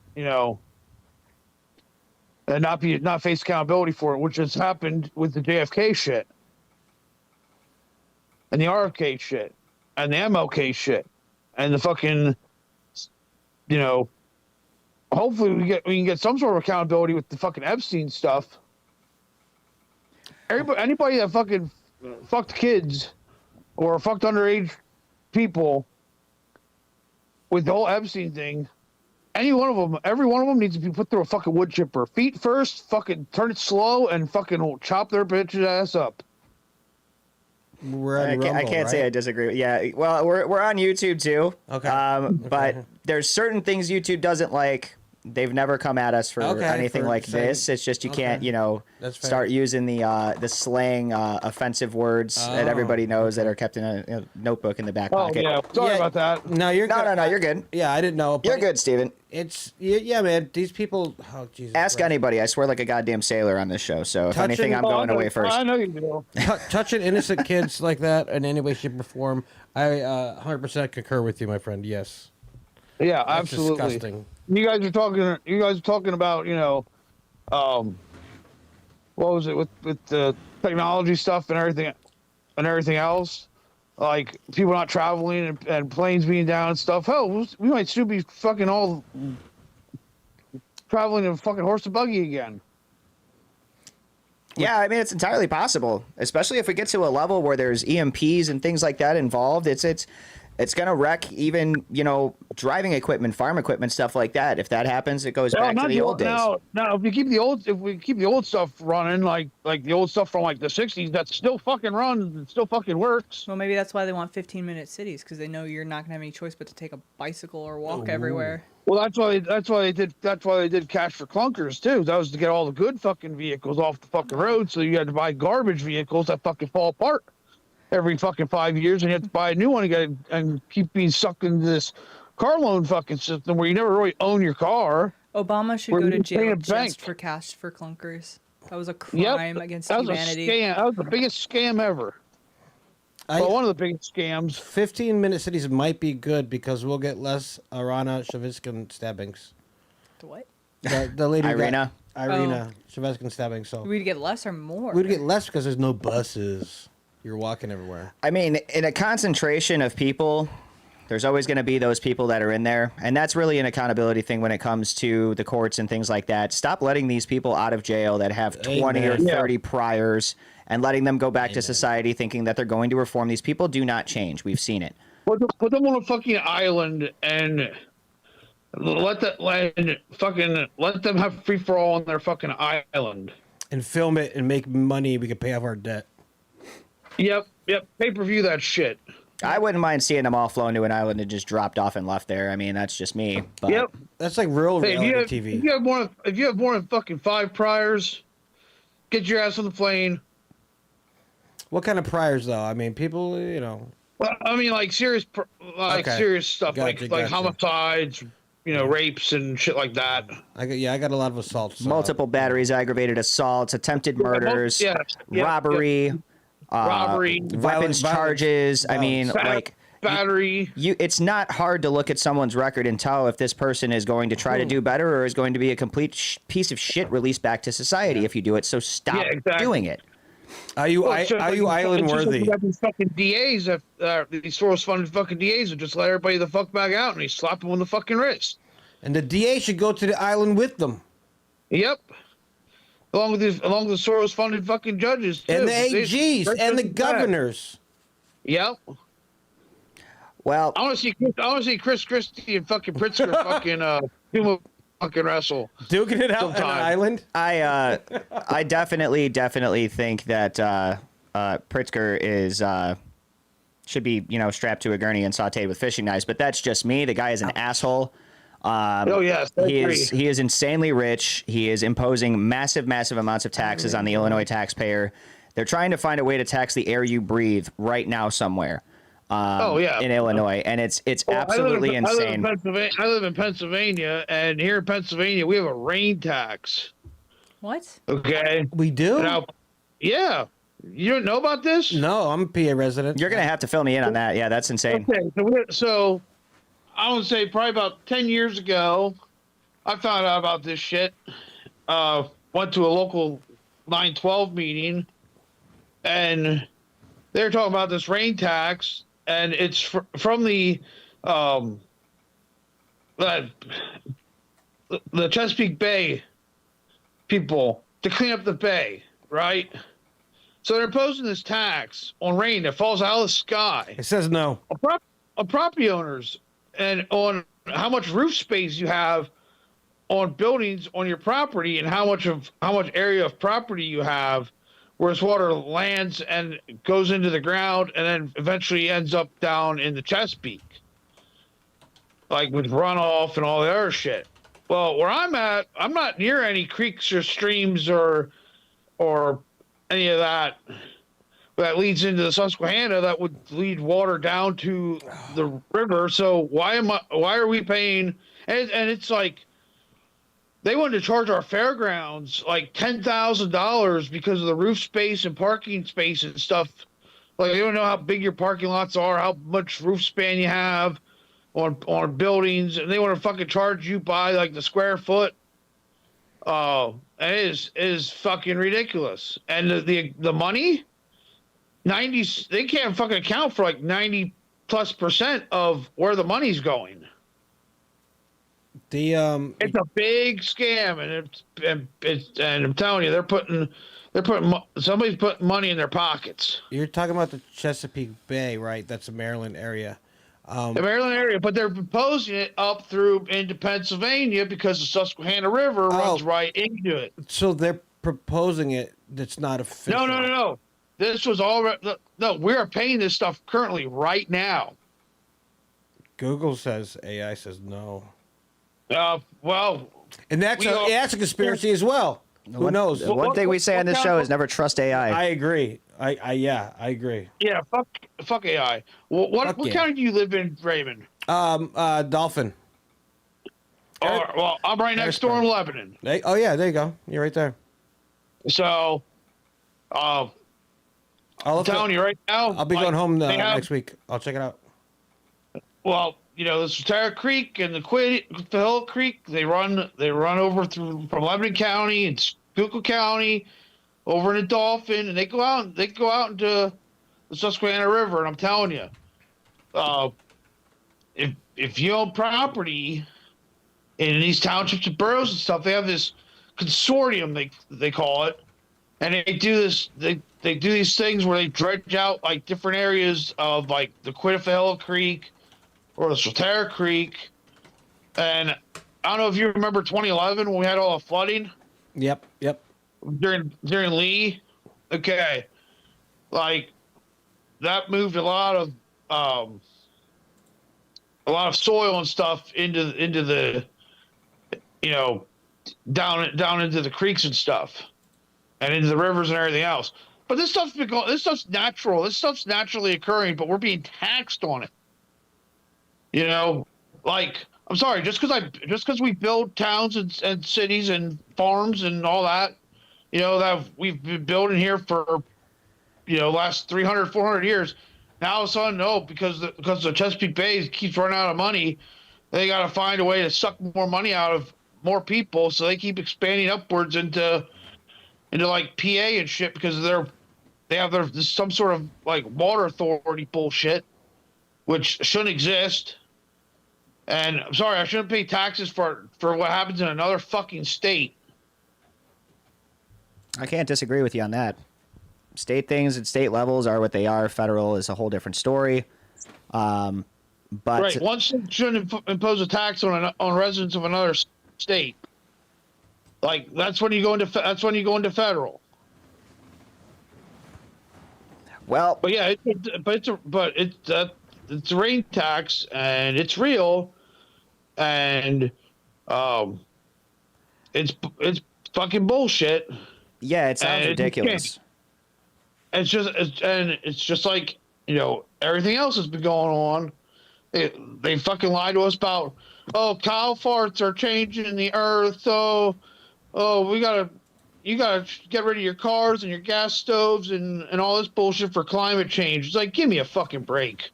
and not face accountability for it, which has happened with the JFK shit and the RFK shit. and the MLK shit and the fucking, you know, hopefully we can get some sort of accountability with the fucking Epstein stuff. Anybody that fucking fucked kids or fucked underage people with the whole Epstein thing, every one of them needs to be put through a fucking wood chipper. Feet first, fucking turn it slow and fucking chop their bitch's ass up. I can't say I disagree. Yeah, well, we're on YouTube too. Okay. But there's certain things YouTube doesn't like. They've never come at us for anything like this. It's just you can't, start using the slang, offensive words that everybody knows that are kept in a notebook in the back pocket. Yeah, sorry about that. No, you're good. No, you're good. Yeah, I didn't know. You're good, Steven. It's yeah, man. These people. Oh, Jesus. Ask anybody. I swear like a goddamn sailor on this show. So if anything, I'm going away first. I know you do. Touching innocent kids like that in any way, shape, or form, I 100% concur with you, my friend. Yes. Yeah, That's absolutely. disgusting. You guys are talking about, what was it with the technology stuff and everything else, like people not traveling and planes being down and stuff. Hell, we might still be fucking all traveling in a fucking horse and buggy again. Yeah, I mean it's entirely possible, especially if we get to a level where there's EMPs and things like that involved. It's gonna wreck even driving equipment, farm equipment, stuff like that. If that happens, it goes back to the old days. Now, if we keep the old stuff running, like the old stuff from like the '60s, that still fucking runs and still fucking works. Well, maybe that's why they want 15-minute cities, because they know you're not gonna have any choice but to take a bicycle or walk everywhere. Well, that's why they did cash for clunkers too. That was to get all the good fucking vehicles off the fucking road, so you had to buy garbage vehicles that fucking fall apart every fucking 5 years, and you have to buy a new one again and keep being sucked into this car loan fucking system where you never really own your car. Obama should go to jail just for cash for clunkers. That was a crime against humanity. That was the biggest scam ever. One of the biggest scams. 15-minute cities might be good because we'll get less Arana Shaviskin stabbings. The what? The lady Irina Shaviskin stabbing. So we'd get less or more. We'd get less because there's no buses. You're walking everywhere. I mean, in a concentration of people, there's always going to be those people that are in there. And that's really an accountability thing when it comes to the courts and things like that. Stop letting these people out of jail that have 20 or 30 priors and letting them go back to society thinking that they're going to reform. These people do not change. We've seen it. Put them on a fucking island and let them have free for all on their fucking island. And film it and make money. We can pay off our debt. Yep. Pay-per-view that shit. I wouldn't mind seeing them all flown to an island and just dropped off and left there. I mean, that's just me. But Yep. That's like real reality TV. If you have more than fucking 5 priors, get your ass on the plane. What kind of priors, though? I mean, people, Well, I mean, like serious stuff, Gotcha. like homicides, rapes and shit like that. I got a lot of assaults. multiple batteries, aggravated assaults, attempted murders, robbery. Weapons charges. I mean, battery. It's not hard to look at someone's record and tell if this person is going to try to do better or is going to be a complete piece of shit released back to society if you do it. So stop doing it. Are you island worthy? These fucking DAs, these source-funded fucking DAs, would just let everybody the fuck back out and he slap them on the fucking wrist. And the DA should go to the island with them. Yep. Along with the Soros-funded fucking judges too. And the AGs and the governors. Yep. Well, I want to see Chris Christie and fucking Pritzker fucking wrestle. Duking it out on an island. I definitely think that Pritzker should be strapped to a gurney and sautéed with fishing knives. But that's just me. The guy is an asshole. Yes, he is insanely rich. He is imposing massive amounts of taxes on the Illinois taxpayer. They're trying to find a way to tax the air you breathe right now somewhere. In Illinois, and it's absolutely insane. I live in Pennsylvania, and here in Pennsylvania we have a rain tax. What? Okay, we do. Now, yeah, you don't know about this? No, I'm a PA resident. You're gonna have to fill me in on that. Yeah, that's insane. Okay, so I would say probably about 10 years ago, I found out about this shit. Went to a local 912 meeting, and they were talking about this rain tax and it's from um, the the Chesapeake Bay people to clean up the bay, right? So they're imposing this tax on rain that falls out of the sky It says no. on property owners and on how much roof space you have on buildings on your property and how much area of property you have where this water lands and goes into the ground and then eventually ends up down in the Chesapeake, like with runoff and all the other shit. Well, where I'm at, I'm not near any creeks or streams or any of that leads into the Susquehanna that would lead water down to the river. So why are we paying? And it's like they wanted to charge our fairgrounds like $10,000 because of the roof space and parking space and stuff. Like they don't know how big your parking lots are, how much roof span you have on buildings, and they want to fucking charge you by like the square foot. Oh, it is fucking ridiculous. And the money, 90, they can't fucking account for like 90+% of where the money's going. It's a big scam, and I'm telling you, somebody's putting money in their pockets. You're talking about the Chesapeake Bay, right? That's the Maryland area. The Maryland area, but they're proposing it up through into Pennsylvania because the Susquehanna River runs right into it. So they're proposing it. That's not official. No. This was all. No, we are paying this stuff currently right now. Google says AI says no. Well, And that's a conspiracy as well. Who knows? One thing we say on this show is never trust AI. I agree. I agree. Yeah, fuck AI. What county do you live in, Raymond? Dolphin. Well, I'm right next door in Lebanon. Oh yeah, there you go. You're right there. So, I'm telling you right now. I'll be going home next week. I'll check it out. Well, the Soterra Creek and the Hill Creek, they run over from Lebanon County and Schuylkill County over into Dolphin, and they go out into the Susquehanna River. And I'm telling you, if you own property in these townships and boroughs and stuff, they have this consortium they call it, and they do this. They do these things where they dredge out like different areas of like the Hill Creek or the Soterra Creek. And I don't know if you remember 2011 when we had all the flooding. Yep. During Lee. Okay. Like that moved a lot of soil and stuff into the down into the creeks and stuff and into the rivers and everything else. But this stuff's natural. This stuff's naturally occurring, but we're being taxed on it. Like I'm sorry, just because we build towns and cities and farms and all that, that we've been building here for, last 300, 400 years. Now all of a sudden, no, because the Chesapeake Bay keeps running out of money, they got to find a way to suck more money out of more people, so they keep expanding upwards into like PA and shit because they have some sort of like water authority bullshit, which shouldn't exist. And I'm sorry, I shouldn't pay taxes for what happens in another fucking state. I can't disagree with you on that. State things at state levels are what they are. Federal is a whole different story. But right, one state shouldn't impose a tax on residents of another state. Like that's when you go into federal. Well, but yeah, it's a rain tax and it's real, and it's fucking bullshit. Yeah, it sounds ridiculous. It's just like everything else that's been going on. They fucking lied to us about cow farts are changing the earth. You gotta get rid of your cars and your gas stoves and all this bullshit for climate change. It's like, give me a fucking break.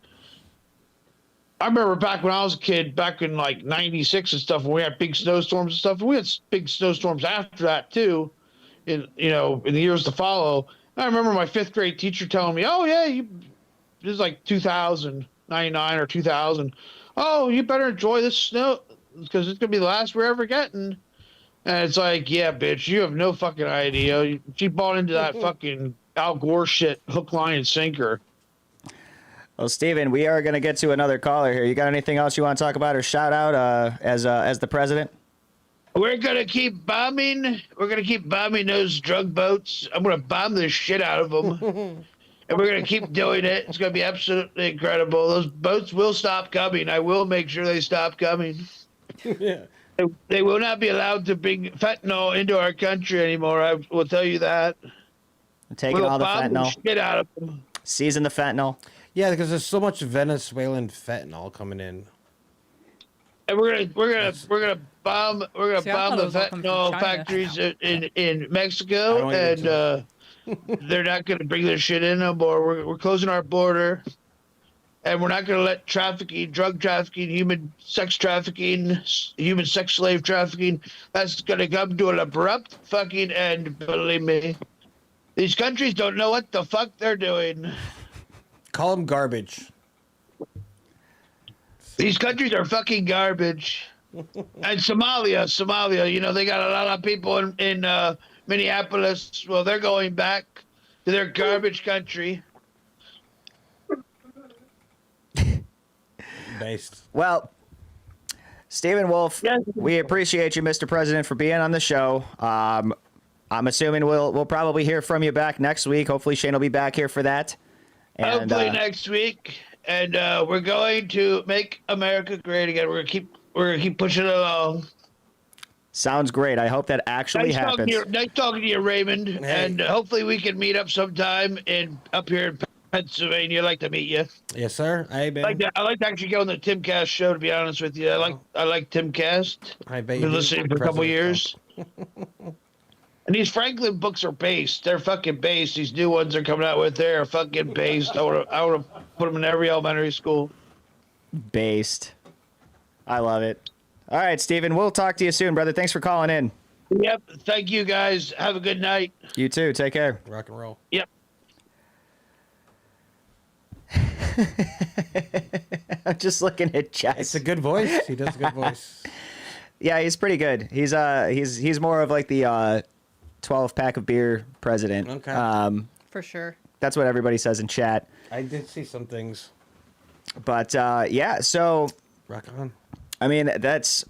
I remember back when I was a kid, back in like '96 and stuff, when we had big snowstorms and stuff. And we had big snowstorms after that too, in the years to follow. And I remember my 5th grade teacher telling me, "Oh yeah, this is like 2099 or 2000. Oh, you better enjoy this snow because it's gonna be the last we're ever getting. And it's like, yeah, bitch, you have no fucking idea. She bought into that fucking Al Gore shit, hook, line, and sinker. Well, Steven, we are going to get to another caller here. You got anything else you want to talk about or shout out as the president? We're gonna keep bombing. We're gonna keep bombing those drug boats. I'm gonna bomb the shit out of them, and we're gonna keep doing it. It's gonna be absolutely incredible. Those boats will stop coming. I will make sure they stop coming. Yeah. They will not be allowed to bring fentanyl into our country anymore. I will tell you that. Taking all the bomb fentanyl. shit out of them. Seizing the fentanyl. Yeah, because there's so much Venezuelan fentanyl coming in. And we're gonna bomb See, I thought the it was all coming from fentanyl China. factories in I Mexico, don't even and they're not gonna bring this shit in no more. We're closing our border, and we're not gonna let trafficking, drug trafficking, human sex trafficking, human sex slave trafficking. That's gonna come to an abrupt fucking end. Believe me, these countries don't know what the fuck they're doing. Call them garbage. These countries are fucking garbage. And Somalia, you know, they got a lot of people in Minneapolis. Well, they're going back to their garbage country. Based. Well, Stephen Wolf, Yes. we appreciate you, Mr. President, for being on the show. I'm assuming we'll probably hear from you back next week. Hopefully Shane will be back here for that. And, Hopefully next week. And we're going to make America great again. We're gonna keep pushing it along. sounds great. I hope that actually happens. Nice talking to you, Raymond. Hey. And hopefully we can meet up sometime up here in Pennsylvania. I'd like to meet you. Yes, sir. Hey, man. I like to actually go on the Timcast show. To be honest with you, I like Timcast. I bet I've you been do. listening for a couple President years. And these Franklin books are based. They're fucking based. These new ones they're coming out with, they're fucking based. I want to put them in every elementary school. Based. I love it. All right, Stephen, we'll talk to you soon, brother. Thanks for calling in. Yep. Thank you, guys. Have a good night. You too. Take care. Rock and roll. Yep. I'm just looking at Jess. It's a good voice. He does a good voice. Yeah, he's pretty good. He's more of like the 12-pack of beer president. Okay. For sure. That's what everybody says in chat. I did see some things. But yeah, so Rock on. I mean that's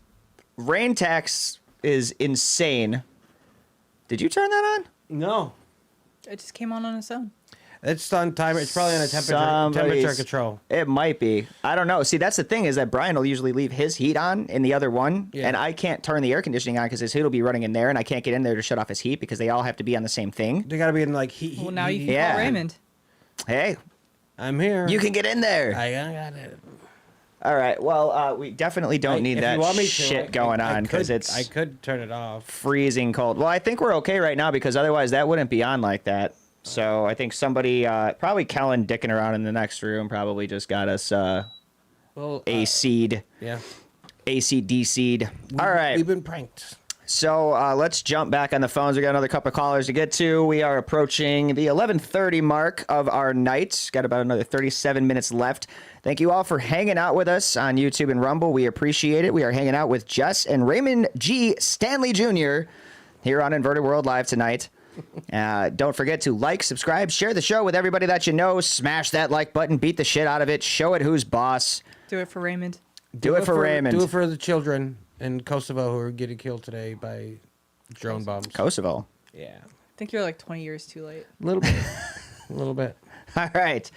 rain tax is insane. Did you turn that on? No. It just came on its own. It's on timer. It's probably on a temperature control. It might be. I don't know. See, that's the thing is that Brian will usually leave his heat on in the other one, Yeah. and I can't turn the air conditioning on because his heat will be running in there, and I can't get in there to shut off his heat because they all have to be on the same thing. They got to be in like heat. Well, now you can Yeah. call Raymond. Hey, I'm here. you can get in there. I got it. All right. Well, we definitely don't need If that you want me to, shit going on because it's I could turn it off. freezing cold. Well, I think we're okay right now because otherwise that wouldn't be on like that. So I think somebody, probably Kellen dicking around in the next room, probably just got us Well, AC'd, yeah. ACDC'd. All right. We've been pranked. So let's jump back on the phones. We got another couple of callers to get to. We are approaching the 11:30 mark of our night. Got about another 37 minutes left. Thank you all for hanging out with us on YouTube and Rumble. We appreciate it. We are hanging out with Jess and Raymond G. Stanley Jr. here on Inverted World Live tonight. Don't forget to like, subscribe, share the show with everybody that you know. Smash that like button, beat the shit out of it. Show it who's boss. Do it for Raymond. Do it for Raymond. Do it for the children in Kosovo who are getting killed today by drone bombs. Kosovo. Yeah. I think you're like 20 years too late. A little bit. A little bit. All right.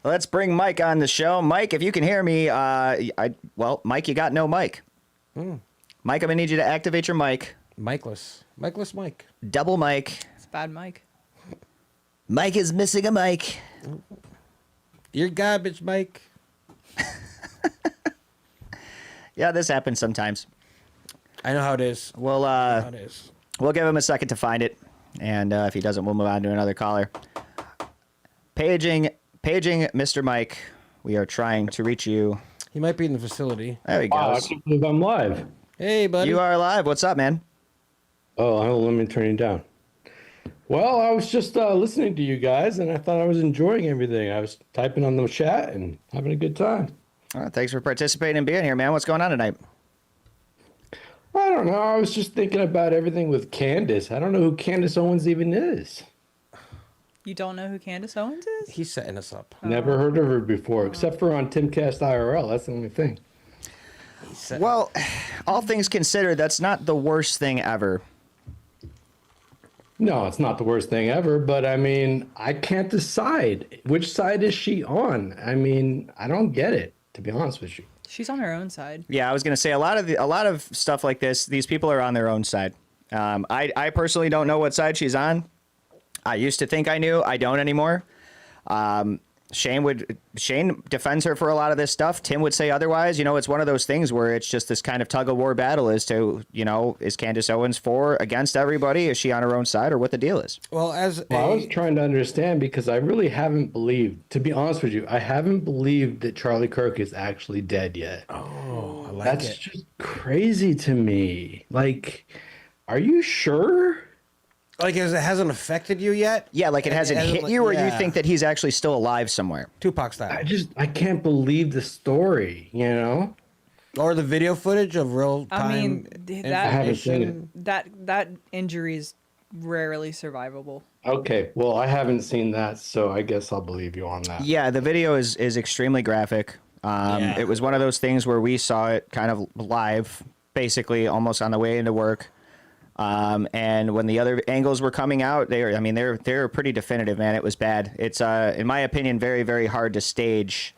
Let's bring Mike on the show. Mike, if you can hear me, Mike, you got no mic. Mike, I'm going to need you to activate your mic. Mikeless. Mikeless Mike. Double mic. It's a bad mic. Mike is missing a mic. You're garbage, Mike. Yeah, this happens sometimes. I know how it is. We'll I know how it is. we'll give him a second to find it, and if he doesn't, we'll move on to another caller. Paging Mr. Mike. We are trying to reach you. He might be in the facility. There he Wow, I goes. can't believe I'm live. Hey, buddy. You are live. What's up, man? Oh, let me turn you down. Well, I was just listening to you guys, and I thought I was enjoying everything. I was typing on the chat and having a good time. Thanks for participating and being here, man. What's going on tonight? I don't know. I was just thinking about everything with Candace. I don't know who Candace Owens even is. You don't know who Candace Owens is? He's setting us up. Never heard of her before, except for on Timcast IRL. That's the only thing. Well, all things considered, that's not the worst thing ever. No, it's not the worst thing ever, but I mean, I can't decide which side is she on. I mean, I don't get it, to be honest with you. She's on her own side. Yeah, I was gonna say a lot of stuff like this. These people are on their own side. I personally don't know what side she's on. I used to think I knew. I don't anymore. Shane defends her for a lot of this stuff. Tim would say otherwise. You know, it's one of those things where it's just this kind of tug of war battle as to, you know, is Candace Owens for, against everybody? Is she on her own side, or what the deal is? Well, I was trying to understand because I really haven't believed, to be honest with you, I haven't believed that Charlie Kirk is actually dead yet. Oh, I like That's it. just crazy to me. Like, are you sure? Like, it hasn't affected you yet? Yeah, like it hasn't hit you, or you think that he's actually still alive somewhere? Tupac style. I can't believe the story, you know? Or the video footage of real time. I mean, I haven't seen it. that injury is rarely survivable. Okay, well, I haven't seen that, so I guess I'll believe you on that. Yeah, the video is extremely graphic. It was one of those things where we saw it kind of live, basically almost on the way into work. And when the other angles were coming out, they were pretty definitive, man. It was bad. It's, in my opinion, very, very hard to stage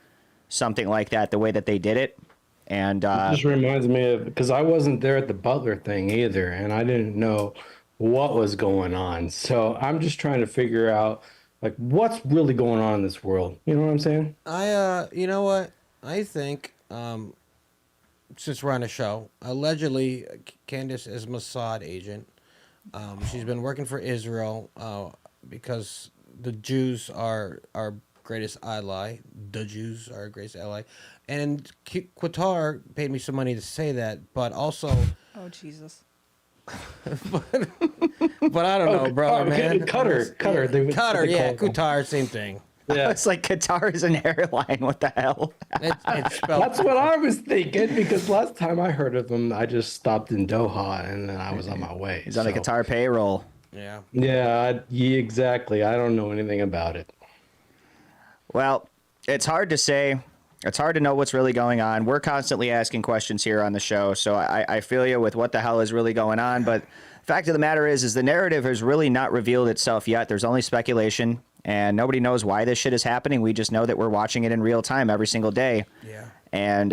something like that the way that they did it. And It just reminds me of, because I wasn't there at the Butler thing either, and I didn't know what was going on. So I'm just trying to figure out, like, what's really going on in this world. You know what I'm saying? You know what? I think, since we're on a show, allegedly Candace is Mossad agent. She's been working for Israel because the Jews are our greatest ally. The Jews are our greatest ally. And Qatar paid me some money to say that, but also... Oh, Jesus. but I don't know, brother, man. Qatar. Qatar, yeah. Qatar, same thing. Yeah. it's like Qatar is an airline. What the hell? It's spelled... That's what I was thinking, because last time I heard of him, I just stopped in Doha, and then I was on my way. He's on the Qatar payroll. Yeah. Yeah, exactly. I don't know anything about it. Well, it's hard to say. It's hard to know what's really going on. We're constantly asking questions here on the show, so I feel you with what the hell is really going on. But fact of the matter is the narrative has really not revealed itself yet. There's only speculation, and nobody knows why this shit is happening. We just know that we're watching it in real time every single day. Yeah. And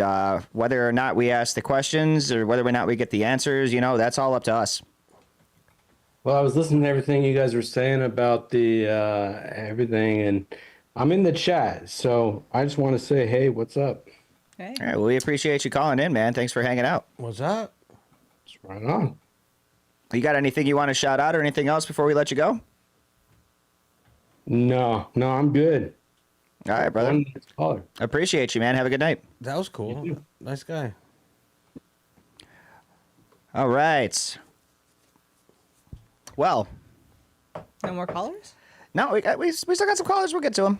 whether or not we ask the questions or whether or not we get the answers, you know, that's all up to us. Well, I was listening to everything you guys were saying about the everything, and I'm in the chat, so I just want to say, hey, what's up? Hey. All right, well, we appreciate you calling in, man. Thanks for hanging out. What's up? It's right on. You got anything you want to shout out or anything else before we let you go? No, I'm good. All right, brother. One caller. Appreciate you, man. Have a good night. That was cool. Nice guy. All right. Well, No more callers? no, we still got some callers. We'll get to them.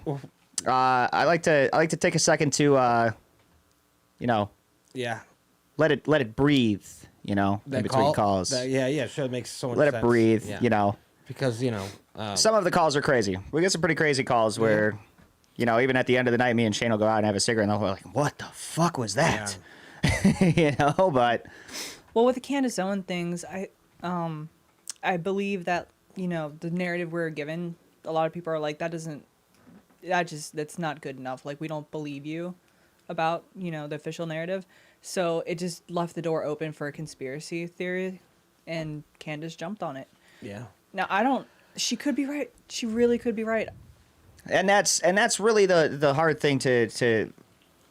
I like to take a second to, you know, Yeah. let it breathe. You know, in between calls. Yeah, sure. It makes so much Let sense. it breathe. Yeah. You know, Because, some of the calls are crazy. We get some pretty crazy calls where, you know, even at the end of the night, me and Shane will go out and have a cigarette, and they'll be like, "What the fuck was that?" You know, but Well, with the Candace Owens things, I believe that, you know, the narrative we're given, a lot of people are like, that's not good enough. Like, we don't believe you about, you know, the official narrative. So it just left the door open for a conspiracy theory, and Candace jumped on it. Yeah. Now, she could be right. She really could be right. and that's really the hard thing to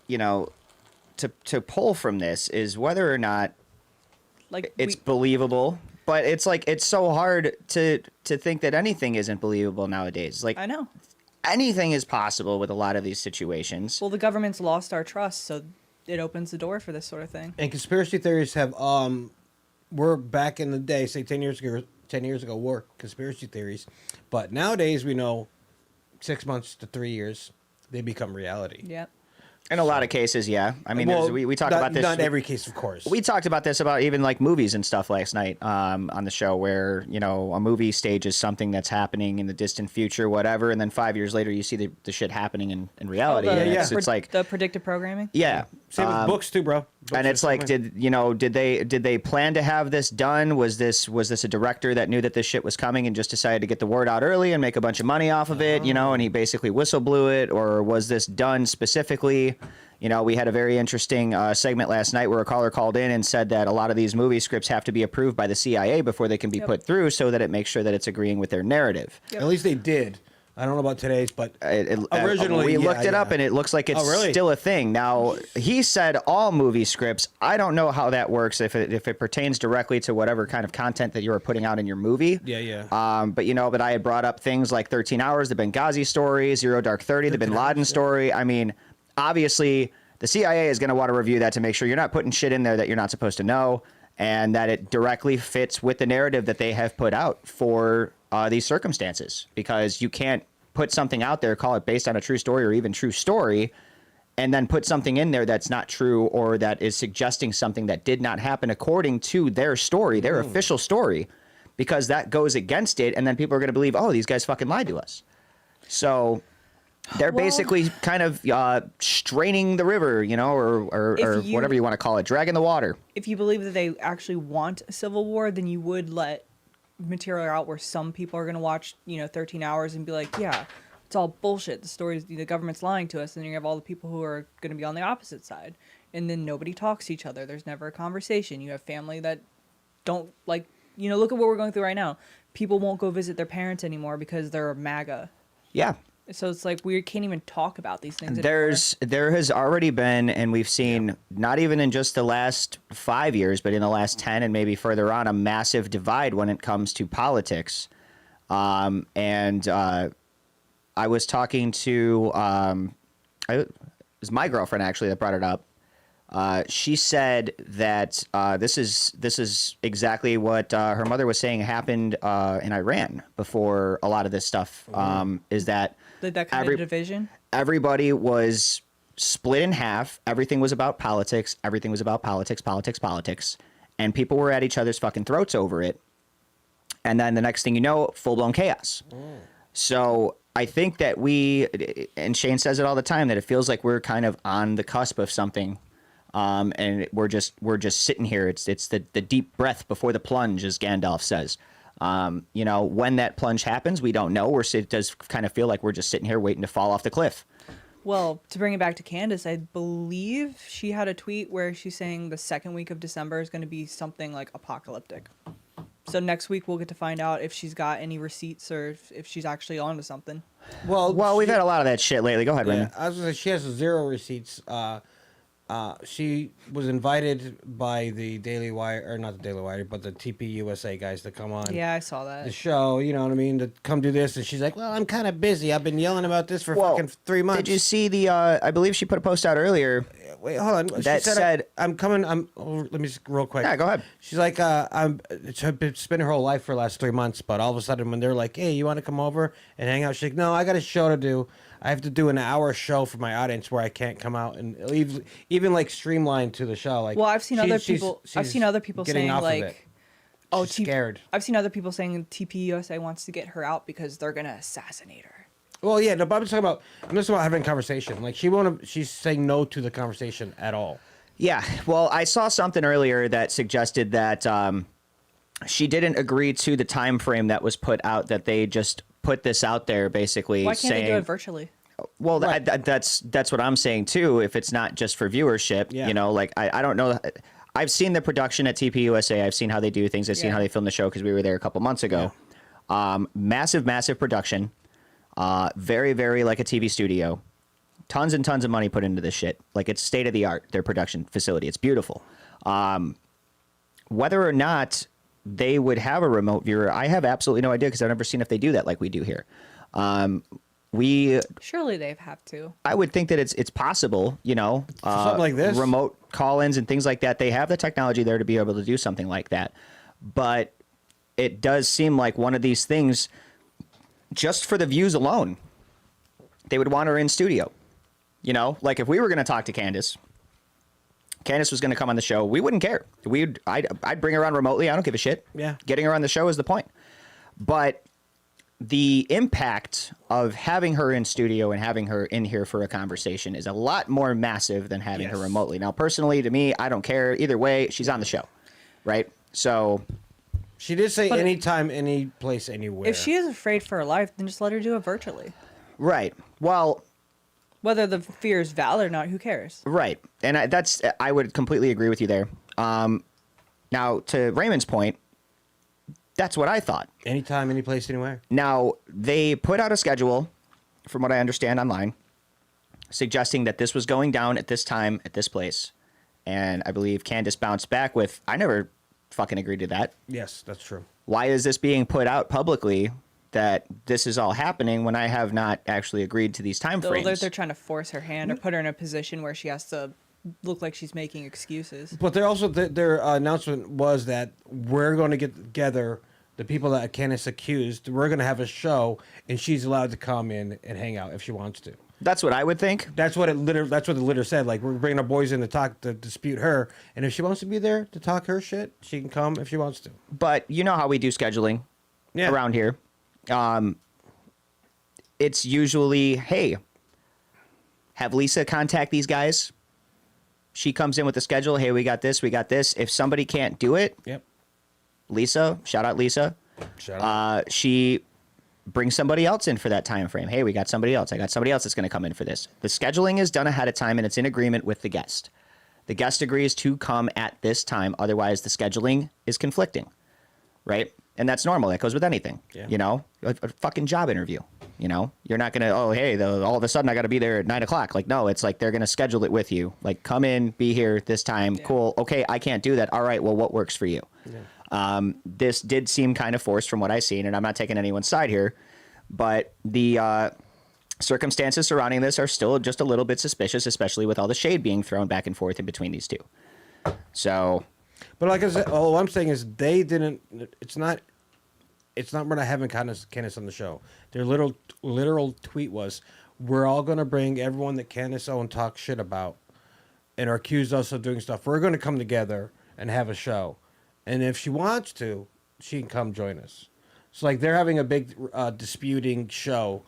you know, to pull from this is whether or not Like, it's believable. But it's like, it's so hard to think that anything isn't believable nowadays. Like, I know. anything is possible with a lot of these situations. Well, the government's lost our trust, so it opens the door for this sort of thing. And conspiracy theories have, we're back in the day, say 10 years ago, 10 years ago were conspiracy theories. But nowadays we know 6 months to 3 years, they become reality. Yep. In a lot of cases, yeah. I mean, Well, we talked not, about this. Not every case, of course. We talked about this about even like movies and stuff last night on the show, where a movie stages something that's happening in the distant future, whatever, and then 5 years later you see the shit happening in reality. And it's like the predictive programming. yeah. Same with books too, bro. Books And it's are like, coming. did they plan to have this done? Was this a director that knew that this shit was coming and just decided to get the word out early and make a bunch of money off of it, and he basically whistle blew it, or was this done specifically? We had a very interesting segment last night where a caller called in and said that a lot of these movie scripts have to be approved by the CIA before they can be put through, so that it makes sure that it's agreeing with their narrative. Yep. At least they did. I don't know about today's, but originally we looked it up yeah. and it looks like it's really? still a thing. Now, he said all movie scripts. I don't know how that works, if it pertains directly to whatever kind of content that you are putting out in your movie. Yeah. But I had brought up things like 13 Hours, the Benghazi story, Zero Dark 30, the Bin Laden story. I mean, obviously the CIA is going to want to review that to make sure you're not putting shit in there that you're not supposed to know, and that it directly fits with the narrative that they have put out for these circumstances. Because you can't put something out there, call it based on a true story or even true story, and then put something in there that's not true, or that is suggesting something that did not happen according to their story, their official story, because that goes against it, and then people are going to believe, oh, these guys fucking lied to us. So they're basically kind of straining the river, or whatever you want to call it, dragging the water. If you believe that they actually want a civil war, then you would let material out where some people are going to watch 13 Hours and be like, yeah, it's all bullshit, the government's lying to us. And then you have all the people who are going to be on the opposite side, and then nobody talks to each other. There's never a conversation. You have family that don't look at what we're going through right now. People won't go visit their parents anymore because they're MAGA. Yeah. So it's like we can't even talk about these things There has already been, and we've seen, not even in just the last 5 years, but in the last 10 and maybe further on, a massive divide when it comes to politics. I was talking to, it was my girlfriend actually that brought it up. She said that this is exactly what her mother was saying happened in Iran before a lot of this stuff. Is that that kind of division? Everybody was split in half. Everything was about politics. Everything was about politics. And people were at each other's fucking throats over it. And then the next thing you know, full-blown chaos. So I think that and Shane says it all the time, that it feels like we're kind of on the cusp of something. And we're just sitting here. It's the deep breath before the plunge, as Gandalf says. When that plunge happens, we don't know. It does kind of feel like we're just sitting here waiting to fall off the cliff. Well, to bring it back to Candace, I believe she had a tweet where she's saying the second week of December is going to be something like apocalyptic. So next week we'll get to find out if she's got any receipts or if she's actually onto something. Well, we've had a lot of that shit lately. Go ahead, Raymond. I was gonna say she has 0 receipts. She was invited by the Daily Wire, or not the Daily Wire, but the TP USA guys to come on. Yeah, I saw that. The show, you know what I mean, to come do this, and she's like, "Well, I'm kind of busy. I've been yelling about this for fucking 3 months." Did you see the? I believe she put a post out earlier. Wait, hold on. She That said, I'm coming. Let me just real quick. Yeah, go ahead. She's like, it's been her whole life for the last 3 months, but all of a sudden when they're like, "Hey, you want to come over and hang out?" She's like, "No, I got a show to do. I have to do an hour show for my audience where I can't come out and even like streamline to the show." Like, well, I've seen other people. I've she's seen other people getting saying off of it. like, "Oh, She's scared." I've seen other people saying TP USA wants to get her out because they're gonna assassinate her. Well, yeah, no, but I'm just talking about having a conversation. Like she's saying no to the conversation at all. Yeah, well, I saw something earlier that suggested that she didn't agree to the time frame that was put out, that they just put this out there basically Why can't saying, they do it virtually? well, that's what I'm saying too, if it's not just for viewership. Yeah. Like I don't know. I've seen the production at TP USA. I've seen how they do things. I've seen how they film the show because we were there a couple months ago. Yeah. Massive production. Very, very like a TV studio. Tons and tons of money put into this shit. Like, it's state of the art, their production facility. It's beautiful. Whether or not they would have a remote viewer, I have absolutely no idea, because I've never seen if they do that like we do here. Surely they have to. I would think that it's possible, something like this, remote call-ins and things like that. They have the technology there to be able to do something like that. But it does seem like one of these things, just for the views alone, they would want her in studio. You know, like if we were going to talk to Candace was going to come on the show, we wouldn't care. I'd bring her on remotely. I don't give a shit. Yeah. Getting her on the show is the point. But the impact of having her in studio and having her in here for a conversation is a lot more massive than having her Yes. remotely. Now, personally, to me, I don't care. Either way, she's on the show, right? So, She did say But- anytime, any place, anywhere. If she is afraid for her life, then just let her do it virtually. right. Well, Whether the fear is valid or not, who cares? right. And I would completely agree with you there. Now, to Raymond's point, that's what I thought. Anytime, any place, anywhere. Now, they put out a schedule, from what I understand online, suggesting that this was going down at this time, at this place. And I believe Candace bounced back with, I never fucking agreed to that. Yes, that's true. Why is this being put out publicly that this is all happening when I have not actually agreed to these time They're frames? trying to force her hand or put her in a position where she has to look like she's making excuses. But they're also their announcement was that we're going to get together the people that Candace accused. We're going to have a show, and she's allowed to come in and hang out if she wants to. That's what I would think. That's what That's what the litter said. Like, we're bringing our boys in to talk to dispute her, and if she wants to be there to talk her shit, she can come if she wants to. But you know how we do scheduling Yeah. around here. It's usually, hey, have Lisa contact these guys. She comes in with the schedule. Hey, we got this, we got this. If somebody can't do it, Yep. Lisa, shout out Lisa. Shout out. She brings somebody else in for that time frame. Hey, we got somebody else. I got somebody else that's going to come in for this. The scheduling is done ahead of time, and it's in agreement with the guest. The guest agrees to come at this time. Otherwise, the scheduling is conflicting, right? And that's normal. That goes with anything. Yeah. You know, a fucking job interview. You know, you're not gonna. Oh, hey, all of a sudden I got to be there at 9 o'clock. Like, no, it's like they're gonna schedule it with you. Like, come in, be here this time. Yeah. Cool. Okay, I can't do that. All right. Well, what works for you? This did seem kind of forced from what I've seen, and I'm not taking anyone's side here, but the circumstances surrounding this are still just a little bit suspicious, especially with all the shade being thrown back and forth in between these two. So, But like I said, all I'm saying is they didn't. It's not. We're not having Candace on the show. Their literal tweet was, "We're all going to bring everyone that Candace owned talk shit about, and are accused us of doing stuff. We're going to come together and have a show, and if she wants to, she can come join us." So like they're having a big disputing show.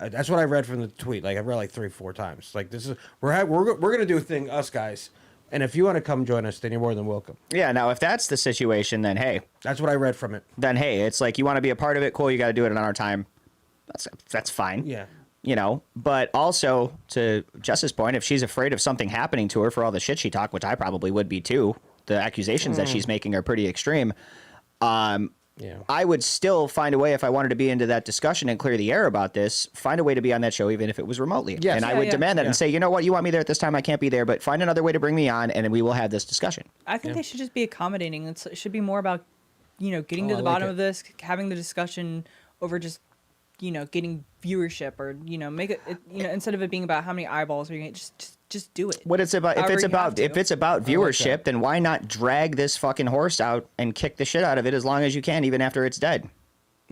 That's what I read from the tweet. Like I read like 3-4 times. Like this is we're going to do a thing, us guys. And if you want to come join us, then you're more than welcome. yeah, now if that's the situation, then hey, That's what I read from it. it's like you want to be a part of it. Cool, you got to do it on our time. That's fine. Yeah. You know, but also to Jess's point, if she's afraid of something happening to her for all the shit she talked, which I probably would be too, the accusations that she's making are pretty extreme. Yeah. I would still find a way, if I wanted to be into that discussion and clear the air about this, find a way to be on that show, even if it was remotely. Yes. And I Yeah, would yeah. demand that Yeah. and say, you know what, you want me there at this time, I can't be there, but find another way to bring me on, and then we will have this discussion. I think they should just be accommodating. It should be more about, getting to I the like bottom it. of this, having the discussion over just, getting viewership or, make it, instead of it being about how many eyeballs are you going to just do it. What it's about, if However it's you have about, to. if it's about viewership, then why not drag this fucking horse out and kick the shit out of it as long as you can, even after it's dead?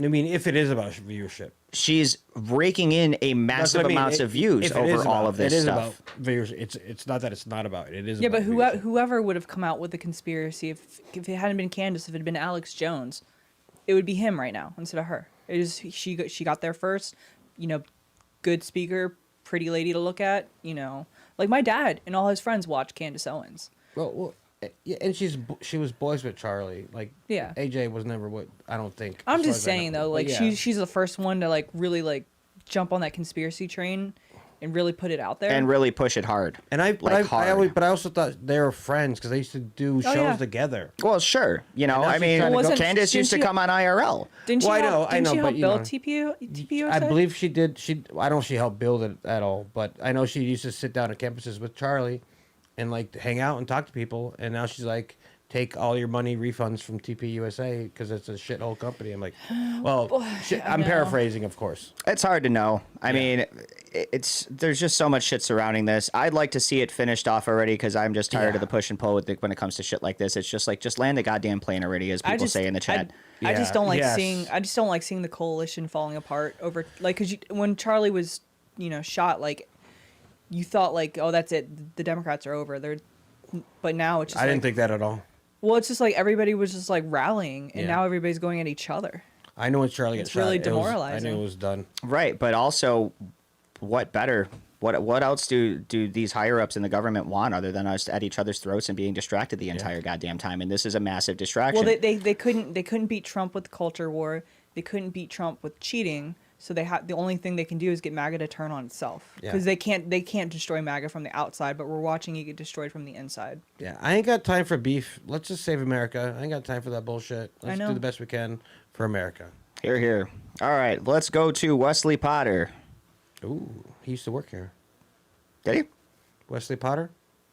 I mean, if it is about viewership. She's raking in a That's massive what I mean. amounts of views If it is over all about- of this it is stuff. about viewership. It's not that it's not about it. It is Yeah, about but viewership. whoever would have come out with the conspiracy, if it hadn't been Candace, if it had been Alex Jones, it would be him right now instead of her. It is she got there first, good speaker, pretty lady to look at, like my dad and all his friends watch Candace Owens. Well, yeah, and she was boys with Charlie. Like, Yeah. AJ was never what I don't think. I'm as far just as I know. saying though, But like yeah. she's the first one to really jump on that conspiracy train and really put it out there. And really push it hard. And I hard. also thought they were friends because they used to do shows yeah. together. Well, sure. And now I she's mean, trying to go- Candace used to Didn't she- come on IRL. didn't she Well, I help, know, didn't she but, help you build know, TPUSA? I believe she did. I don't know if she helped build it at all, but I know she used to sit down at campuses with Charlie and like hang out and talk to people. And now she's like, take all your money refunds from TPUSA because it's a shithole company. I'm like, well, I'm know. paraphrasing, of course. It's hard to know. I mean, there's just so much shit surrounding this. I'd like to see it finished off already because I'm just tired of the push and pull when it comes to shit like this. It's just like, just land the goddamn plane already, as people say in the chat. I just don't like yes. seeing the coalition falling apart over like because when Charlie was shot, like you thought like, oh, that's it, the Democrats are over. But now it's just I didn't think that at all. well, it's just like everybody was just like rallying, and Yeah. now everybody's going at each other. I know when Charlie got It's shot. really I demoralizing. knew it was done. Right, but also, what better? What else do these higher ups in the government want other than us at each other's throats and being distracted the entire goddamn time? And this is a massive distraction. Well, they couldn't beat Trump with culture war. They couldn't beat Trump with cheating. So the only thing they can do is get MAGA to turn on itself because they can't destroy MAGA from the outside, but we're watching it get destroyed from the inside. Yeah, I ain't got time for beef. Let's just save America. I ain't got time for that bullshit. Let's know. do the best we can for America. Here, here. All right, let's go to Wesley Potter. Ooh, he used to work here. Did he? Wesley Potter?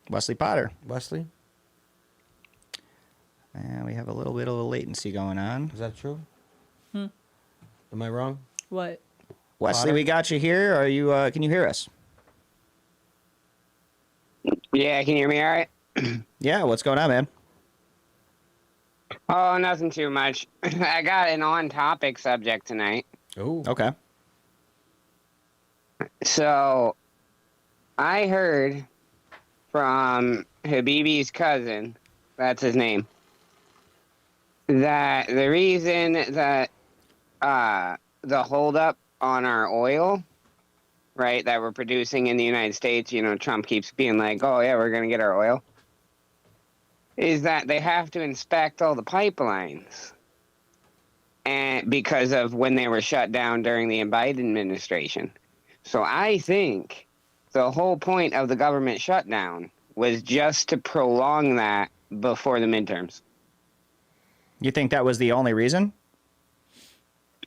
Wesley Potter. Wesley? And we have a little bit of a latency going on. Is that true? Am I wrong? What? Wesley, Potter? we got you here. Are you? Can you hear us? Yeah, can you hear me all right? Yeah. What's going on, man? Oh, nothing too much. I got an on-topic subject tonight. Ooh. Okay. So, I heard from Habibi's cousin, that's his name, that the reason that the holdup on our oil, right, that we're producing in the United States, Trump keeps being like, oh, yeah, we're going to get our oil, is that they have to inspect all the pipelines. And because of when they were shut down during the Biden administration. So I think the whole point of the government shutdown was just to prolong that before the midterms. You think that was the only reason?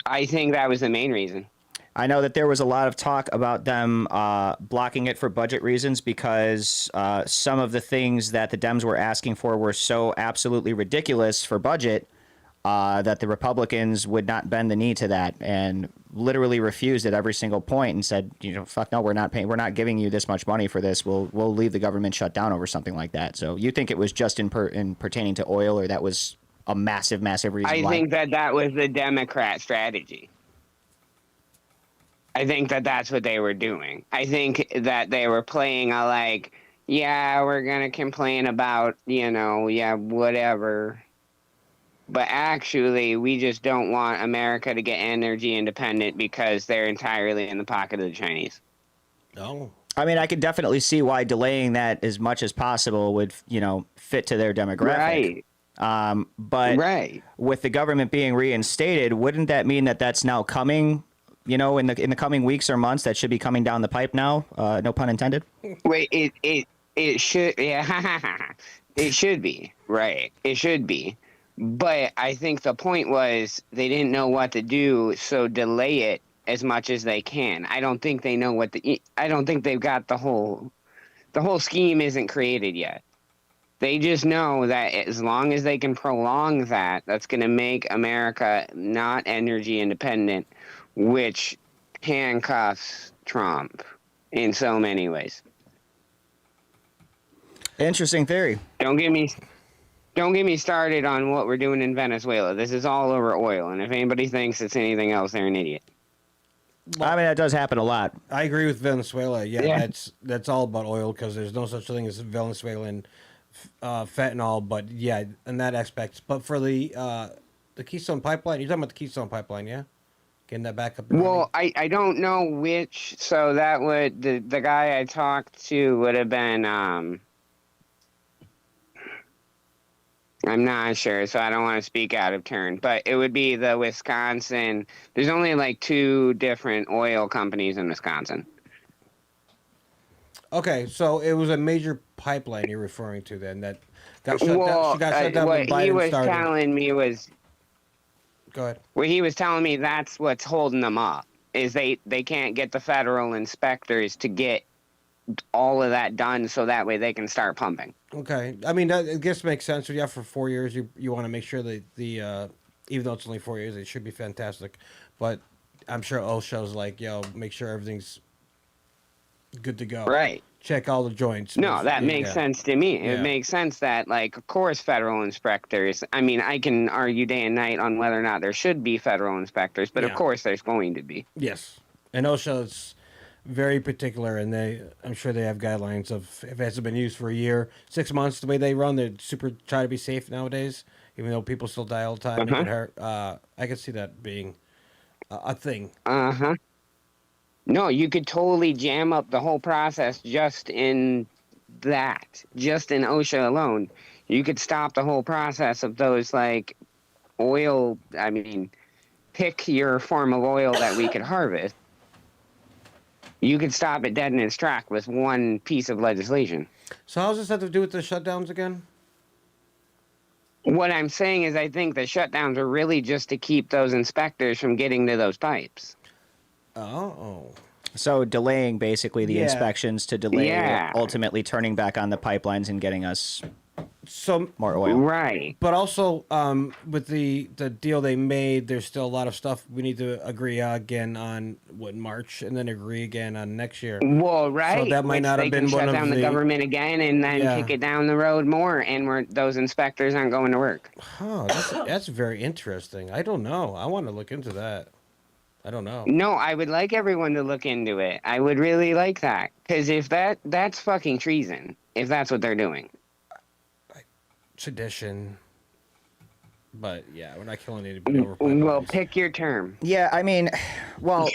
I think that was the main reason. I know that there was a lot of talk about them blocking it for budget reasons because some of the things that the Dems were asking for were so absolutely ridiculous for budget that the Republicans would not bend the knee to that and literally refused at every single point and said, fuck no, we're not paying, we're not giving you this much money for this. We'll leave the government shut down over something like that. So you think it was just in pertaining to oil, or that was a massive reason I why? think that was the Democrat strategy. I think that that's what they were doing. I think that they were playing a like, yeah, we're going to complain about, yeah, whatever. But actually, we just don't want America to get energy independent because they're entirely in the pocket of the Chinese. No. I mean, I could definitely see why delaying that as much as possible would, fit to their demographic. Right. But Right. with the government being reinstated, wouldn't that mean that that's now coming, in the coming weeks or months? That should be coming down the pipe now. No pun intended. Wait, it should, yeah, it should be, right. It should be. But I think the point was they didn't know what to do, so delay it as much as they can. I don't think they know I don't think they've got the whole scheme isn't created yet. They just know that as long as they can prolong that, that's going to make America not energy independent, which handcuffs Trump in so many ways. Interesting theory. Don't get me started on what we're doing in Venezuela. This is all over oil, and if anybody thinks it's anything else, they're an idiot. I mean, that does happen a lot. I agree with Venezuela. Yeah, Yeah. that's all about oil because there's no such thing as Venezuelan fentanyl. But yeah, in that aspect. But for the Keystone Pipeline, you're talking about the Keystone Pipeline, yeah? Getting that back up. and Well, I don't know which. So that would the guy I talked to would have been. I'm not sure, so I don't want to speak out of turn. But it would be the Wisconsin. There's only like 2 different oil companies in Wisconsin. Okay, so it was a major pipeline you're referring to then that got shut down. Well, She got shut down when what he Biden was started. telling me was. Go ahead. What he was telling me, that's what's holding them up, is they can't get the federal inspectors to get all of that done so that way they can start pumping. Okay, I mean that I guess makes sense. So yeah, for 4 years, you want to make sure that the even though it's only 4 years, it should be fantastic. But I'm sure OSHA's like, make sure everything's good to go. Right. check all the joints. No, that makes Yeah. sense to me. It Yeah. makes sense that, like, of course, federal inspectors. I mean, I can argue day and night on whether or not there should be federal inspectors, but Yeah. of course, there's going to be. Yes, and OSHA is very particular, and I'm sure they have guidelines of if it hasn't been used for a year, 6 months. The way they run, they super try to be safe nowadays, even though people still die all the time and get hurt. I can see that being a thing. No, you could totally jam up the whole process just in OSHA alone. You could stop the whole process of those, like, oil. I mean, pick your form of oil that we could harvest. You could stop it dead in its track with one piece of legislation. So how's this have to do with the shutdowns again? What I'm saying is I think the shutdowns are really just to keep those inspectors from getting to those pipes. Oh. So delaying basically the Yeah. inspections to delay Yeah. ultimately turning back on the pipelines and getting us So, more oil. Right. but also with the deal they made, there's still a lot of stuff we need to agree again on in March, and then agree again on next year. Well, right. So that might Which not have they been can one shut of down the the- government again and then Yeah. kick it down the road more, and those inspectors aren't going to work. Oh, that's very interesting. I don't know. I want to look into that. I don't know. No, I would like everyone to look into it. I would really like that, because if that's fucking treason, if that's what they're doing. Sedition. But yeah, we're not killing anybody over Well, pipelines. pick your term. Yeah, I mean, well,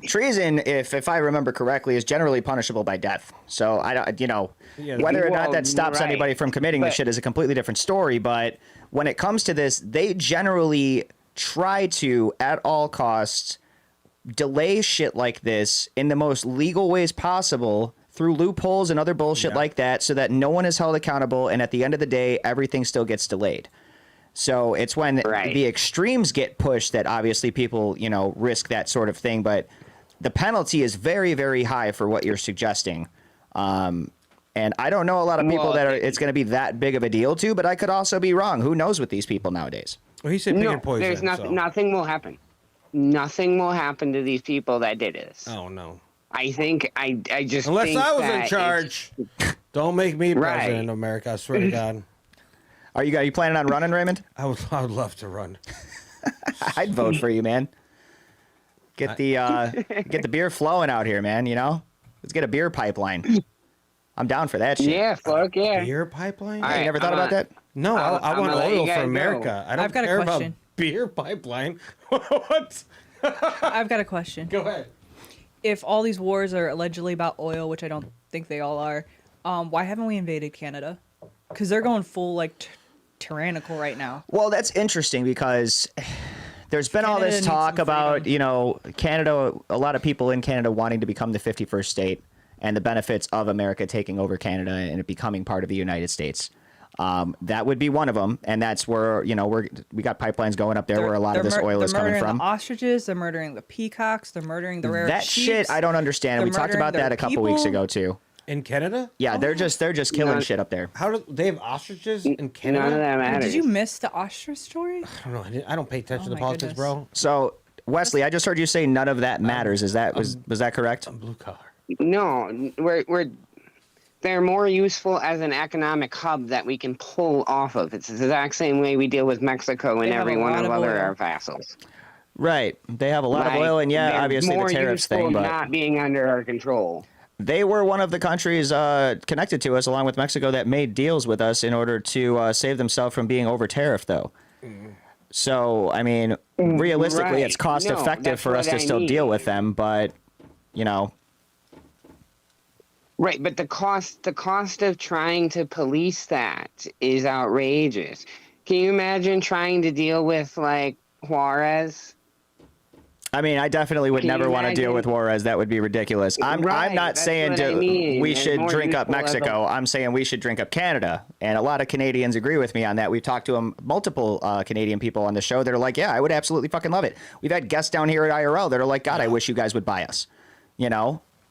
treason, if I remember correctly, is generally punishable by death. So I don't, Yeah, whether or not well, that stops right. anybody from committing the But- shit is a completely different story. But when it comes to this, they generally try to, at all costs, delay shit like this in the most legal ways possible through loopholes and other bullshit like that, so that no one is held accountable. And at the end of the day, everything still gets delayed. So it's when Right. the extremes get pushed that obviously people, risk that sort of thing. But the penalty is very, very high for what you're suggesting. And I don't know a lot of people Well, that it's going to be that big of a deal to, but I could also be wrong. Who knows with these people nowadays? Well, he said pick No, your poison. there's nothing. so- Nothing will happen. Nothing will happen to these people that did this. Oh no. I think I just Unless think I was that in it's- charge. Don't make me Right. president of America. I swear to God. Are you planning on running, Raymond? I would love to run. I'd vote for you, man. Get the beer flowing out here, man. Let's get a beer pipeline. I'm down for that shit. Yeah, fuck yeah. Beer pipeline? Hey, All you right, never thought I'm about that? No, I I'm want gonna let you oil guys for know. America. I don't I've got a care about question. beer pipeline. What? I've got a question. Go ahead. If all these wars are allegedly about oil, which I don't think they all are, why haven't we invaded Canada? Because they're going full tyrannical right now. Well, that's interesting because there's been all Canada this needs talk some about, freedom. Canada, a lot of people in Canada wanting to become the 51st state and the benefits of America taking over Canada and it becoming part of the United States. That would be one of them, and that's where we got pipelines going up there where a lot of this oil is coming They're from. murdering the ostriches. They're murdering the peacocks. They're murdering the rare That shit I don't understand. They're We talked about murdering that their a couple weeks people. ago too. In Canada? Yeah, they're just killing No. shit up there. How do they have ostriches in None Canada? of that matters. Did you miss the ostrich story? I don't know. I don't pay attention Oh to my politics, goodness. bro. So Wesley, I just heard you say none of that matters. Was that correct? I'm blue collar. No, they're more useful as an economic hub that we can pull off of. It's the exact same way we deal with Mexico and They have every a one lot of of other oil. our vassals. Right. They have a lot of Like, oil, and yeah, they're obviously the more tariffs useful thing, but not being under our control. they were one of the countries connected to us, along with Mexico, that made deals with us in order to save themselves from being over tariffed, though. So, I mean, realistically, Right. it's cost No, effective that's for us what to I still deal mean. with them, but Right, but the cost of trying to police that is outrageous. Can you imagine trying to deal with Juarez? I mean, I definitely would Can you never want to deal imagine? with Juarez. That would be ridiculous. I'm Right, not that's saying what I mean. we They're should more drink up useful as a- Mexico. I'm saying we should drink up Canada. And a lot of Canadians agree with me on that. We've talked to multiple Canadian people on the show that are like, yeah, I would absolutely fucking love it. We've had guests down here at IRL that are like, God, I wish you guys would buy us.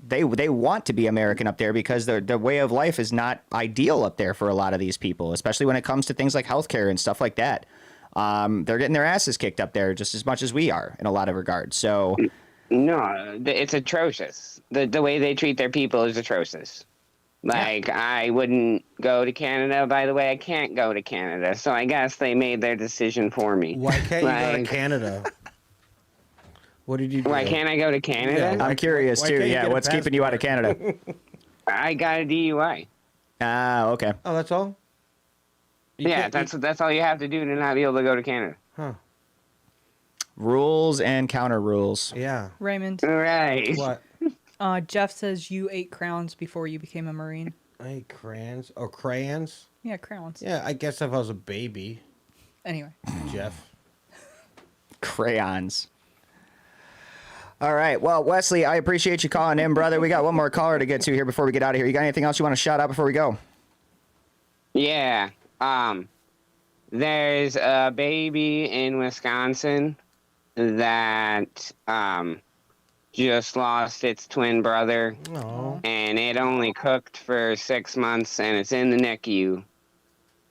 They want to be American up there because the way of life is not ideal up there for a lot of these people, especially when it comes to things like healthcare and stuff like that. They're getting their asses kicked up there just as much as we are in a lot of regards. So No, it's atrocious. The way they treat their people is atrocious. Like, I wouldn't go to Canada. By the way, I can't go to Canada, so I guess they made their decision for me. Why can't you go to Like, Canada? What did you do? why can't I go to Canada? Yeah, I'm curious why too. can't you Yeah, get a what's keeping you out of passport? Canada? I got a DUI. Ah, okay. Oh, that's all? You Yeah, can't- that's all you have to do to not be able to go to Canada. Huh. Rules and counter rules. Yeah. Raymond, Right. What? Jeff says you ate crowns before you became a Marine. I ate crayons. Oh, crayons? Yeah, crowns. Yeah, I guess if I was a baby, Anyway, Jeff. Crayons. All right. Well, Wesley, I appreciate you calling in, brother. We got one more caller to get to here before we get out of here. You got anything else you want to shout out before we go? Yeah. There's a baby in Wisconsin that just lost its twin brother, Oh. and it only cooked for 6 months, and it's in the NICU.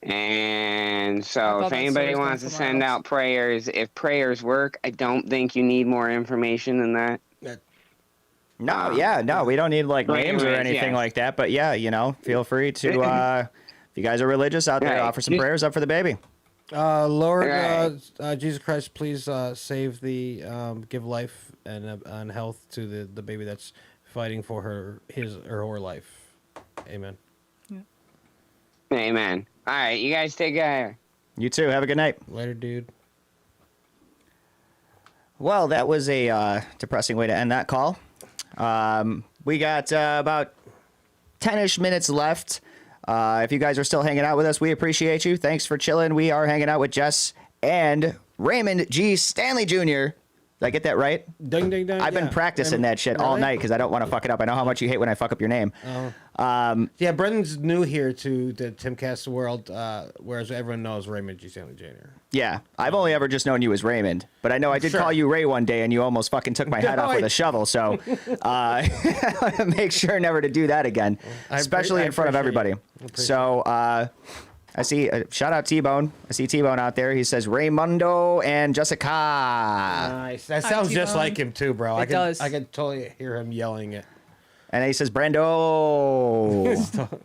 And I so, thought if that anybody story was wants to going somewhere send else. out prayers, if prayers work, I don't think you need more information than that. No, yeah, no, we don't need like Right, names or right, anything yeah. like that. But yeah, you know, feel free to, if you guys are religious out there, Right. offer some prayers up for the baby. Lord, Right. Jesus Christ, please save the, give life and health to the baby that's fighting for her life. Amen. Amen. All right, you guys take care. You too. Have a good night. Later, dude. Well, that was a depressing way to end that call. We got about 10-ish minutes left. If you guys are still hanging out with us, we appreciate you. Thanks for chilling. We are hanging out with Jess and Raymond G. Stanley Jr. Did I get that right? Ding, ding, ding. I've been practicing that shit all night because I don't want to fuck it up. I know how much you hate when I fuck up your name. Yeah, Brendan's new here to the Timcast world, whereas everyone knows Raymond G. Stanley Jr. Yeah, I've only ever just known you as Raymond, but I know I did Sure. call you Ray one day and you almost fucking took my head No, off with I- a shovel. So I want to make sure never to do that again, especially I in front of appreciate everybody. it. I appreciate So I see, shout out T-Bone. I see T-Bone out there. He says Raymundo and Jessica. Nice. That Hi, sounds just T-Bone. like him too, bro. It does. I can totally hear him yelling it. And then he says Brando.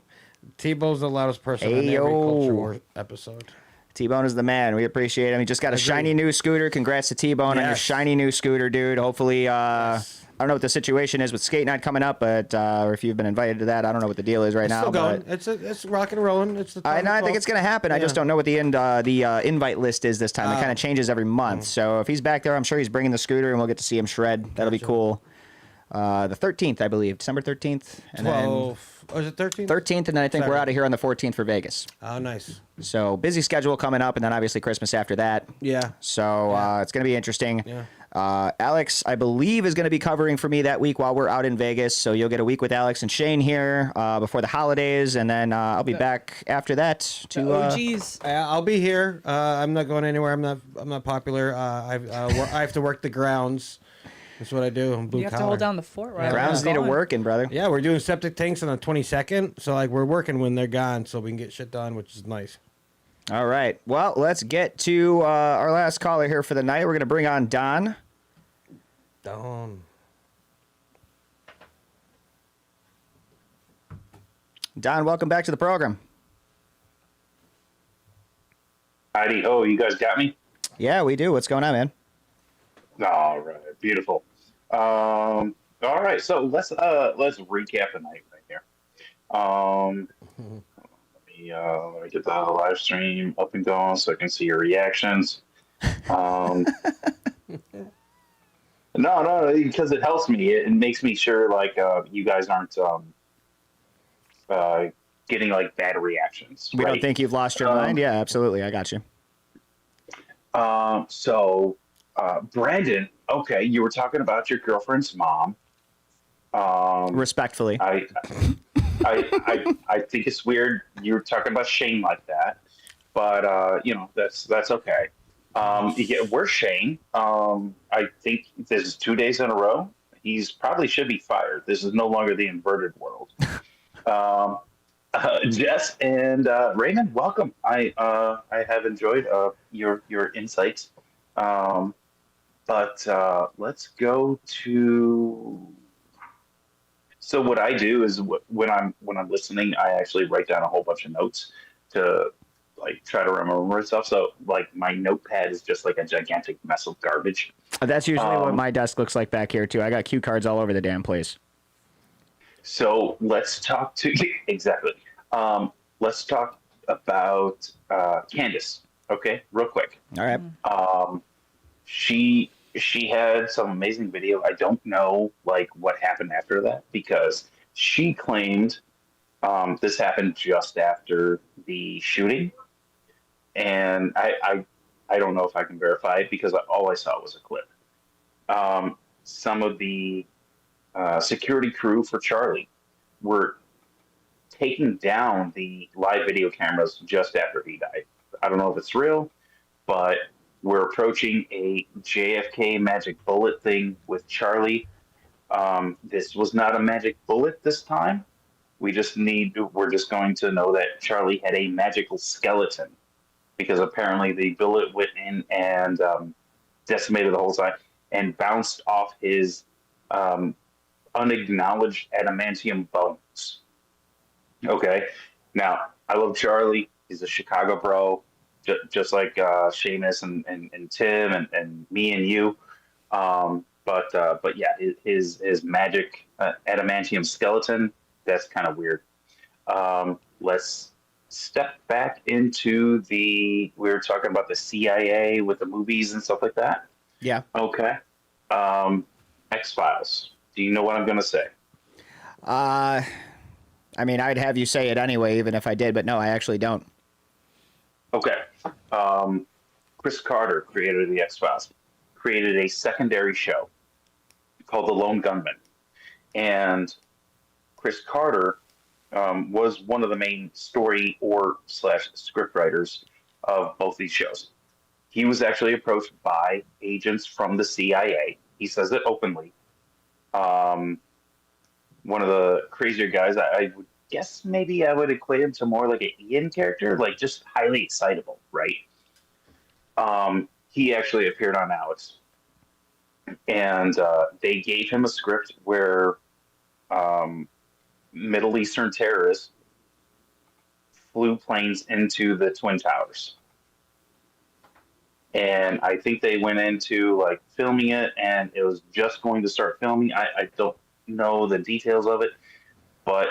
T-Bone's the loudest person on every Ayo. Culture War episode. T-Bone is the man. We appreciate him. He just got a shiny new scooter. Congrats to T-Bone on your Yes. shiny new scooter, dude. Hopefully, I don't know what the situation is with skate night coming up, but or if you've been invited to that, I don't know what the deal is right now. Still going. But It's rocking and rolling. It's the I think it's gonna happen. I just don't know what the invite list is this time. It kind of changes every month. So if he's back there, I'm sure he's bringing the scooter, and we'll get to see him shred. That'll be cool. The 13th, I believe, December 13th, and 12. Oh, is it 13? 13th, and then I think we're Saturday. out of here on the 14th for Vegas. Oh, nice. So busy schedule coming up, and then obviously Christmas after that. Yeah. So it's going to be interesting. Yeah. Alex, I believe, is going to be covering for me that week while we're out in Vegas. So you'll get a week with Alex and Shane here before the holidays, and then I'll be back after that to. the OGs. I'll be here. I'm not going anywhere. I'm not popular. I have to work the grounds. That's what I do. I'm blue You have to collar. hold down the fort, right? Grounds need a Gone. working, brother. Yeah, we're doing septic tanks on the 22nd, so like we're working when they're gone, so we can get shit done, which is nice. All right. Well, let's get to our last caller here for the night. We're going to bring on Don. Done. Don, welcome back to the program. Heidi ho, you guys got me? Yeah, we do. What's going on, man? All right, beautiful. All right, so let's recap the night right here. Let me get the live stream up and going so I can see your reactions. No, because it helps me. It makes me sure like you guys aren't getting like bad reactions. We don't think you've lost your mind? Yeah, absolutely. I got you. So, Brandon, okay, you were talking about your girlfriend's mom. Respectfully. I think it's weird you were talking about Shane like that, but that's okay. Yeah, where's Shane? I think this is 2 days in a row. He's probably should be fired. This is no longer the inverted world. Jess and Raymond, welcome. I have enjoyed your insights. But let's go to So what I do is when I'm listening, I actually write down a whole bunch of notes to like try to remember stuff. So like my notepad is just like a gigantic mess of garbage. That's usually what my desk looks like back here too. I got cue cards all over the damn place. So let's talk to exactly. Let's talk about Candace. Okay, real quick. All right. She had some amazing video. I don't know like what happened after that because she claimed this happened just after the shooting, and I don't know if I can verify it because all I saw was a clip. Some of the security crew for Charlie were taking down the live video cameras just after he died. I don't know if it's real, but we're approaching a JFK magic bullet thing with Charlie. This was not a magic bullet this time. We're just going to know that Charlie had a magical skeleton because apparently the bullet went in and decimated the whole side and bounced off his unacknowledged adamantium bones. Okay. Now, I love Charlie. He's a Chicago bro, just like Seamus and Tim and me and you. But yeah, his magic adamantium skeleton, that's kind of weird. Let's step back into we were talking about the CIA with the movies and stuff like that. Yeah. Okay. X-Files. Do you know what I'm going to say? I mean, I'd have you say it anyway, even if I did, but no, I actually don't. Okay. Chris Carter, creator of the X-Files, created a secondary show called The Lone Gunman. And Chris Carter was one of the main story / script writers of both these shows. He was actually approached by agents from the CIA. He says it openly. One of the crazier guys, I would guess maybe I would equate him to more like an Ian character, like just highly excitable, right? He actually appeared on Alex. And they gave him a script where Middle Eastern terrorists flew planes into the Twin Towers. And I think they went into like filming it and it was just going to start filming. I don't know the details of it, but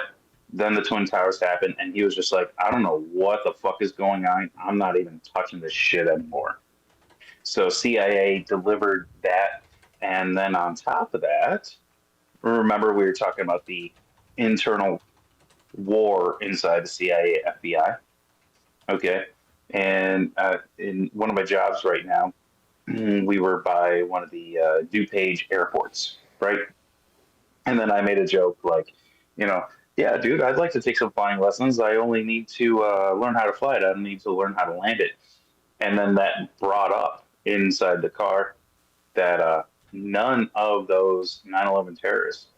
then the Twin Towers happened and he was just like, I don't know what the fuck is going on. I'm not even touching this shit anymore. So CIA delivered that. And then on top of that, remember we were talking about the internal war inside the CIA, FBI. Okay. And in one of my jobs right now, we were by one of the DuPage airports, right? And then I made a joke like, yeah, dude, I'd like to take some flying lessons. I only need to learn how to fly it. I don't need to learn how to land it. And then that brought up inside the car that none of those 9/11 terrorists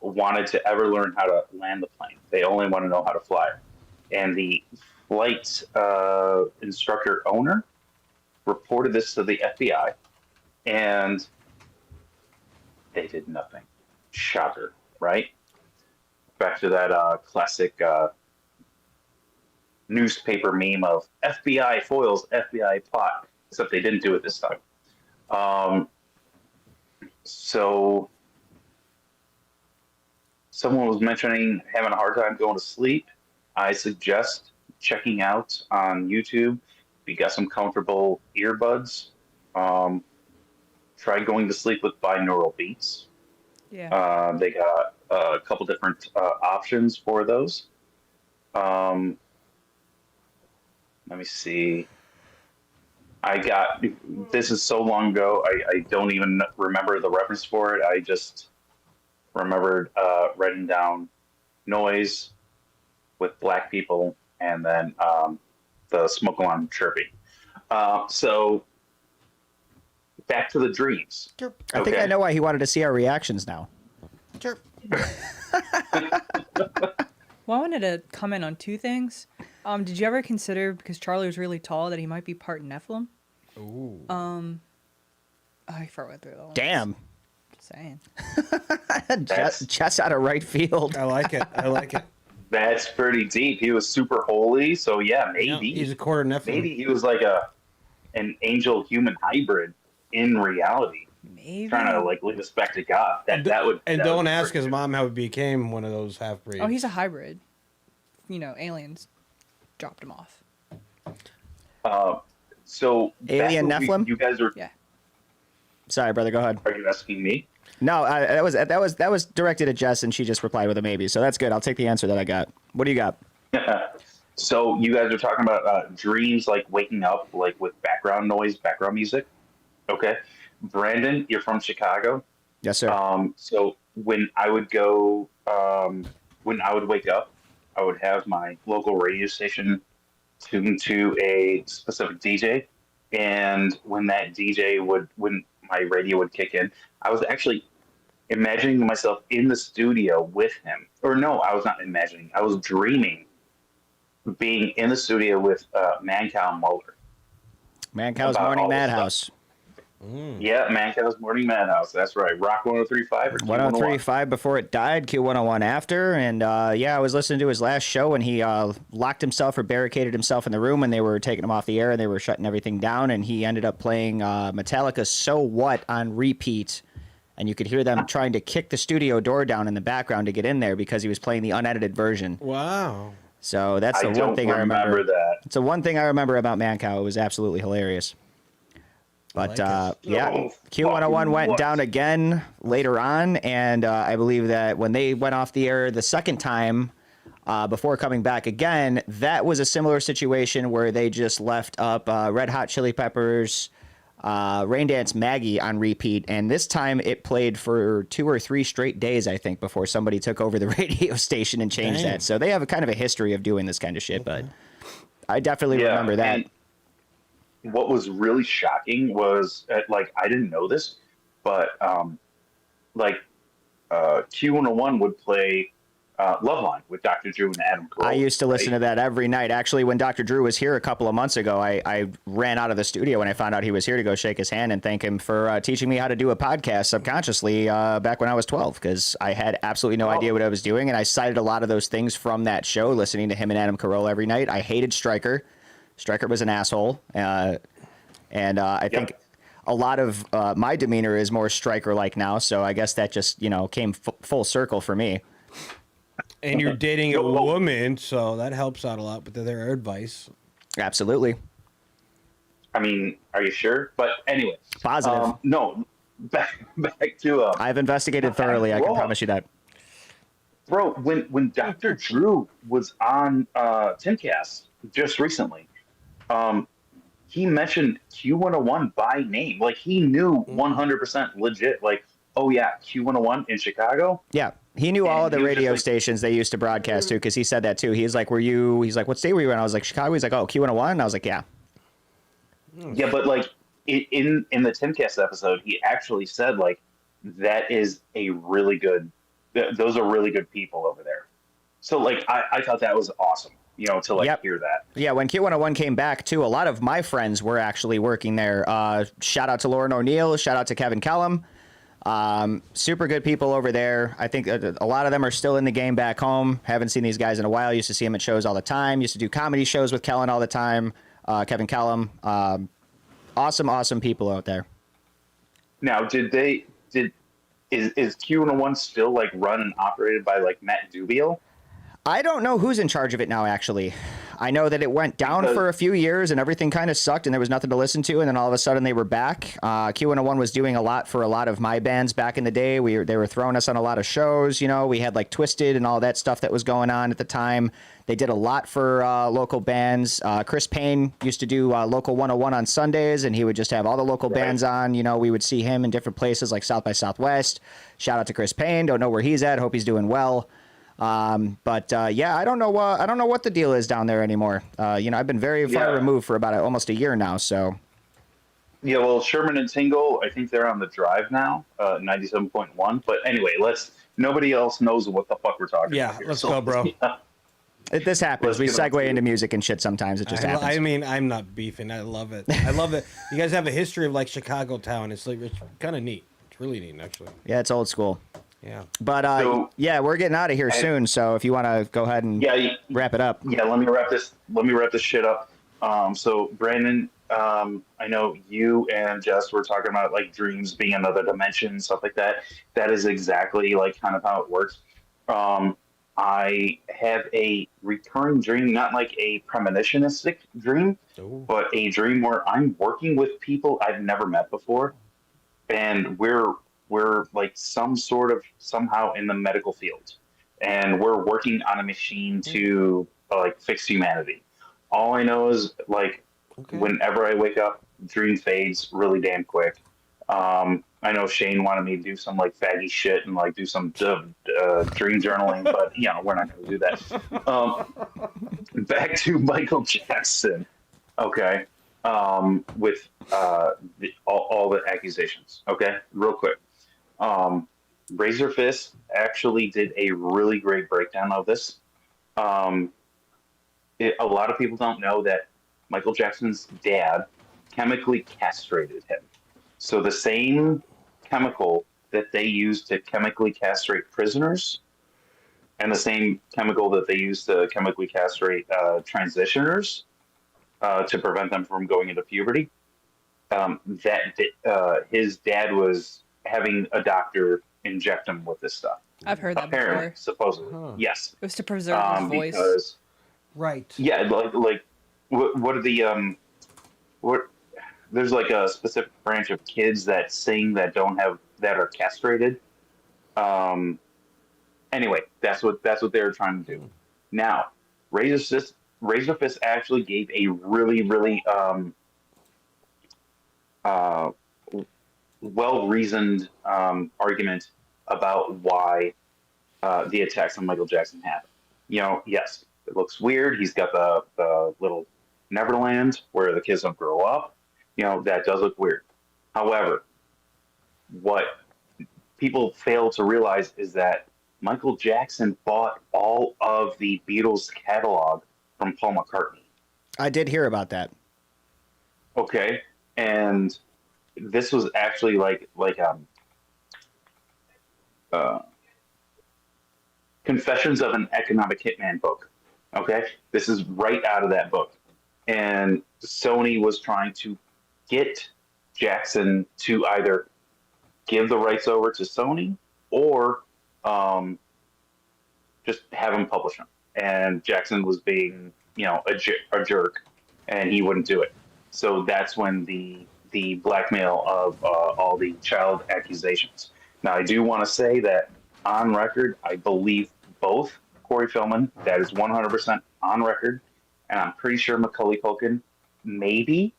wanted to ever learn how to land the plane. They only want to know how to fly it. And the flight instructor owner reported this to the FBI, and they did nothing. Shocker, right? Back to that classic newspaper meme of FBI foils FBI plot, except they didn't do it this time. So someone was mentioning having a hard time going to sleep. I suggest checking out on YouTube. If you got some comfortable earbuds, try going to sleep with binaural beats. Yeah. They got a couple different options for those. Let me see. This is so long ago, I don't even remember the reference for it. I just remembered writing down noise with black people and then the smoke alarm chirping. So back to the dreams. I think I know why he wanted to see our reactions now. Well, I wanted to comment on two things. Did you ever consider, because Charlie was really tall, that he might be part Nephilim? Ooh. I forgot what the other one was. Damn. Saying. Just out of right field. I like it. I like it. That's pretty deep. He was super holy, so yeah, maybe He's a quarter Nephilim. maybe he was like an angel human hybrid in reality, Maybe. trying to like lead us back to God. That would. And that don't would ask pretty his mom how he became one of those half breeds. Oh, he's a hybrid. You know, aliens dropped him off. So Alien back when Nephilim? you guys are. Yeah. Sorry, brother. Go ahead. Are you asking me? No, that was directed at Jess, and she just replied with a maybe. So that's good. I'll take the answer that I got. What do you got? So you guys are talking about dreams, like waking up, like with background noise, background music. Okay, Brandon, you're from Chicago. Yes, sir. So when I would go, when I would wake up, I would have my local radio station tuned to a specific DJ, and when my radio would kick in, I was actually imagining myself in the studio with him. Or no, I was not imagining. I was dreaming being in the studio with Mancow Muller. Mancow's about Morning all this Madhouse. Yeah, Mancow's Morning Madhouse. That's right. Rock 103.5 or 103.5. 103.5 before it died, Q101 after. And yeah, I was listening to his last show when he locked himself or barricaded himself in the room when they were taking him off the air and they were shutting everything down. And he ended up playing Metallica's So What on repeat. And you could hear them trying to kick the studio door down in the background to get in there because he was playing the unedited version. Wow. So that's the one thing I remember. That. It's the one thing I remember about Mancow. It was absolutely hilarious. But yeah, Q101 went down again later on, and I believe that when they went off the air the second time, before coming back again, that was a similar situation where they just left up Red Hot Chili Peppers, Rain Dance Maggie on repeat, and this time it played for 2 or 3 straight days, I think, before somebody took over the radio station and changed that. So they have a kind of a history of doing this kind of shit, but I definitely remember that. And what was really shocking was, like, I didn't know this, but Q101 would play Loveline with Dr. Drew and Adam Carolla. I used to listen to that every night. Actually, when Dr. Drew was here a couple of months ago, I ran out of the studio when I found out he was here to go shake his hand and thank him for teaching me how to do a podcast subconsciously back when I was 12, because I had absolutely no idea what I was doing. And I cited a lot of those things from that show, listening to him and Adam Carolla every night. I hated Stryker. Stryker was an asshole. I think a lot of my demeanor is more Stryker-like now. So I guess that just, came full circle for me. And you're dating a woman, so that helps out a lot with their advice. Absolutely. I mean, are you sure? But anyway. Positive. No, back to... I've investigated thoroughly, I can promise you that. Bro, when Dr. Drew was on Timcast just recently, he mentioned Q101 by name. Like, he knew 100% legit, like, oh yeah, Q101 in Chicago? Yeah. He knew all of the radio stations they used to broadcast to, because he said that too. He's like, he's like, what state were you in? I was like, Chicago. He's like, oh, Q101? And I was like, yeah. Yeah, but like in the Timcast episode, he actually said, like, that is a really good, those are really good people over there. So, like, I thought that was awesome, to like hear that. Yeah, when Q101 came back too, a lot of my friends were actually working there. Shout out to Lauren O'Neill. Shout out to Kevin Kellum. Super good people over there. I think a lot of them are still in the game back home. Haven't seen these guys in a while. Used to see them at shows all the time. Used to do comedy shows with Kellen all the time. Kevin Kellum. Awesome people out there. Now, is Q101 still like run and operated by like Matt Dubio? I don't know who's in charge of it now, actually. I know that it went down for a few years and everything kind of sucked and there was nothing to listen to, and then all of a sudden they were back. Q101 was doing a lot for a lot of my bands back in the day. They were throwing us on a lot of shows. We had like Twisted and all that stuff that was going on at the time. They did a lot for local bands. Chris Payne used to do Local 101 on Sundays, and he would just have all the local bands on. We would see him in different places like South by Southwest. Shout out to Chris Payne. Don't know where he's at. Hope he's doing well. Yeah, I don't know what the deal is down there anymore. I've been very far removed for about almost a year now. So yeah, well, Sherman and Tingle, I think they're on the drive now, 97.1. But anyway, nobody else knows what the fuck we're talking about. Yeah, let's go, bro. Yeah. This happens. We segue into music and shit sometimes. It just happens. I mean, I'm not beefing. I love it. I love it. You guys have a history of like Chicago town. It's like, it's kind of neat. It's really neat, actually. Yeah, it's old school. Yeah. But So- yeah, we're getting out of here soon. So if you want to go ahead and wrap it up. Yeah, let me wrap this shit up. So Brandon, I know you and Jess were talking about like dreams being another dimension, stuff like that. That is exactly like kind of how it works. I have a recurring dream, not like a premonitionistic dream, but a dream where I'm working with people I've never met before, and we're like somehow in the medical field, and we're working on a machine to like fix humanity. All I know is like whenever I wake up, dream fades really damn quick. I know Shane wanted me to do some like faggy shit and like do some dream journaling, but we're not going to do that. Back to Michael Jackson. Okay. With all the accusations. Okay, real quick. Razor Fist actually did a really great breakdown of this. A lot of people don't know that Michael Jackson's dad chemically castrated him. So the same chemical that they used to chemically castrate prisoners and the same chemical that they used to chemically castrate transitioners to prevent them from going into puberty, his dad was having a doctor inject him with this stuff. I've heard that Apparently, before. supposedly. Yes. It was to preserve his voice. Because, Right. yeah, like what are the what? There's like a specific branch of kids that sing that are castrated. Anyway, that's what they were trying to do. Now, Razor Fist actually gave a really well reasoned argument about why the attacks on Michael Jackson happened. Yes, it looks weird. He's got the little Neverland where the kids don't grow up. That does look weird. However, what people fail to realize is that Michael Jackson bought all of the Beatles catalog from Paul McCartney. I did hear about that. Okay, and this was actually like Confessions of an Economic Hitman book. Okay, this is right out of that book, and Sony was trying to get Jackson to either give the rights over to Sony or just have him publish them. And Jackson was being, a jerk, and he wouldn't do it. So that's when the blackmail of all the child accusations. Now, I do want to say that on record, I believe both Corey Feldman. That is 100% on record, and I'm pretty sure Macaulay Culkin, maybe.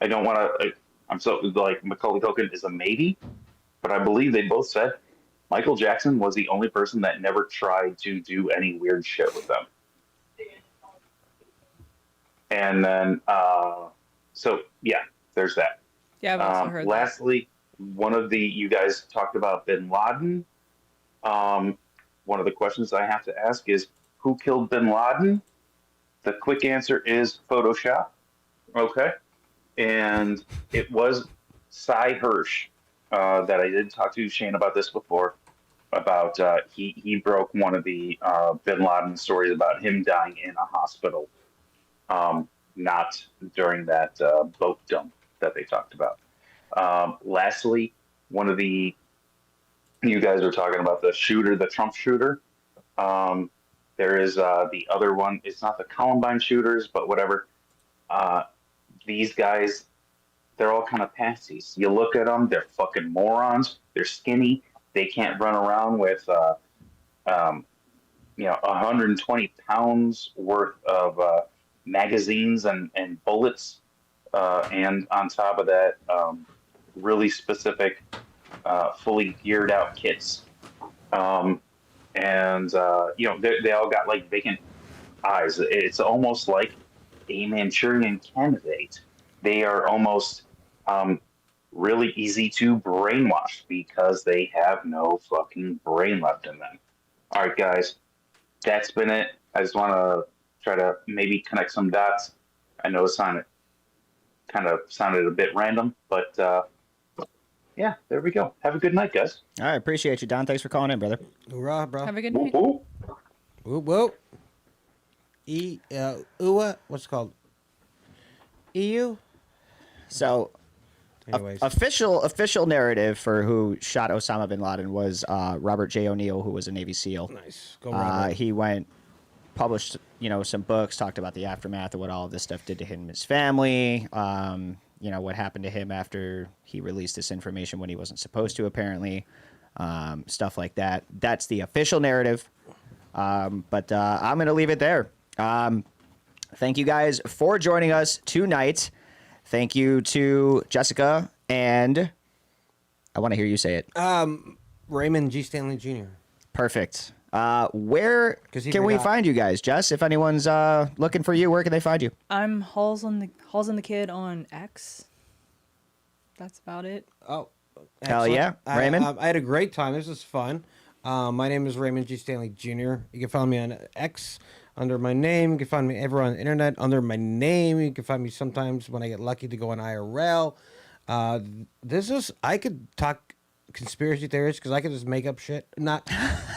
I don't want to. I'm so like Macaulay Culkin is a maybe, but I believe they both said Michael Jackson was the only person that never tried to do any weird shit with them. And then, so yeah, there's that. Yeah, I've also heard lastly, you guys talked about Bin Laden. One of the questions I have to ask is, who killed Bin Laden? The quick answer is Photoshop. Okay. And it was Cy Hirsch that I did talk to Shane about this before, about he broke one of the Bin Laden stories about him dying in a hospital, not during that boat dump that they talked about. Lastly, you guys were talking about the shooter, the Trump shooter. There is the other one. It's not the Columbine shooters, but whatever. These guys, they're all kind of patsies. You look at them, they're fucking morons. They're skinny. They can't run around with, 120 pounds worth of magazines and bullets. And on top of that, really specific, fully geared out kits. They all got like vacant eyes. It's almost like a Manchurian Candidate. They are almost really easy to brainwash because they have no fucking brain left in them. All right, guys, that's been it. I just want to try to maybe connect some dots. I know it kind of sounded a bit random, but Yeah, there we go. Have a good night, guys. All right, appreciate you, Don. Thanks for calling in, brother. Hoorah, bro. Have a good Woo, night. woo. Whoop, whoop. What's it called? EU? So, Anyways. official narrative for who shot Osama bin Laden was Robert J. O'Neill, who was a Navy SEAL. Nice. Go Robert. He published, some books, talked about the aftermath of what all of this stuff did to him and his family. What happened to him after he released this information when he wasn't supposed to, apparently. Stuff like that. That's the official narrative. But I'm going to leave it there. Thank you guys for joining us tonight. Thank you to Jessica, and I want to hear you say it. Raymond G. Stanley Jr. Perfect. Where 'Cause he can we forgot. find you guys, Jess? If anyone's looking for you, where can they find you? I'm Halls and the Kid on X. That's about it. Oh, Hell yeah. excellent. Raymond? I had a great time. This was fun. My name is Raymond G. Stanley Jr. You can find me on X under my name. You can find me everywhere on the internet under my name. You can find me sometimes when I get lucky to go on IRL. I could talk conspiracy theories because I could just make up shit. Not,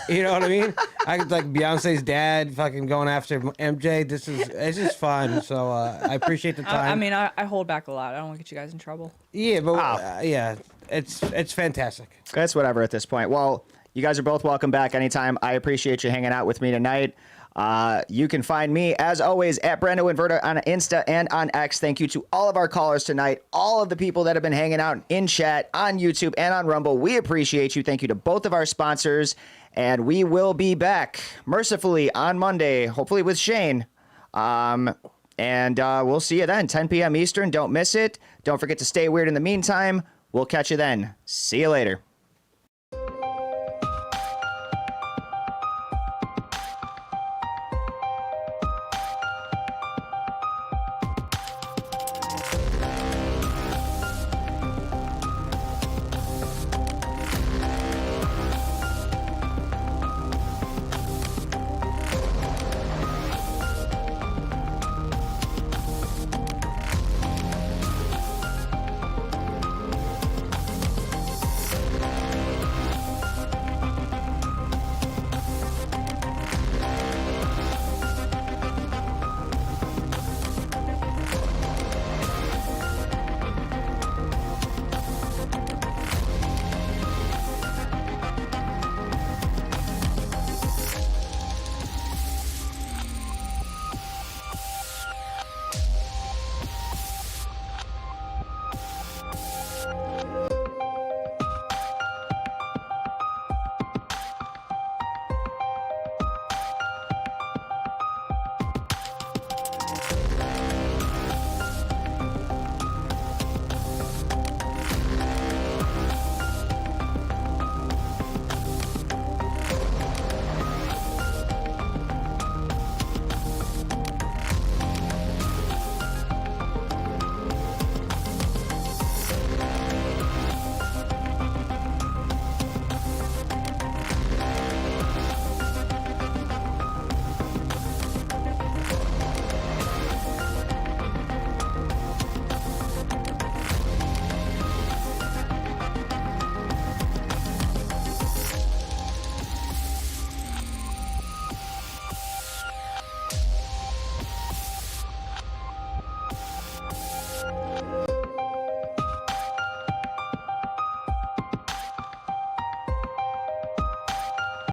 you know what I mean? I could like Beyonce's dad fucking going after MJ. It's just fun. So I appreciate the time. I hold back a lot. I don't want to get you guys in trouble. Yeah, but yeah, it's fantastic. That's whatever at this point. Well, you guys are both welcome back anytime. I appreciate you hanging out with me tonight. You can find me, as always, at Brando Inverter on Insta and on X. Thank you to all of our callers tonight, all of the people that have been hanging out in chat, on YouTube, and on Rumble. We appreciate you. Thank you to both of our sponsors. And we will be back, mercifully, on Monday, hopefully with Shane. And we'll see you then, 10 p.m. Eastern. Don't miss it. Don't forget to stay weird in the meantime. We'll catch you then. See you later.